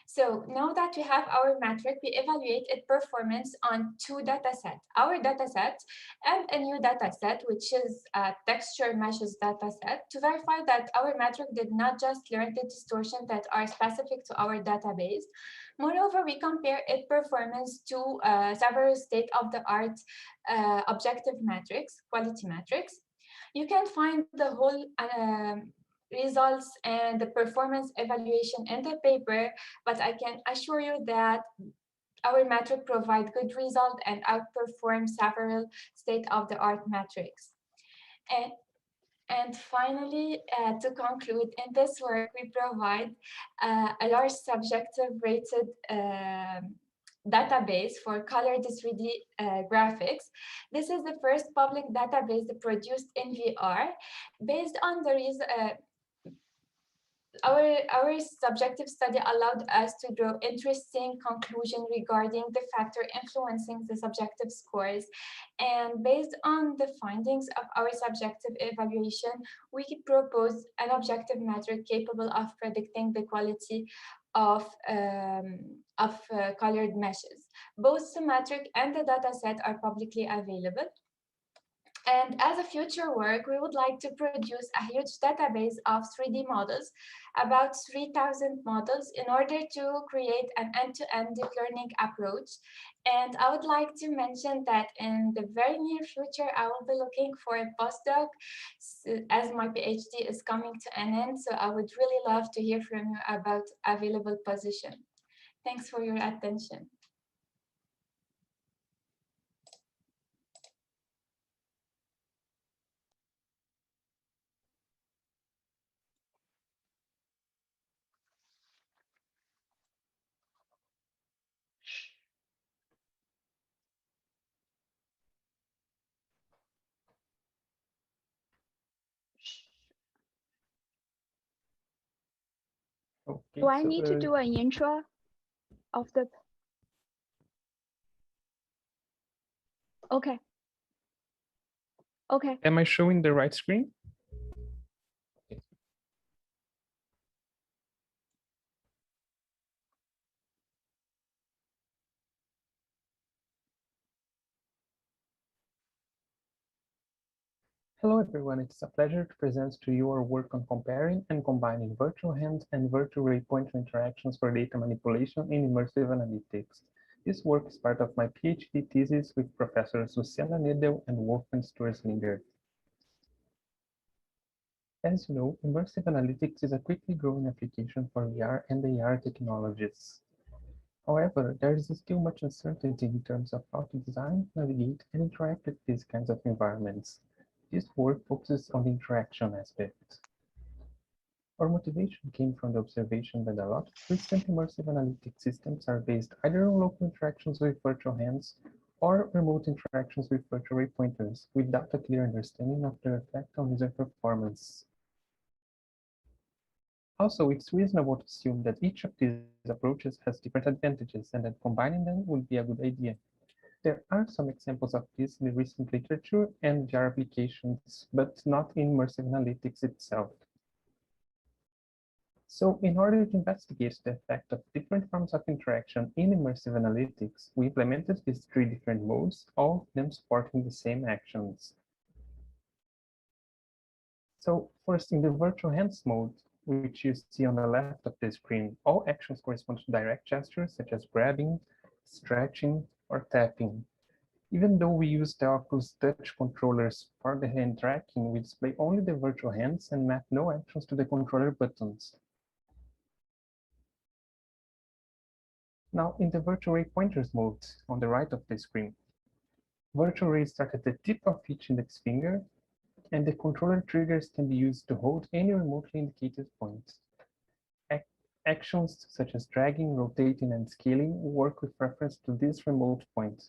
So now that we have our metric, we evaluate its performance on 2 datasets, our dataset and a new dataset, which is a texture meshes dataset, to verify that our metric did not just learn the distortions that are specific to our database. Moreover, we compare its performance to several state-of-the-art objective metrics, quality metrics. You can find the whole results and the performance evaluation in the paper, but I can assure you that our metric provides good results and outperforms several state-of-the-art metrics. And finally, to conclude, in this work, we provide a large subjective rated database for colored 3D graphics. This is the first public database produced in VR. Based on the our subjective study allowed us to draw interesting conclusions regarding the factor influencing the subjective scores. And based on the findings of our subjective evaluation, we propose an objective metric capable of predicting the quality of colored meshes. Both the metric and the dataset are publicly available. And as a future work, we would like to produce a huge database of 3D models, about 3,000 models, in order to create an end-to-end deep learning approach. And I would like to mention that in the very near future, I will be looking for a postdoc as my PhD is coming to an end. So I would really love to hear from you about available position. Thanks for your attention. Okay, do I need to do an intro of the? Okay. Okay. Am I showing the right screen? Hello everyone, it's a pleasure to present to you our work on comparing and combining virtual hand and virtual ray pointer interactions for data manipulation in immersive analytics. This work is part of my PhD thesis with Professors Luciana Niedel and Wolfgang Sturzlinger. As you know, immersive analytics is a quickly growing application for VR and AR technologies. However, there is still much uncertainty in terms of how to design, navigate, and interact with these kinds of environments. This work focuses on the interaction aspect. Our motivation came from the observation that a lot of recent immersive analytic systems are based either on local interactions with virtual hands or remote interactions with virtual ray pointers without a clear understanding of their effect on user performance. Also, it's reasonable to assume that each of these approaches has different advantages and that combining them would be a good idea. There are some examples of this in the recent literature and VR applications, but not in immersive analytics itself. So in order to investigate the effect of different forms of interaction in immersive analytics, we implemented these 3 different modes, all of them supporting the same actions. So first, in the virtual hands mode, which you see on the left of the screen, all actions correspond to direct gestures such as grabbing, stretching, or tapping. Even though we use the Oculus Touch controllers for the hand tracking, we display only the virtual hands and map no actions to the controller buttons. Now, in the virtual ray pointers mode on the right of the screen, virtual rays start at the tip of each index finger, and the controller triggers can be used to hold any remotely indicated point. Actions such as dragging, rotating, and scaling work with reference to this remote point.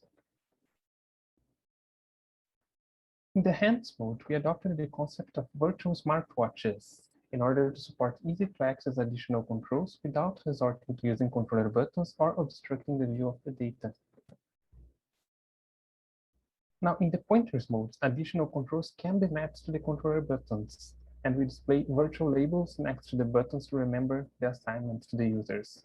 In the hands mode, we adopted the concept of virtual smartwatches in order to support easy to access additional controls without resorting to using controller buttons or obstructing the view of the data. Now, in the pointers mode, additional controls can be mapped to the controller buttons, and we display virtual labels next to the buttons to remember the assignments to the users.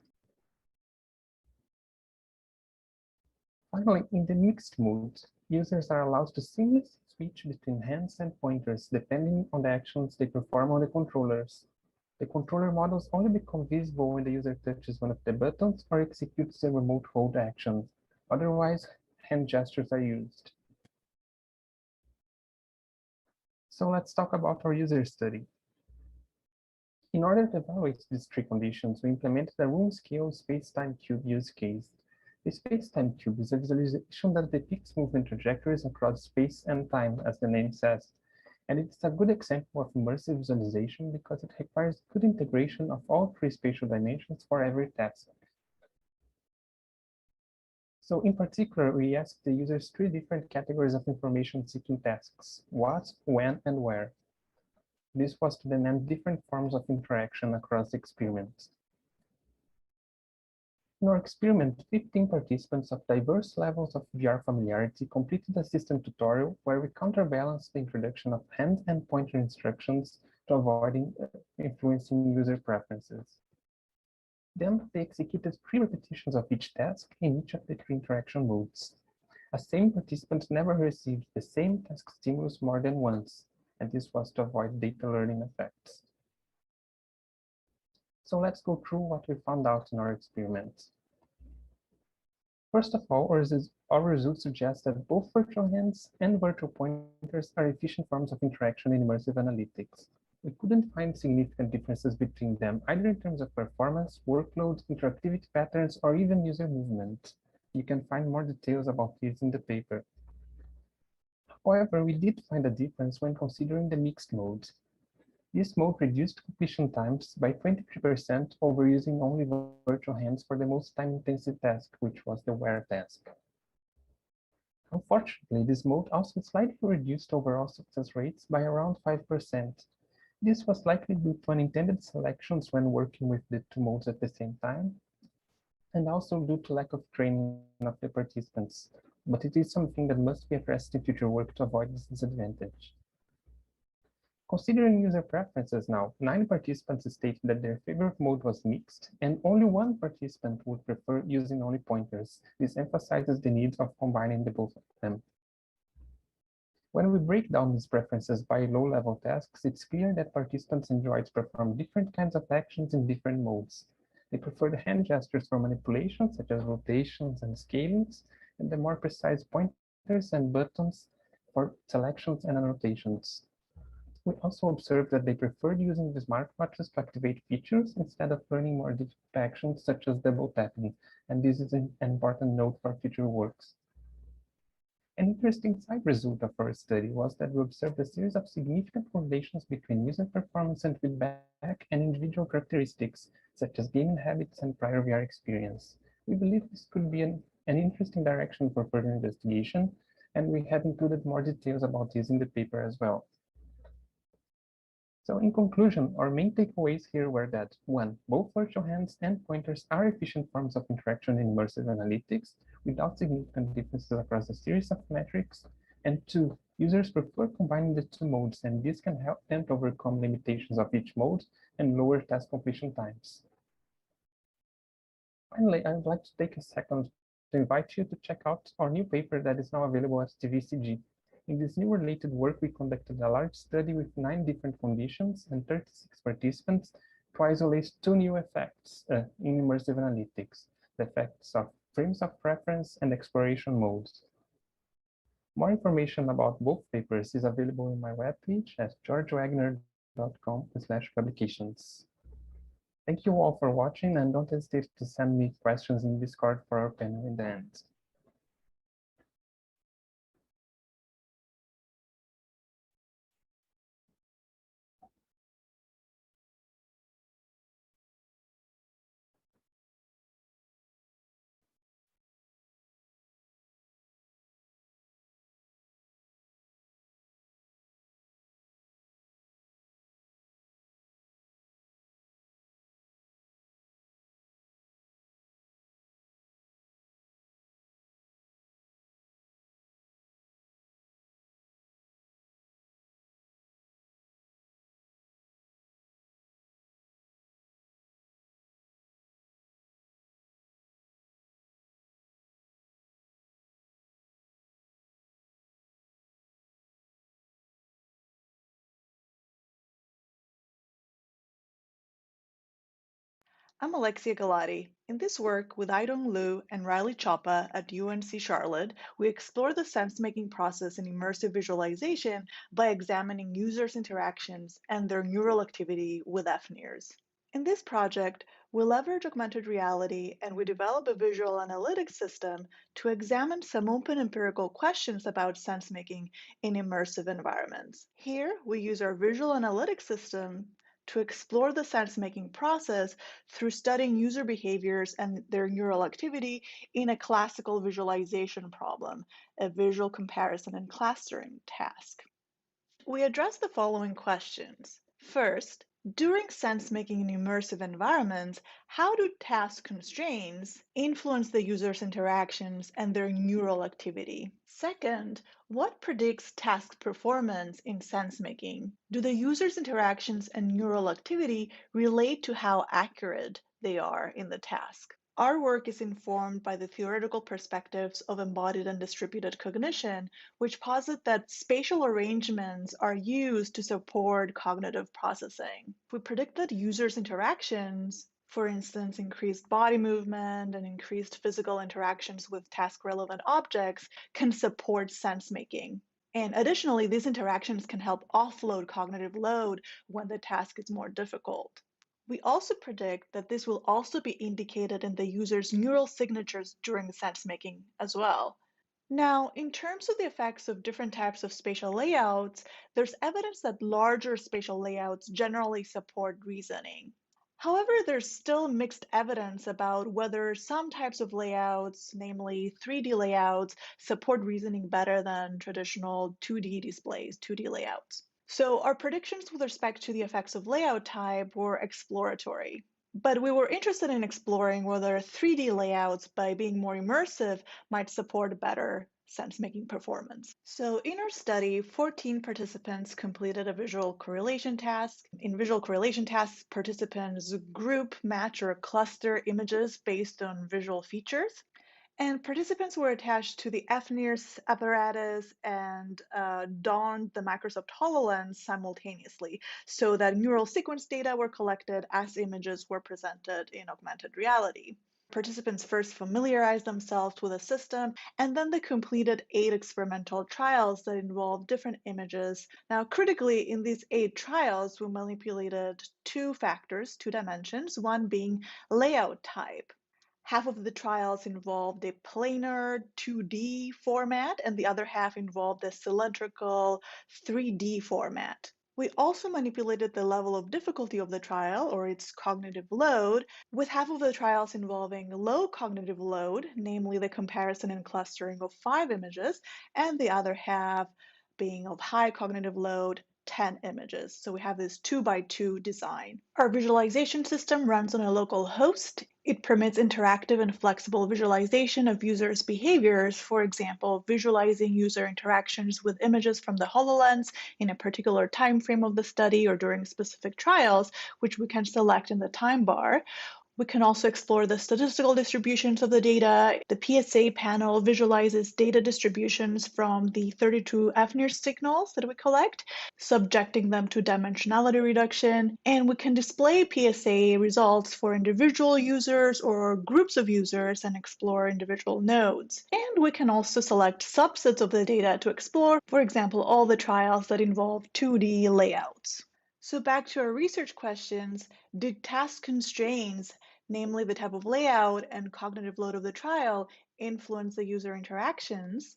Finally, in the mixed mode, users are allowed to seamlessly switch between hands and pointers depending on the actions they perform on the controllers. The controller models only become visible when the user touches one of the buttons or executes a remote hold action. Otherwise, hand gestures are used. So let's talk about our user study. In order to evaluate these 3 conditions, we implemented a room scale space-time cube use case. The space-time cube is a visualization that depicts movement trajectories across space and time, as the name says. And it's a good example of immersive visualization because it requires good integration of all 3 spatial dimensions for every task. So in particular, we asked the users 3 different categories of information-seeking tasks: what, when, and where. This was to demand different forms of interaction across the experiment. In our experiment, 15 participants of diverse levels of VR familiarity completed a system tutorial where we counterbalanced the introduction of hand and pointer instructions to avoiding influencing user preferences. Then they executed 3 repetitions of each task in each of the 3 interaction modes. A same participant never received the same task stimulus more than once, and this was to avoid data learning effects. So let's go through what we found out in our experiment. First of all, our results suggest that both virtual hands and virtual pointers are efficient forms of interaction in immersive analytics. We couldn't find significant differences between them, either in terms of performance, workload, interactivity patterns, or even user movement. You can find more details about this in the paper. However, we did find a difference when considering the mixed mode. This mode reduced completion times by 23% over using only virtual hands for the most time-intensive task, which was the wear task. Unfortunately, this mode also slightly reduced overall success rates by around 5%. This was likely due to unintended selections when working with the 2 modes at the same time, and also due to lack of training of the participants. But it is something that must be addressed in future work to avoid this disadvantage. Considering user preferences now, 9 participants stated that their favorite mode was mixed, and only 1 participant would prefer using only pointers. This emphasizes the need of combining the both of them. When we break down these preferences by low-level tasks, it's clear that participants enjoy to perform different kinds of actions in different modes. They prefer the hand gestures for manipulation, such as rotations and scalings, and the more precise pointers and buttons for selections and annotations. we also observed that they preferred using the smartwatches to activate features instead of learning more difficult actions such as double tapping, and this is an important note for future works. An interesting side result of our study was that we observed a series of significant correlations between user performance and feedback and individual characteristics, such as gaming habits and prior VR experience. We believe this could be an interesting direction for further investigation, and we have included more details about this in the paper as well. So in conclusion, our main takeaways here were that 1. Both virtual hands and pointers are efficient forms of interaction in immersive analytics without significant differences across a series of metrics. And 2. Users prefer combining the two modes, and this can help them to overcome limitations of each mode and lower task completion times. Finally, I would like to take a second to invite you to check out our new paper that is now available at TVCG. In this new related work, we conducted a large study with 9 different conditions and 36 participants to isolate 2 new effects in immersive analytics, the effects of frames of reference and exploration modes. More information about both papers is available in my webpage at georgewagner.com/publications. Thank you all for watching, and don't hesitate to send me questions in Discord for our panel in the end. I'm Alexia Galati. In this work with Aidong Liu and Riley Choppa at UNC Charlotte, we explore the sense-making process in immersive visualization by examining users' interactions and their neural activity with FNIRS. In this project, we leverage augmented reality and we develop a visual analytics system to examine some open empirical questions about sense-making in immersive environments. Here, we use our visual analytics system to explore the sense-making process through studying user behaviors and their neural activity in a classical visualization problem, a visual comparison and clustering task. We address the following questions. First, during sense-making in immersive environments, how do task constraints influence the user's interactions and their neural activity? Second, what predicts task performance in sense-making? Do the user's interactions and neural activity relate to how accurate they are in the task? Our work is informed by the theoretical perspectives of embodied and distributed cognition, which posit that spatial arrangements are used to support cognitive processing. We predict that users' interactions, for instance, increased body movement and increased physical interactions with task-relevant objects, can support sense-making. And additionally, these interactions can help offload cognitive load when the task is more difficult. We also predict that this will also be indicated in the user's neural signatures during sense-making as well. Now, in terms of the effects of different types of spatial layouts, there's evidence that larger spatial layouts generally support reasoning. However, there's still mixed evidence about whether some types of layouts, namely 3D layouts, support reasoning better than traditional 2D displays, 2D layouts. So our predictions with respect to the effects of layout type were exploratory. But we were interested in exploring whether 3D layouts, by being more immersive, might support better sense-making performance. So in our study, 14 participants completed a visual correlation task. In visual correlation tasks, participants group, match, or cluster images based on visual features. And participants were attached to the FNIRS apparatus and donned the Microsoft HoloLens simultaneously, so that neural sequence data were collected as images were presented in augmented reality. Participants first familiarized themselves with the system, and then they completed 8 experimental trials that involved different images. Now, critically, in these 8 trials, we manipulated 2 factors, 2 dimensions, one being layout type. Half of the trials involved a planar 2D format, and the other half involved a cylindrical 3D format. We also manipulated the level of difficulty of the trial, or its cognitive load, with half of the trials involving low cognitive load, namely the comparison and clustering of 5 images, and the other half being of high cognitive load, 10 images. So we have this 2x2 design. Our visualization system runs on a local host. It permits interactive and flexible visualization of users' behaviors, for example, visualizing user interactions with images from the HoloLens in a particular time frame of the study or during specific trials, which we can select in the time bar. We can also explore the statistical distributions of the data. The PSA panel visualizes data distributions from the 32 FNIR signals that we collect, subjecting them to dimensionality reduction. And we can display PSA results for individual users or groups of users and explore individual nodes. And we can also select subsets of the data to explore, for example, all the trials that involve 2D layouts. So back to our research questions, did task constraints, namely the type of layout and cognitive load of the trial, influence the user interactions?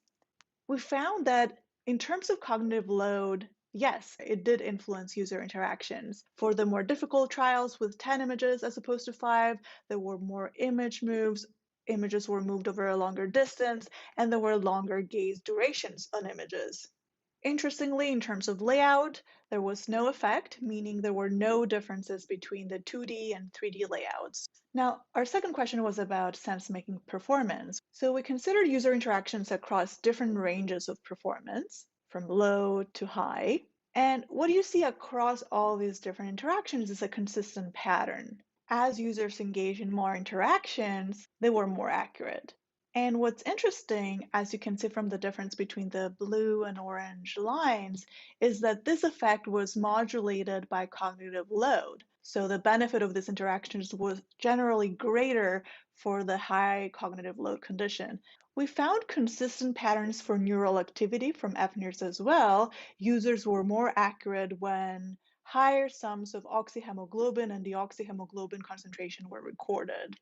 We found that in terms of cognitive load, yes, it did influence user interactions. For the more difficult trials with 10 images as opposed to 5, there were more image moves, images were moved over a longer distance, and there were longer gaze durations on images. Interestingly, in terms of layout, there was no effect, meaning there were no differences between the 2D and 3D layouts. Now, our second question was about sense-making performance. So we considered user interactions across different ranges of performance, from low to high. And what you see across all these different interactions is a consistent pattern. As users engage in more interactions, they were more accurate. And what's interesting, as you can see from the difference between the blue and orange lines, is that this effect was modulated by cognitive load. So the benefit of these interactions was generally greater for the high cognitive load condition. We found consistent patterns for neural activity from FNIRS as well. Users were more accurate when higher sums of oxyhemoglobin and deoxyhemoglobin concentration were recorded.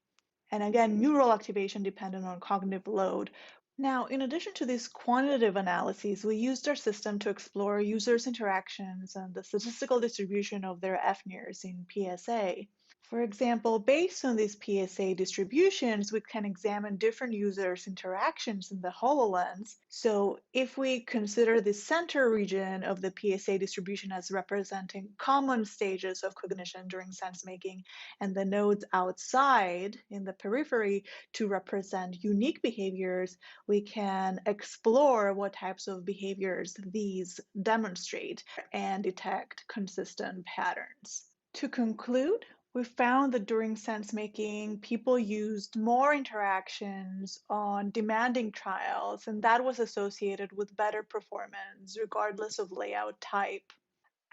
And again, neural activation depended on cognitive load. Now, in addition to these quantitative analyses, we used our system to explore users' interactions and the statistical distribution of their FNIRS in PSA. For example, based on these PSA distributions, we can examine different users' interactions in the HoloLens. So if we consider the center region of the PSA distribution as representing common stages of cognition during sense-making, and the nodes outside in the periphery to represent unique behaviors, we can explore what types of behaviors these demonstrate and detect consistent patterns. To conclude, we found that during sense-making, people used more interactions on demanding trials, and that was associated with better performance, regardless of layout type.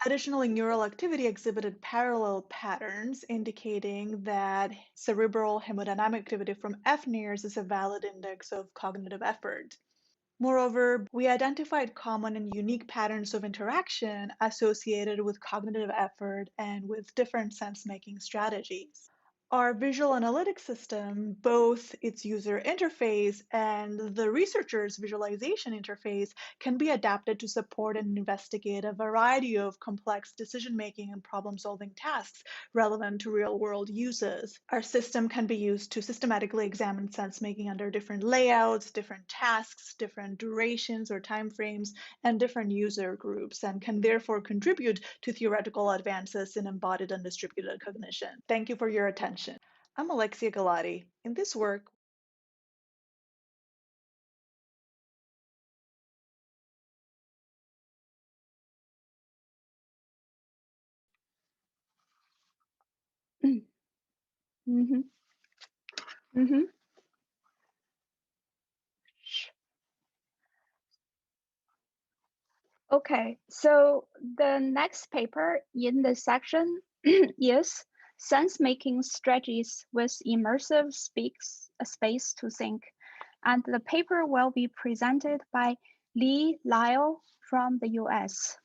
Additionally, neural activity exhibited parallel patterns, indicating that cerebral hemodynamic activity from FNIRS is a valid index of cognitive effort. Moreover, we identified common and unique patterns of interaction associated with cognitive effort and with different sense-making strategies. Our visual analytics system, both its user interface and the researcher's visualization interface, can be adapted to support and investigate a variety of complex decision-making and problem-solving tasks relevant to real-world uses. Our system can be used to systematically examine sense-making under different layouts, different tasks, different durations or timeframes, and different user groups, and can therefore contribute to theoretical advances in embodied and distributed cognition. Thank you for your attention. I'm Alexia Galati. In this work, Mm-hmm. Mm-hmm. Okay, so the next paper in the section is sense-making strategies with immersive space to think. And the paper will be presented by Lee Lyle from the US.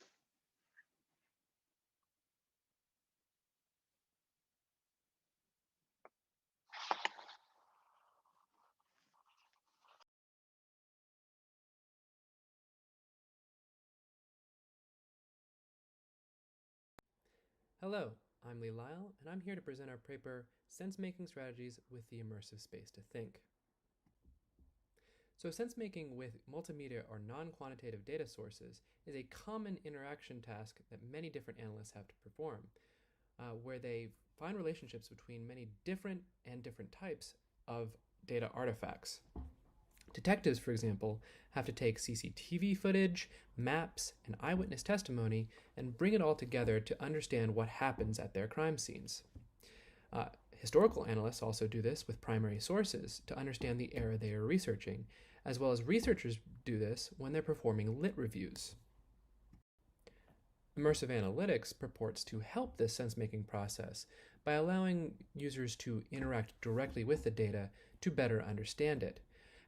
Hello, I'm Lee Lyle, and I'm here to present our paper, Sense-Making Strategies with the Immersive Space to Think. So sense-making with multimedia or non-quantitative data sources is a common interaction task that many different analysts have to perform, where they find relationships between many different types of data artifacts. Detectives, for example, have to take CCTV footage, maps, and eyewitness testimony and bring it all together to understand what happens at their crime scenes. Historical analysts also do this with primary sources to understand the era they are researching, as well as researchers do this when they're performing lit reviews. Immersive analytics purports to help this sense-making process by allowing users to interact directly with the data to better understand it.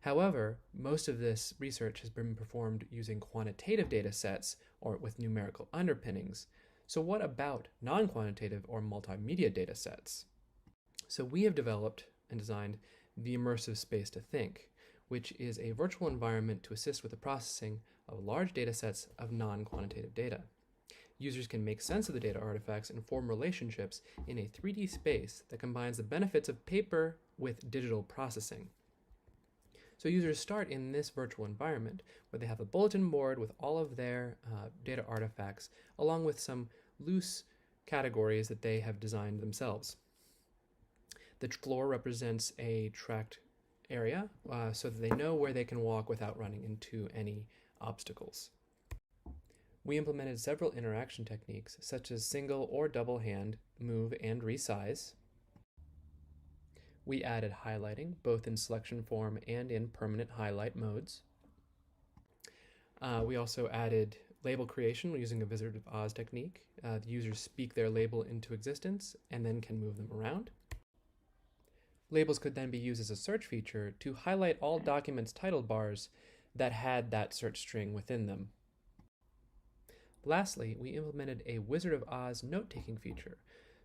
However, most of this research has been performed using quantitative data sets or with numerical underpinnings. So what about non-quantitative or multimedia data sets? So we have developed and designed the Immersive Space to Think, which is a virtual environment to assist with the processing of large data sets of non-quantitative data. Users can make sense of the data artifacts and form relationships in a 3D space that combines the benefits of paper with digital processing. So users start in this virtual environment where they have a bulletin board with all of their data artifacts, along with some loose categories that they have designed themselves. The floor represents a tracked area so that they know where they can walk without running into any obstacles. We implemented several interaction techniques such as single or double hand, move, and resize. We added highlighting, both in selection form and in permanent highlight modes. We also added label creation using a Wizard of Oz technique. The users speak their label into existence and then can move them around. Labels could then be used as a search feature to highlight all documents' title bars that had that search string within them. Lastly, we implemented a Wizard of Oz note-taking feature,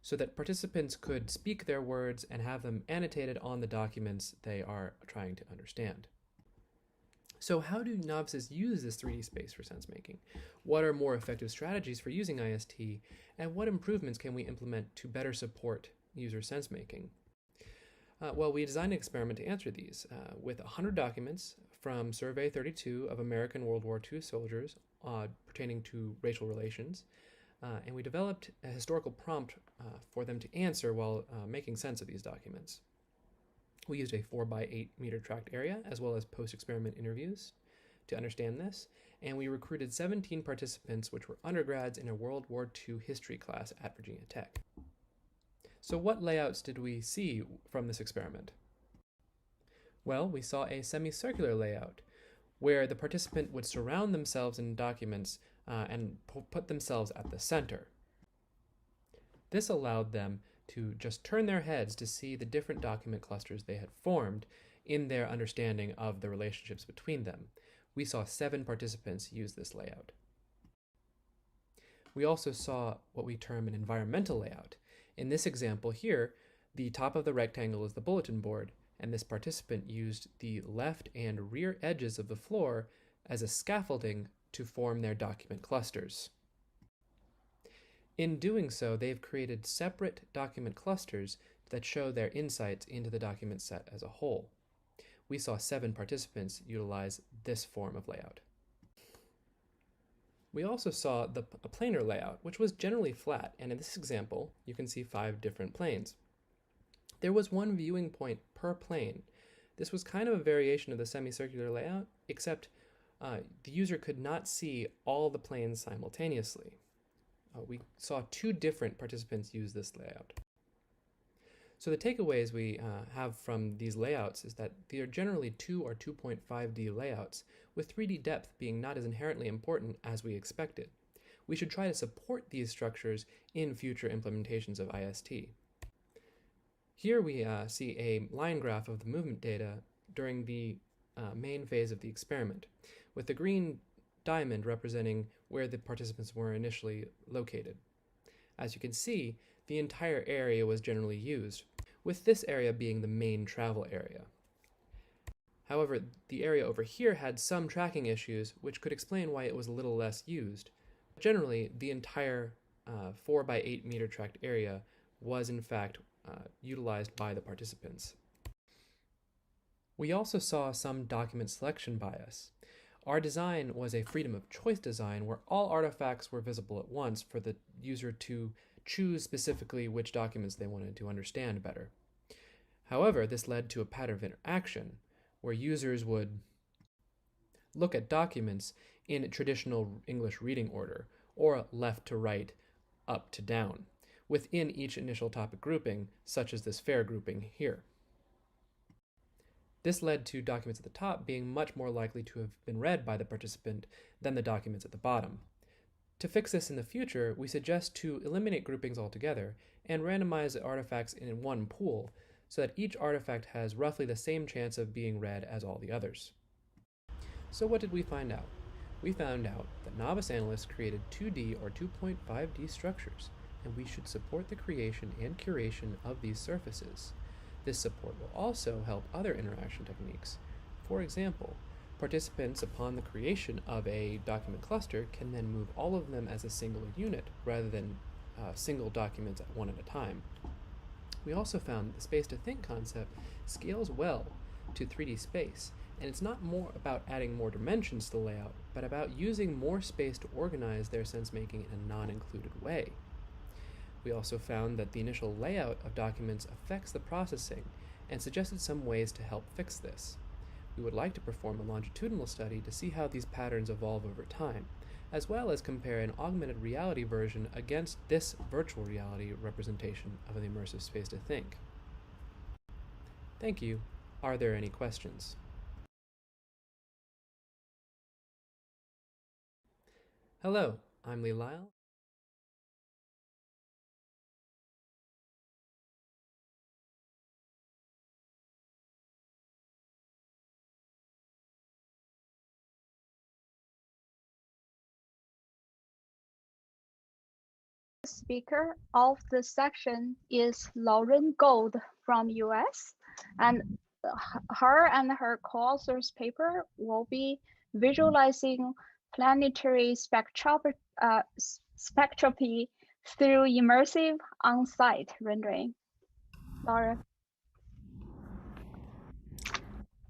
so that participants could speak their words and have them annotated on the documents they are trying to understand. So how do novices use this 3D space for sense-making? What are more effective strategies for using IST, and what improvements can we implement to better support user sense-making? Well, we designed an experiment to answer these with 100 documents from Survey 32 of American World War II soldiers pertaining to racial relations, and we developed a historical prompt for them to answer while making sense of these documents. We used a 4x8 meter tract area as well as post-experiment interviews to understand this, and we recruited 17 participants which were undergrads in a World War II history class at Virginia Tech. So what layouts did we see from this experiment? Well, we saw a semicircular layout where the participant would surround themselves in documents and put themselves at the center. This allowed them to just turn their heads to see the different document clusters they had formed in their understanding of the relationships between them. We saw 7 participants use this layout. We also saw what we term an environmental layout. In this example here, the top of the rectangle is the bulletin board, and this participant used the left and rear edges of the floor as a scaffolding to form their document clusters. In doing so, they've created separate document clusters that show their insights into the document set as a whole. We saw 7 participants utilize this form of layout. We also saw a planar layout, which was generally flat, and in this example, you can see 5 different planes. There was one viewing point per plane. This was kind of a variation of the semicircular layout, except the user could not see all the planes simultaneously. We saw 2 different participants use this layout. So the takeaways we have from these layouts is that they are generally 2 or 2.5D layouts, with 3D depth being not as inherently important as we expected. We should try to support these structures in future implementations of IST. Here we see a line graph of the movement data during the main phase of the experiment, with the green diamond representing where the participants were initially located. As you can see, the entire area was generally used, with this area being the main travel area. However, the area over here had some tracking issues, which could explain why it was a little less used. Generally, the entire 4 by 8 meter tracked area was in fact utilized by the participants. We also saw some document selection bias. Our design was a freedom of choice design where all artifacts were visible at once for the user to choose specifically which documents they wanted to understand better. However, this led to a pattern of interaction where users would look at documents in traditional English reading order, or left to right, up to down, within each initial topic grouping, such as this fair grouping here. This led to documents at the top being much more likely to have been read by the participant than the documents at the bottom. To fix this in the future, we suggest to eliminate groupings altogether and randomize the artifacts in one pool so that each artifact has roughly the same chance of being read as all the others. So what did we find out? We found out that novice analysts created 2D or 2.5D structures, and we should support the creation and curation of these surfaces. This support will also help other interaction techniques. For example, participants upon the creation of a document cluster can then move all of them as a single unit rather than single documents one at a time. We also found that the space to think concept scales well to 3D space, and it's not more about adding more dimensions to the layout, but about using more space to organize their sense-making in a non-included way. We also found that the initial layout of documents affects the processing and suggested some ways to help fix this. We would like to perform a longitudinal study to see how these patterns evolve over time, as well as compare an augmented reality version against this virtual reality representation of an immersive space to think. Thank you. Are there any questions? Hello, I'm Lee Lyle. Speaker of the section is Lauren Gold from US, and her and her co-author's paper will be visualizing planetary spectroscopy through immersive on-site rendering. Laura.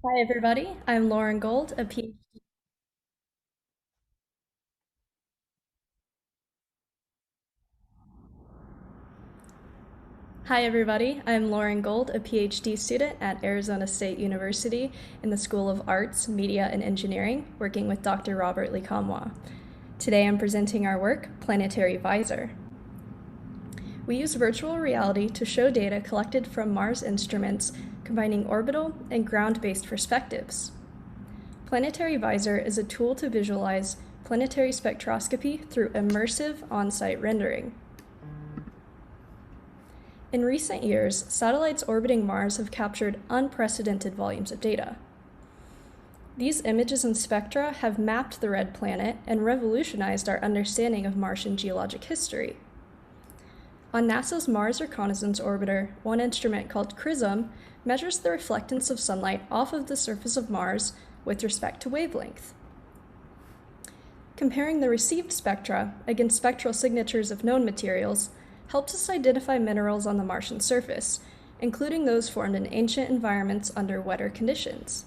Hi everybody, I'm Lauren Gold, a PhD. Hi everybody, I'm Lauren Gold, a PhD student at Arizona State University in the School of Arts, Media, and Engineering, working with Dr. Robert Likamwa. Today I'm presenting our work, Planetary Visor. We use virtual reality to show data collected from Mars instruments, combining orbital and ground-based perspectives. Planetary Visor is a tool to visualize planetary spectroscopy through immersive on-site rendering. In recent years, satellites orbiting Mars have captured unprecedented volumes of data. These images and spectra have mapped the red planet and revolutionized our understanding of Martian geologic history. On NASA's Mars Reconnaissance Orbiter, one instrument called CRISM measures the reflectance of sunlight off of the surface of Mars with respect to wavelength. Comparing the received spectra against spectral signatures of known materials helps us identify minerals on the Martian surface, including those formed in ancient environments under wetter conditions.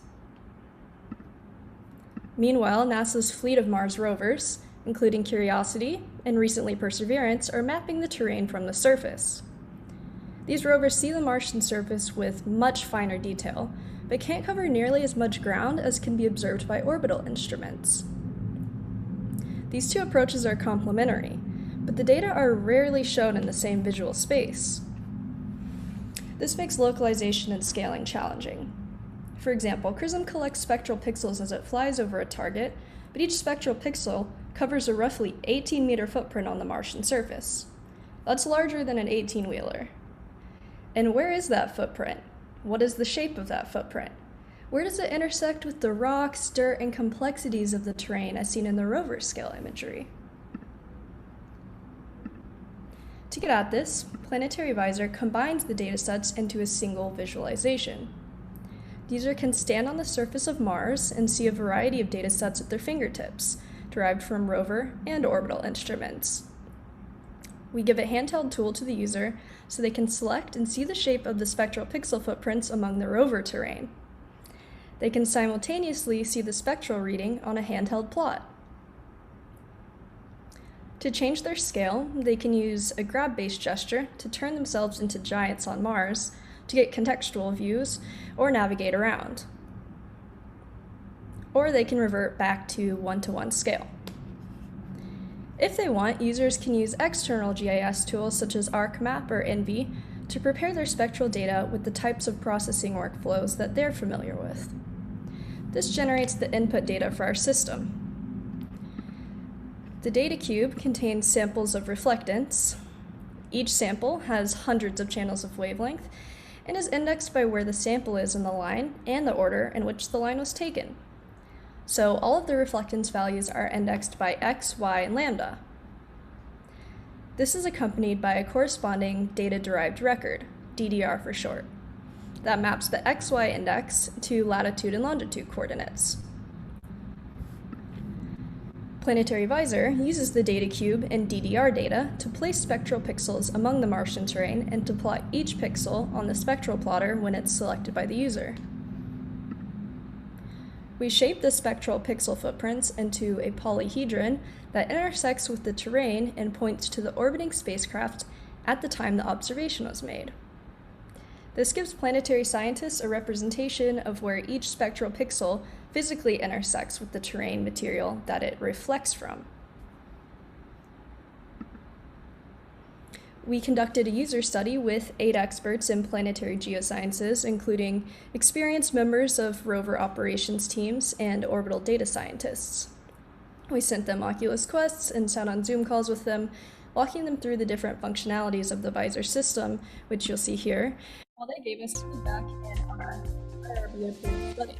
Meanwhile, NASA's fleet of Mars rovers, including Curiosity and recently Perseverance, are mapping the terrain from the surface. These rovers see the Martian surface with much finer detail, but can't cover nearly as much ground as can be observed by orbital instruments. These two approaches are complementary, but the data are rarely shown in the same visual space. This makes localization and scaling challenging. For example, CRISM collects spectral pixels as it flies over a target, but each spectral pixel covers a roughly 18-meter footprint on the Martian surface. That's larger than an 18-wheeler. And where is that footprint? What is the shape of that footprint? Where does it intersect with the rocks, dirt, and complexities of the terrain as seen in the rover scale imagery? To get at this, Planetary Visor combines the datasets into a single visualization. The user can stand on the surface of Mars and see a variety of datasets at their fingertips, derived from rover and orbital instruments. We give a handheld tool to the user so they can select and see the shape of the spectral pixel footprints among the rover terrain. They can simultaneously see the spectral reading on a handheld plot. To change their scale, they can use a grab-based gesture to turn themselves into giants on Mars, to get contextual views, or navigate around. Or they can revert back to one-to-one scale. If they want, users can use external GIS tools such as ArcMap or Envy to prepare their spectral data with the types of processing workflows that they're familiar with. This generates the input data for our system. The data cube contains samples of reflectance. Each sample has hundreds of channels of wavelength and is indexed by where the sample is in the line and the order in which the line was taken. So all of the reflectance values are indexed by x, y, and lambda. This is accompanied by a corresponding data-derived record, DDR for short, that maps the xy index to latitude and longitude coordinates. Planetary Visor uses the data cube and DDR data to place spectral pixels among the Martian terrain and to plot each pixel on the spectral plotter when it's selected by the user. We shape the spectral pixel footprints into a polyhedron that intersects with the terrain and points to the orbiting spacecraft at the time the observation was made. This gives planetary scientists a representation of where each spectral pixel physically intersects with the terrain material that it reflects from. We conducted a user study with 8 experts in planetary geosciences, including experienced members of rover operations teams and orbital data scientists. We sent them Oculus Quests and sat on Zoom calls with them, walking them through the different functionalities of the Visor system, which you'll see here, while they gave us feedback in our IRB-approved study.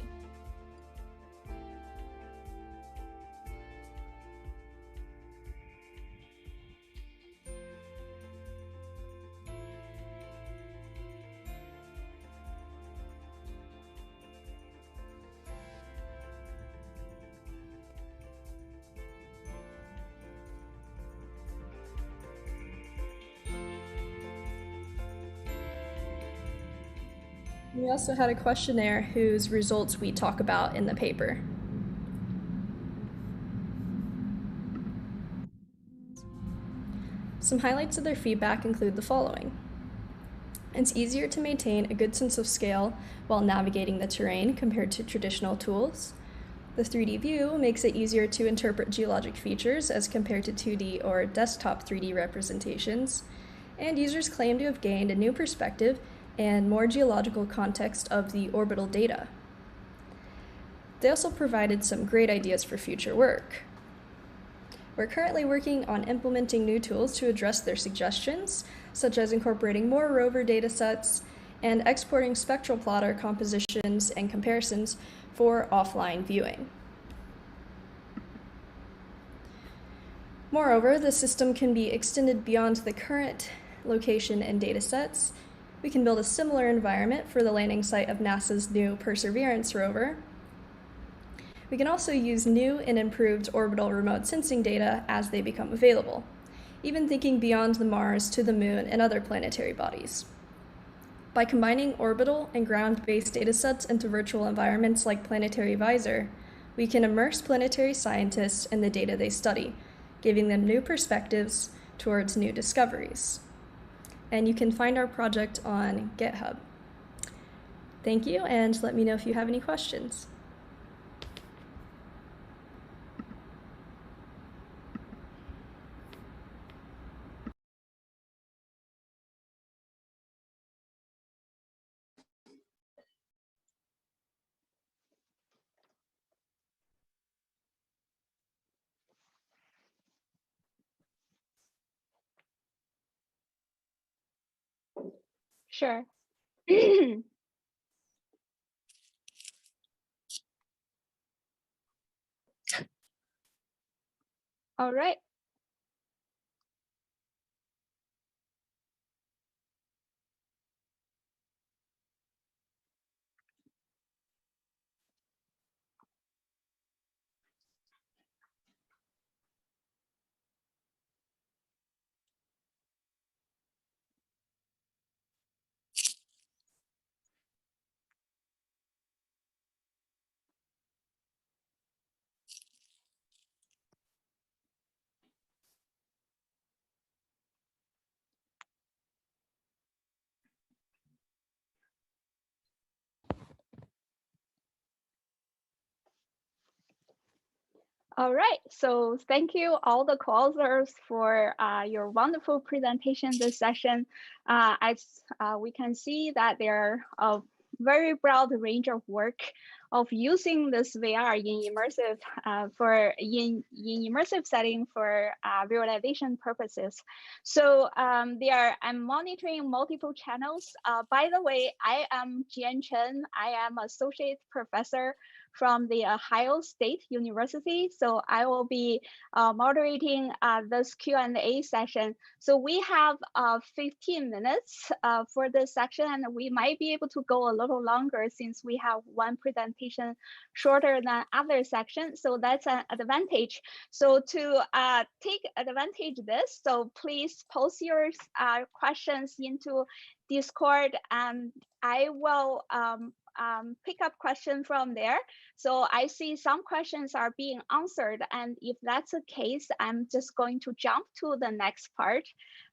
We also had a questionnaire whose results we talk about in the paper. Some highlights of their feedback include the following. It's easier to maintain a good sense of scale while navigating the terrain compared to traditional tools. The 3D view makes it easier to interpret geologic features as compared to 2D or desktop 3D representations, and users claim to have gained a new perspective and more geological context of the orbital data. They also provided some great ideas for future work. We're currently working on implementing new tools to address their suggestions, such as incorporating more rover datasets and exporting spectral plotter compositions and comparisons for offline viewing. Moreover, the system can be extended beyond the current location and datasets. We can build a similar environment for the landing site of NASA's new Perseverance rover. We can also use new and improved orbital remote sensing data as they become available, even thinking beyond the Mars to the Moon and other planetary bodies. By combining orbital and ground-based datasets into virtual environments like Planetary Visor, we can immerse planetary scientists in the data they study, giving them new perspectives towards new discoveries. And you can find our project on GitHub. Thank you, and let me know if you have any questions. Sure. All right. All right, so thank you all the co-authors for your wonderful presentation this session. As we can see that there are a very broad range of work of using this VR in immersive in immersive setting for visualization purposes. So I'm monitoring multiple channels. By the way, I am Jian Chen. I am associate professor from the Ohio State University. So I will be moderating this Q&A session. So we have 15 minutes for this section, and we might be able to go a little longer since we have one presentation shorter than other sections. So that's an advantage. So to take advantage of this, so please post your questions into Discord, and I will pick up questions from there. So I see some questions are being answered, and if that's the case, I'm just going to jump to the next part.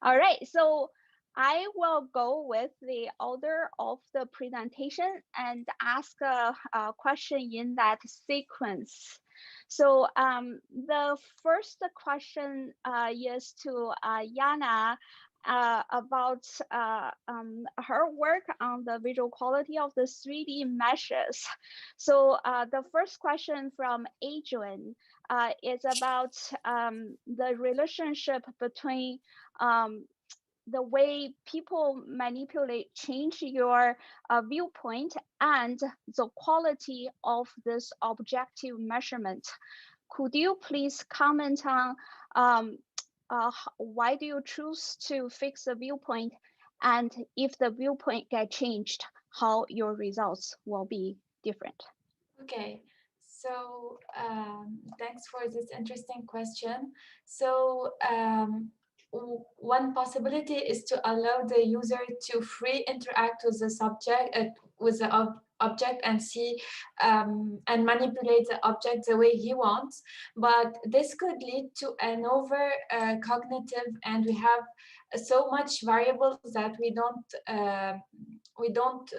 All right, so I will go with the order of the presentation and ask a question in that sequence. So the first question is to Yana. About her work on the visual quality of the 3D meshes. So the first question from Adrian is about the relationship between the way people change your viewpoint and the quality of this objective measurement. Could you please comment on why do you choose to fix the viewpoint, and if the viewpoint get changed, how your results will be different? Okay, so thanks for this interesting question. So one possibility is to allow the user to free interact with the subject, object, and see and manipulate the object the way he wants. But this could lead to an over cognitive, and we have so much variables that we don't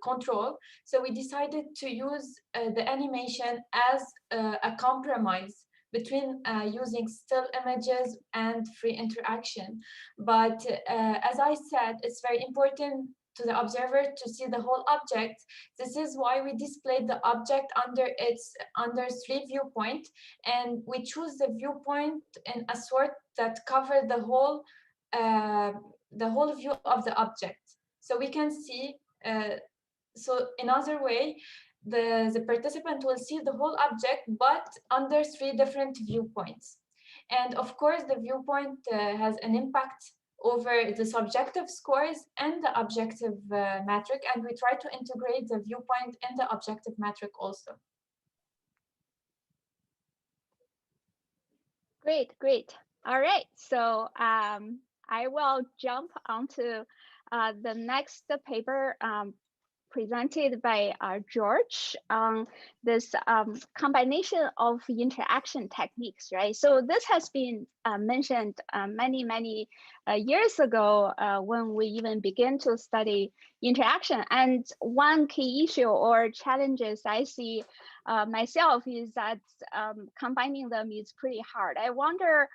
control. So we decided to use the animation as a compromise between using still images and free interaction. But as I said, it's very important to the observer to see the whole object. This is why we displayed the object under 3 viewpoint, and we choose the viewpoint in a sort that cover the whole view of the object. So we can see, so in other way, the participant will see the whole object, but under 3 different viewpoints. And of course, the viewpoint has an impact over the subjective scores and the objective metric, and we try to integrate the viewpoint in the objective metric also. Great. All right, so I will jump onto the next paper presented by George on this combination of interaction techniques, right? So this has been mentioned many years ago when we even began to study interaction. And one key issue or challenges I see myself is that combining them is pretty hard. I wonder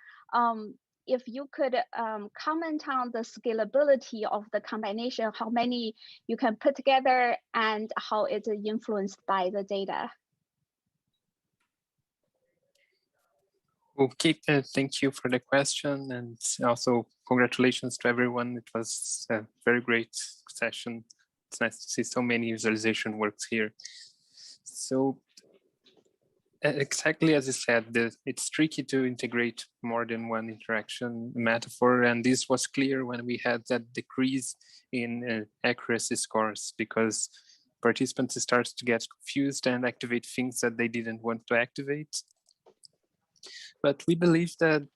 if you could comment on the scalability of the combination, how many you can put together, and how it's influenced by the data. Okay, thank you for the question, and also congratulations to everyone. It was a very great session. It's nice to see so many visualization works here. So exactly as you said, it's tricky to integrate more than one interaction metaphor, and this was clear when we had that decrease in accuracy scores, because participants start to get confused and activate things that they didn't want to activate. But we believe that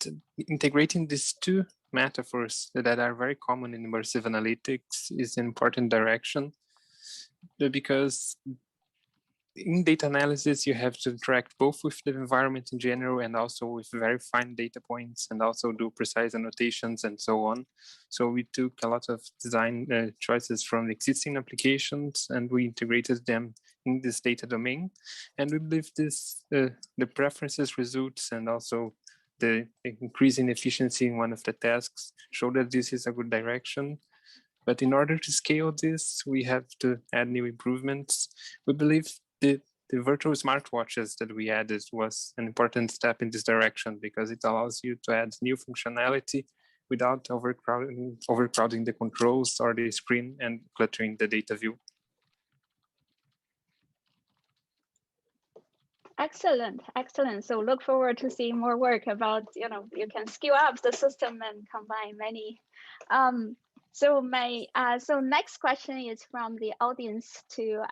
integrating these two metaphors that are very common in immersive analytics is an important direction, because in data analysis, you have to interact both with the environment in general and also with very fine data points, and also do precise annotations and so on. So we took a lot of design choices from existing applications and we integrated them in this data domain. And we believe this, the preferences results and also the increase in efficiency in one of the tasks show that this is a good direction. But in order to scale this, we have to add new improvements. We believe the virtual smartwatches that we added was an important step in this direction, because it allows you to add new functionality without overcrowding the controls or the screen and cluttering the data view. Excellent, excellent. So look forward to seeing more work about, you can scale up the system and combine many. So next question is from the audience to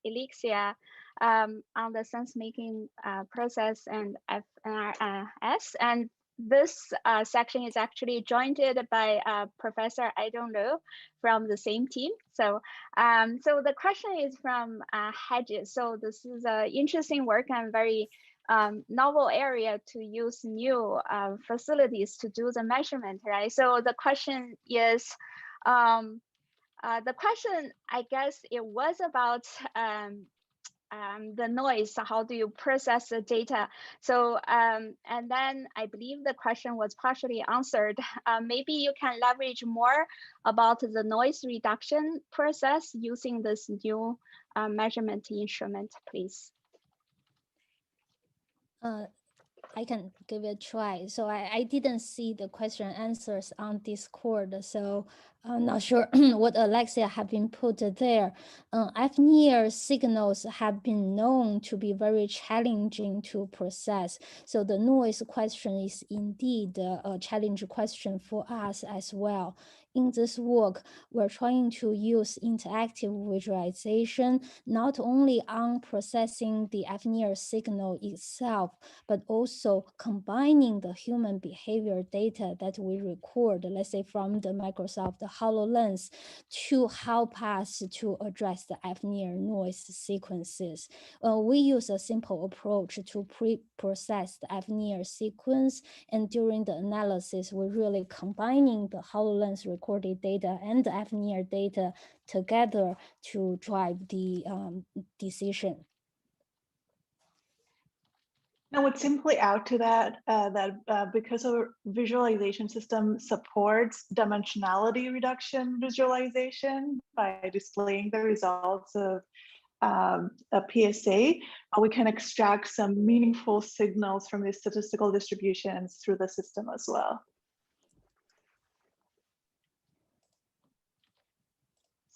Elixia on the sense making process and FNRS. And this section is actually joined by Professor I-Dong Liu from the same team. So the question is from Hedges. So this is an interesting work and very novel area to use new facilities to do the measurement, right? So the question is, I guess it was about the noise. How do you process the data? So and then I believe the question was partially answered. Maybe you can leverage more about the noise reduction process using this new measurement instrument, please. I can give it a try. So I didn't see the question answers on Discord, so I'm not sure what Alexia have been put there. FNIR signals have been known to be very challenging to process. So the noise question is indeed a challenge question for us as well. In this work, we're trying to use interactive visualization, not only on processing the FNIR signal itself, but also combining the human behavior data that we record, let's say from the Microsoft HoloLens, to help us to address the FNIR noise sequences. We use a simple approach to pre-process the FNIR sequence, and during the analysis, we're really combining the HoloLens recorded data and the FNIR data together to drive the decision. I would simply add to that because our visualization system supports dimensionality reduction visualization by displaying the results of a PSA, we can extract some meaningful signals from these statistical distributions through the system as well.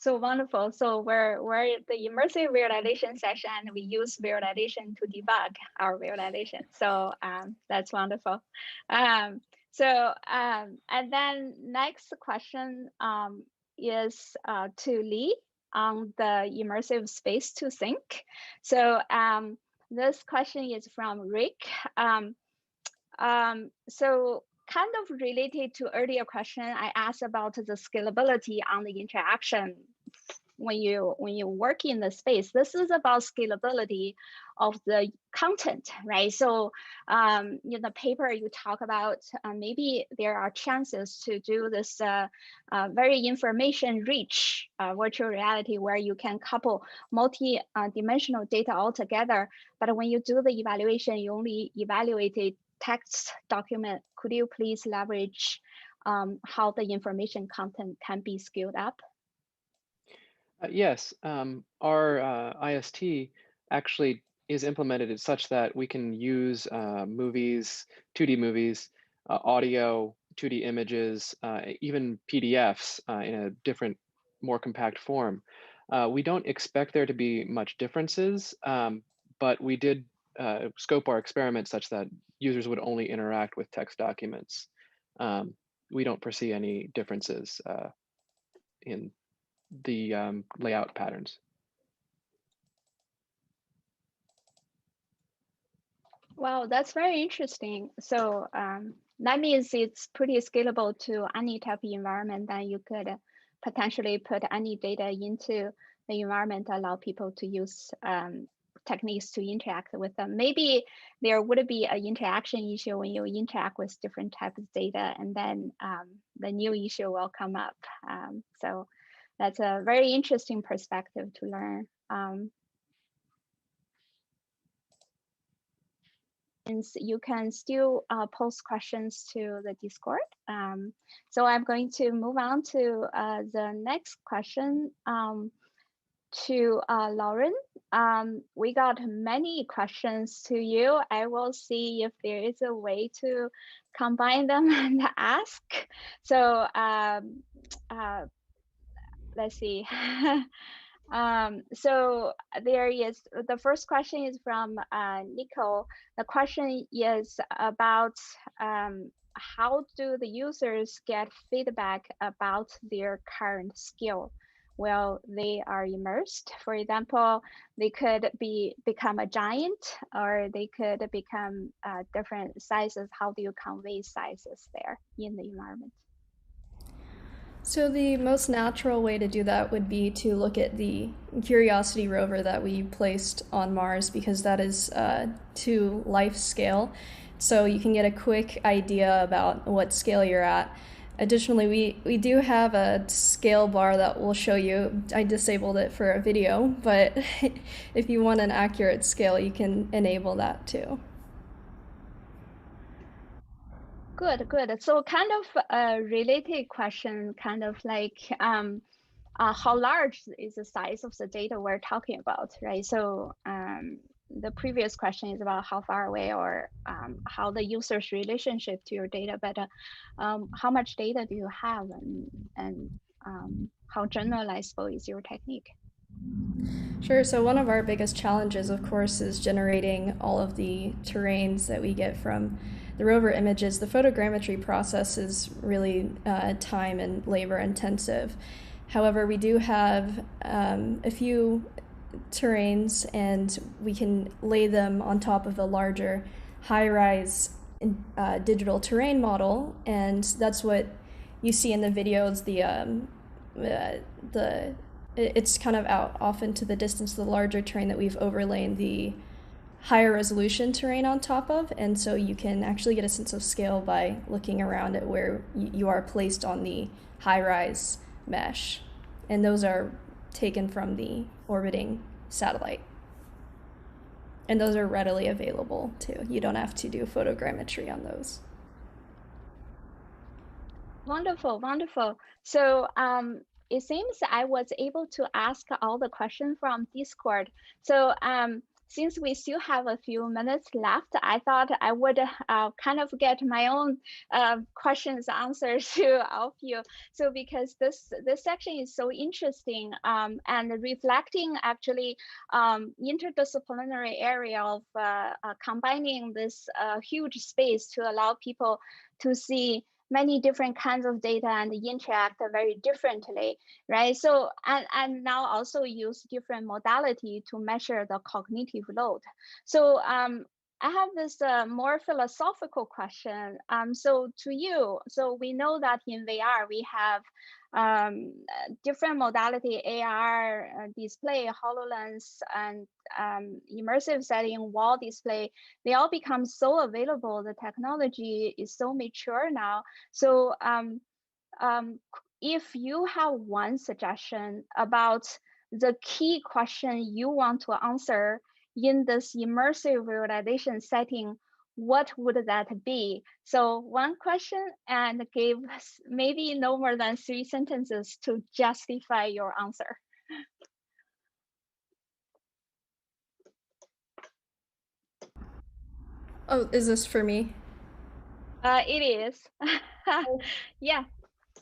So wonderful. So we're the immersive visualization session, and we use visualization to debug our visualization. So that's wonderful. And then next question is to Lee on the immersive space to think. So this question is from Rick. So kind of related to earlier question I asked about the scalability on the interaction when you work in the space. This is about scalability of the content, right? So in the paper you talk about maybe there are chances to do this very information rich virtual reality where you can couple multi-dimensional data all together. But when you do the evaluation, you only evaluated text document. Could you please leverage how the information content can be scaled up? Yes, our IST actually is implemented is such that we can use movies, 2D movies, audio, 2D images, even PDFs in a different, more compact form. We don't expect there to be much differences, but we did scope our experiment such that users would only interact with text documents. We don't foresee any differences in the layout patterns. Wow, that's very interesting. So that means it's pretty scalable to any type of environment that you could potentially put any data into the environment, allow people to use techniques to interact with them. Maybe there would be an interaction issue when you interact with different types of data, and then the new issue will come up. So that's a very interesting perspective to learn. You can still post questions to the Discord. So I'm going to move on to the next question to Lauren. We got many questions to you. I will see if there is a way to combine them and ask. So let's see. So there is, the first question is from Nico. The question is about how do the users get feedback about their current skill while they are immersed? For example, they could become a giant, or they could become different sizes. How do you convey sizes there in the environment? So the most natural way to do that would be to look at the Curiosity rover that we placed on Mars, because that is to life scale. So you can get a quick idea about what scale you're at. Additionally, we do have a scale bar that will show you. I disabled it for a video, but if you want an accurate scale, you can enable that too. Good, good. So kind of a related question, kind of like how large is the size of the data we're talking about, right? So the previous question is about how far away, or how the user's relationship to your data, but how much data do you have, and how generalizable is your technique? Sure. So one of our biggest challenges, of course, is generating all of the terrains that we get from the rover images. The photogrammetry process is really time and labor intensive. However, we do have a few terrains, and we can lay them on top of a larger high-rise digital terrain model, and that's what you see in the videos. It's kind of out off into the distance, the larger terrain that we've overlain the higher resolution terrain on top of, and so you can actually get a sense of scale by looking around at where you are placed on the high-rise mesh, and those are taken from the orbiting satellite, and those are readily available too. You don't have to do photogrammetry on those. Wonderful, wonderful. So it seems I was able to ask all the questions from Discord. So since we still have a few minutes left, I thought I would kind of get my own questions answered to all of you. So because this section is so interesting and reflecting actually interdisciplinary area of combining this huge space to allow people to see many different kinds of data and interact very differently, right? So, and now also use different modality to measure the cognitive load. So I have this more philosophical question. So to you, so we know that in VR we have different modality, AR display, HoloLens, and immersive setting, wall display. They all become so available. The technology is so mature now. So if you have one suggestion about the key question you want to answer in this immersive visualization setting, what would that be? So one question, and give maybe no more than 3 sentences to justify your answer. Oh, is this for me? It is. Yeah.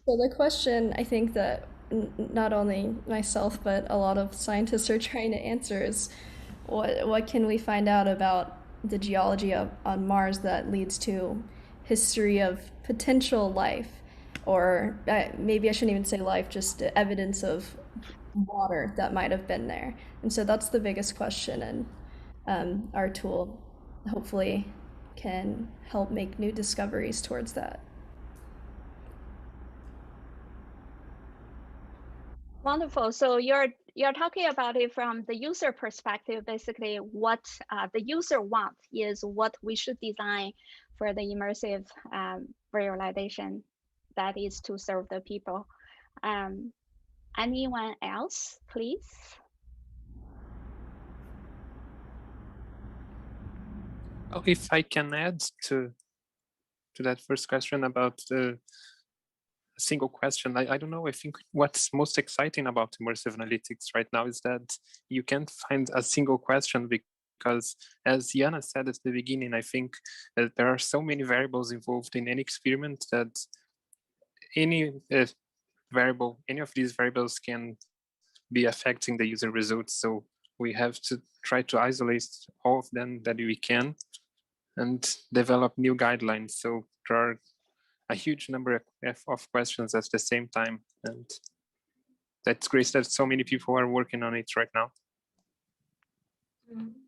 So the question I think that not only myself but a lot of scientists are trying to answer is what can we find out about the geology on Mars that leads to history of potential life, or maybe I shouldn't even say life, just evidence of water that might have been there. And so that's the biggest question, and our tool hopefully can help make new discoveries towards that. Wonderful. So you're talking about it from the user perspective. Basically, what the user wants is what we should design for the immersive visualization that is to serve the people. Anyone else, please? Oh, if I can add to that first question about the single question, I don't know. I think what's most exciting about immersive analytics right now is that you can't find a single question, because as Jana said at the beginning, I think that there are so many variables involved in any experiment that any any of these variables can be affecting the user results. So we have to try to isolate all of them that we can and develop new guidelines. So there are a huge number of questions at the same time. And that's great that so many people are working on it right now.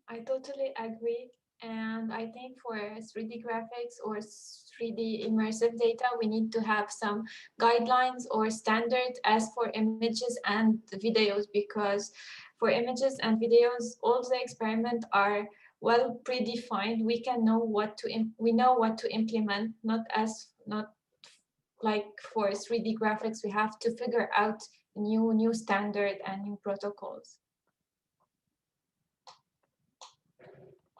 I totally agree. And I think for 3D graphics or 3D immersive data, we need to have some guidelines or standards as for images and videos, because for images and videos, all the experiments are well predefined. We can know what to implement, not like for 3D graphics, we have to figure out new standard and new protocols.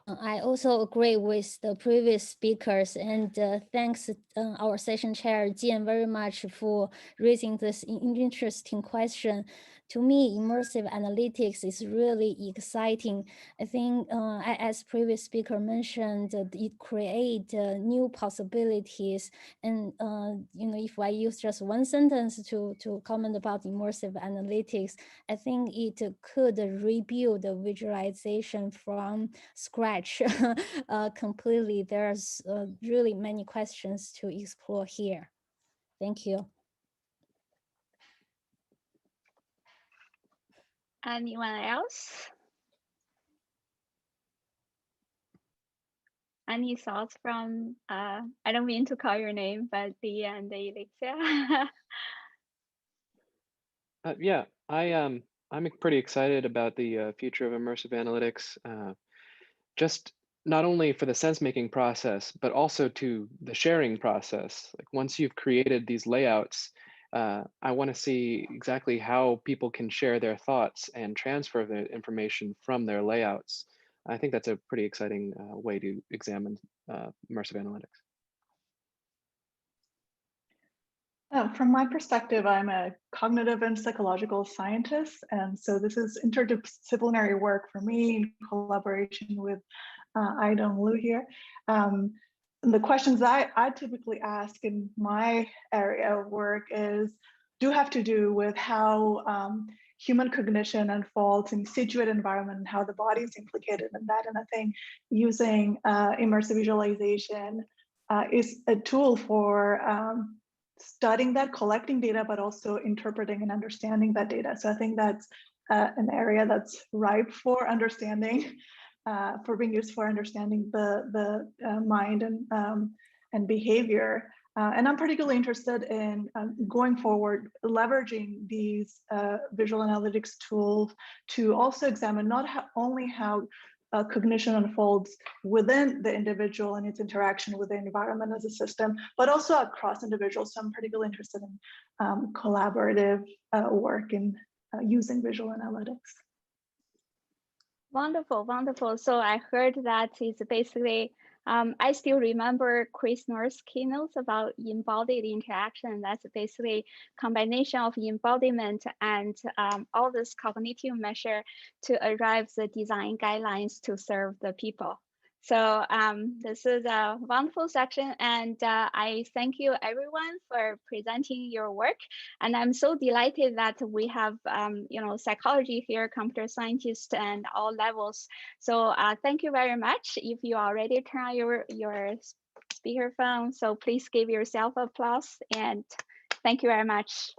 I also agree with the previous speakers, and thanks our session chair, Jian, very much for raising this interesting question. To me, immersive analytics is really exciting. I think, as previous speaker mentioned, it creates new possibilities. And if I use just one sentence to comment about immersive analytics, I think it could rebuild the visualization from scratch completely. There's really many questions to explore here. Thank you. Anyone else? Any thoughts from, I don't mean to call your name, but Lee and Alexia? Yeah, I'm pretty excited about the future of immersive analytics, just not only for the sense-making process, but also to the sharing process. Like once you've created these layouts, I want to see exactly how people can share their thoughts and transfer the information from their layouts. I think that's a pretty exciting way to examine immersive analytics. From my perspective, I'm a cognitive and psychological scientist, and so this is interdisciplinary work for me in collaboration with Aidong Liu here. The questions I typically ask in my area of work do have to do with how human cognition unfolds in situated environment and how the body is implicated in that. And I think using immersive visualization is a tool for studying that, collecting data, but also interpreting and understanding that data. So I think that's an area that's ripe for understanding, for being used for understanding the mind and behavior. And I'm particularly interested in going forward, leveraging these visual analytics tools to also examine not only how cognition unfolds within the individual and its interaction with the environment as a system, but also across individuals. So I'm particularly interested in collaborative work in using visual analytics. Wonderful, wonderful. So I heard that it's basically, I still remember Chris North's keynotes about embodied interaction. That's basically combination of embodiment and all this cognitive measure to arrive the design guidelines to serve the people. So this is a wonderful section, and I thank you everyone for presenting your work. And I'm so delighted that we have psychology here, computer scientists, and all levels. So thank you very much. If you already turn on your speakerphone, so please give yourself applause, and thank you very much.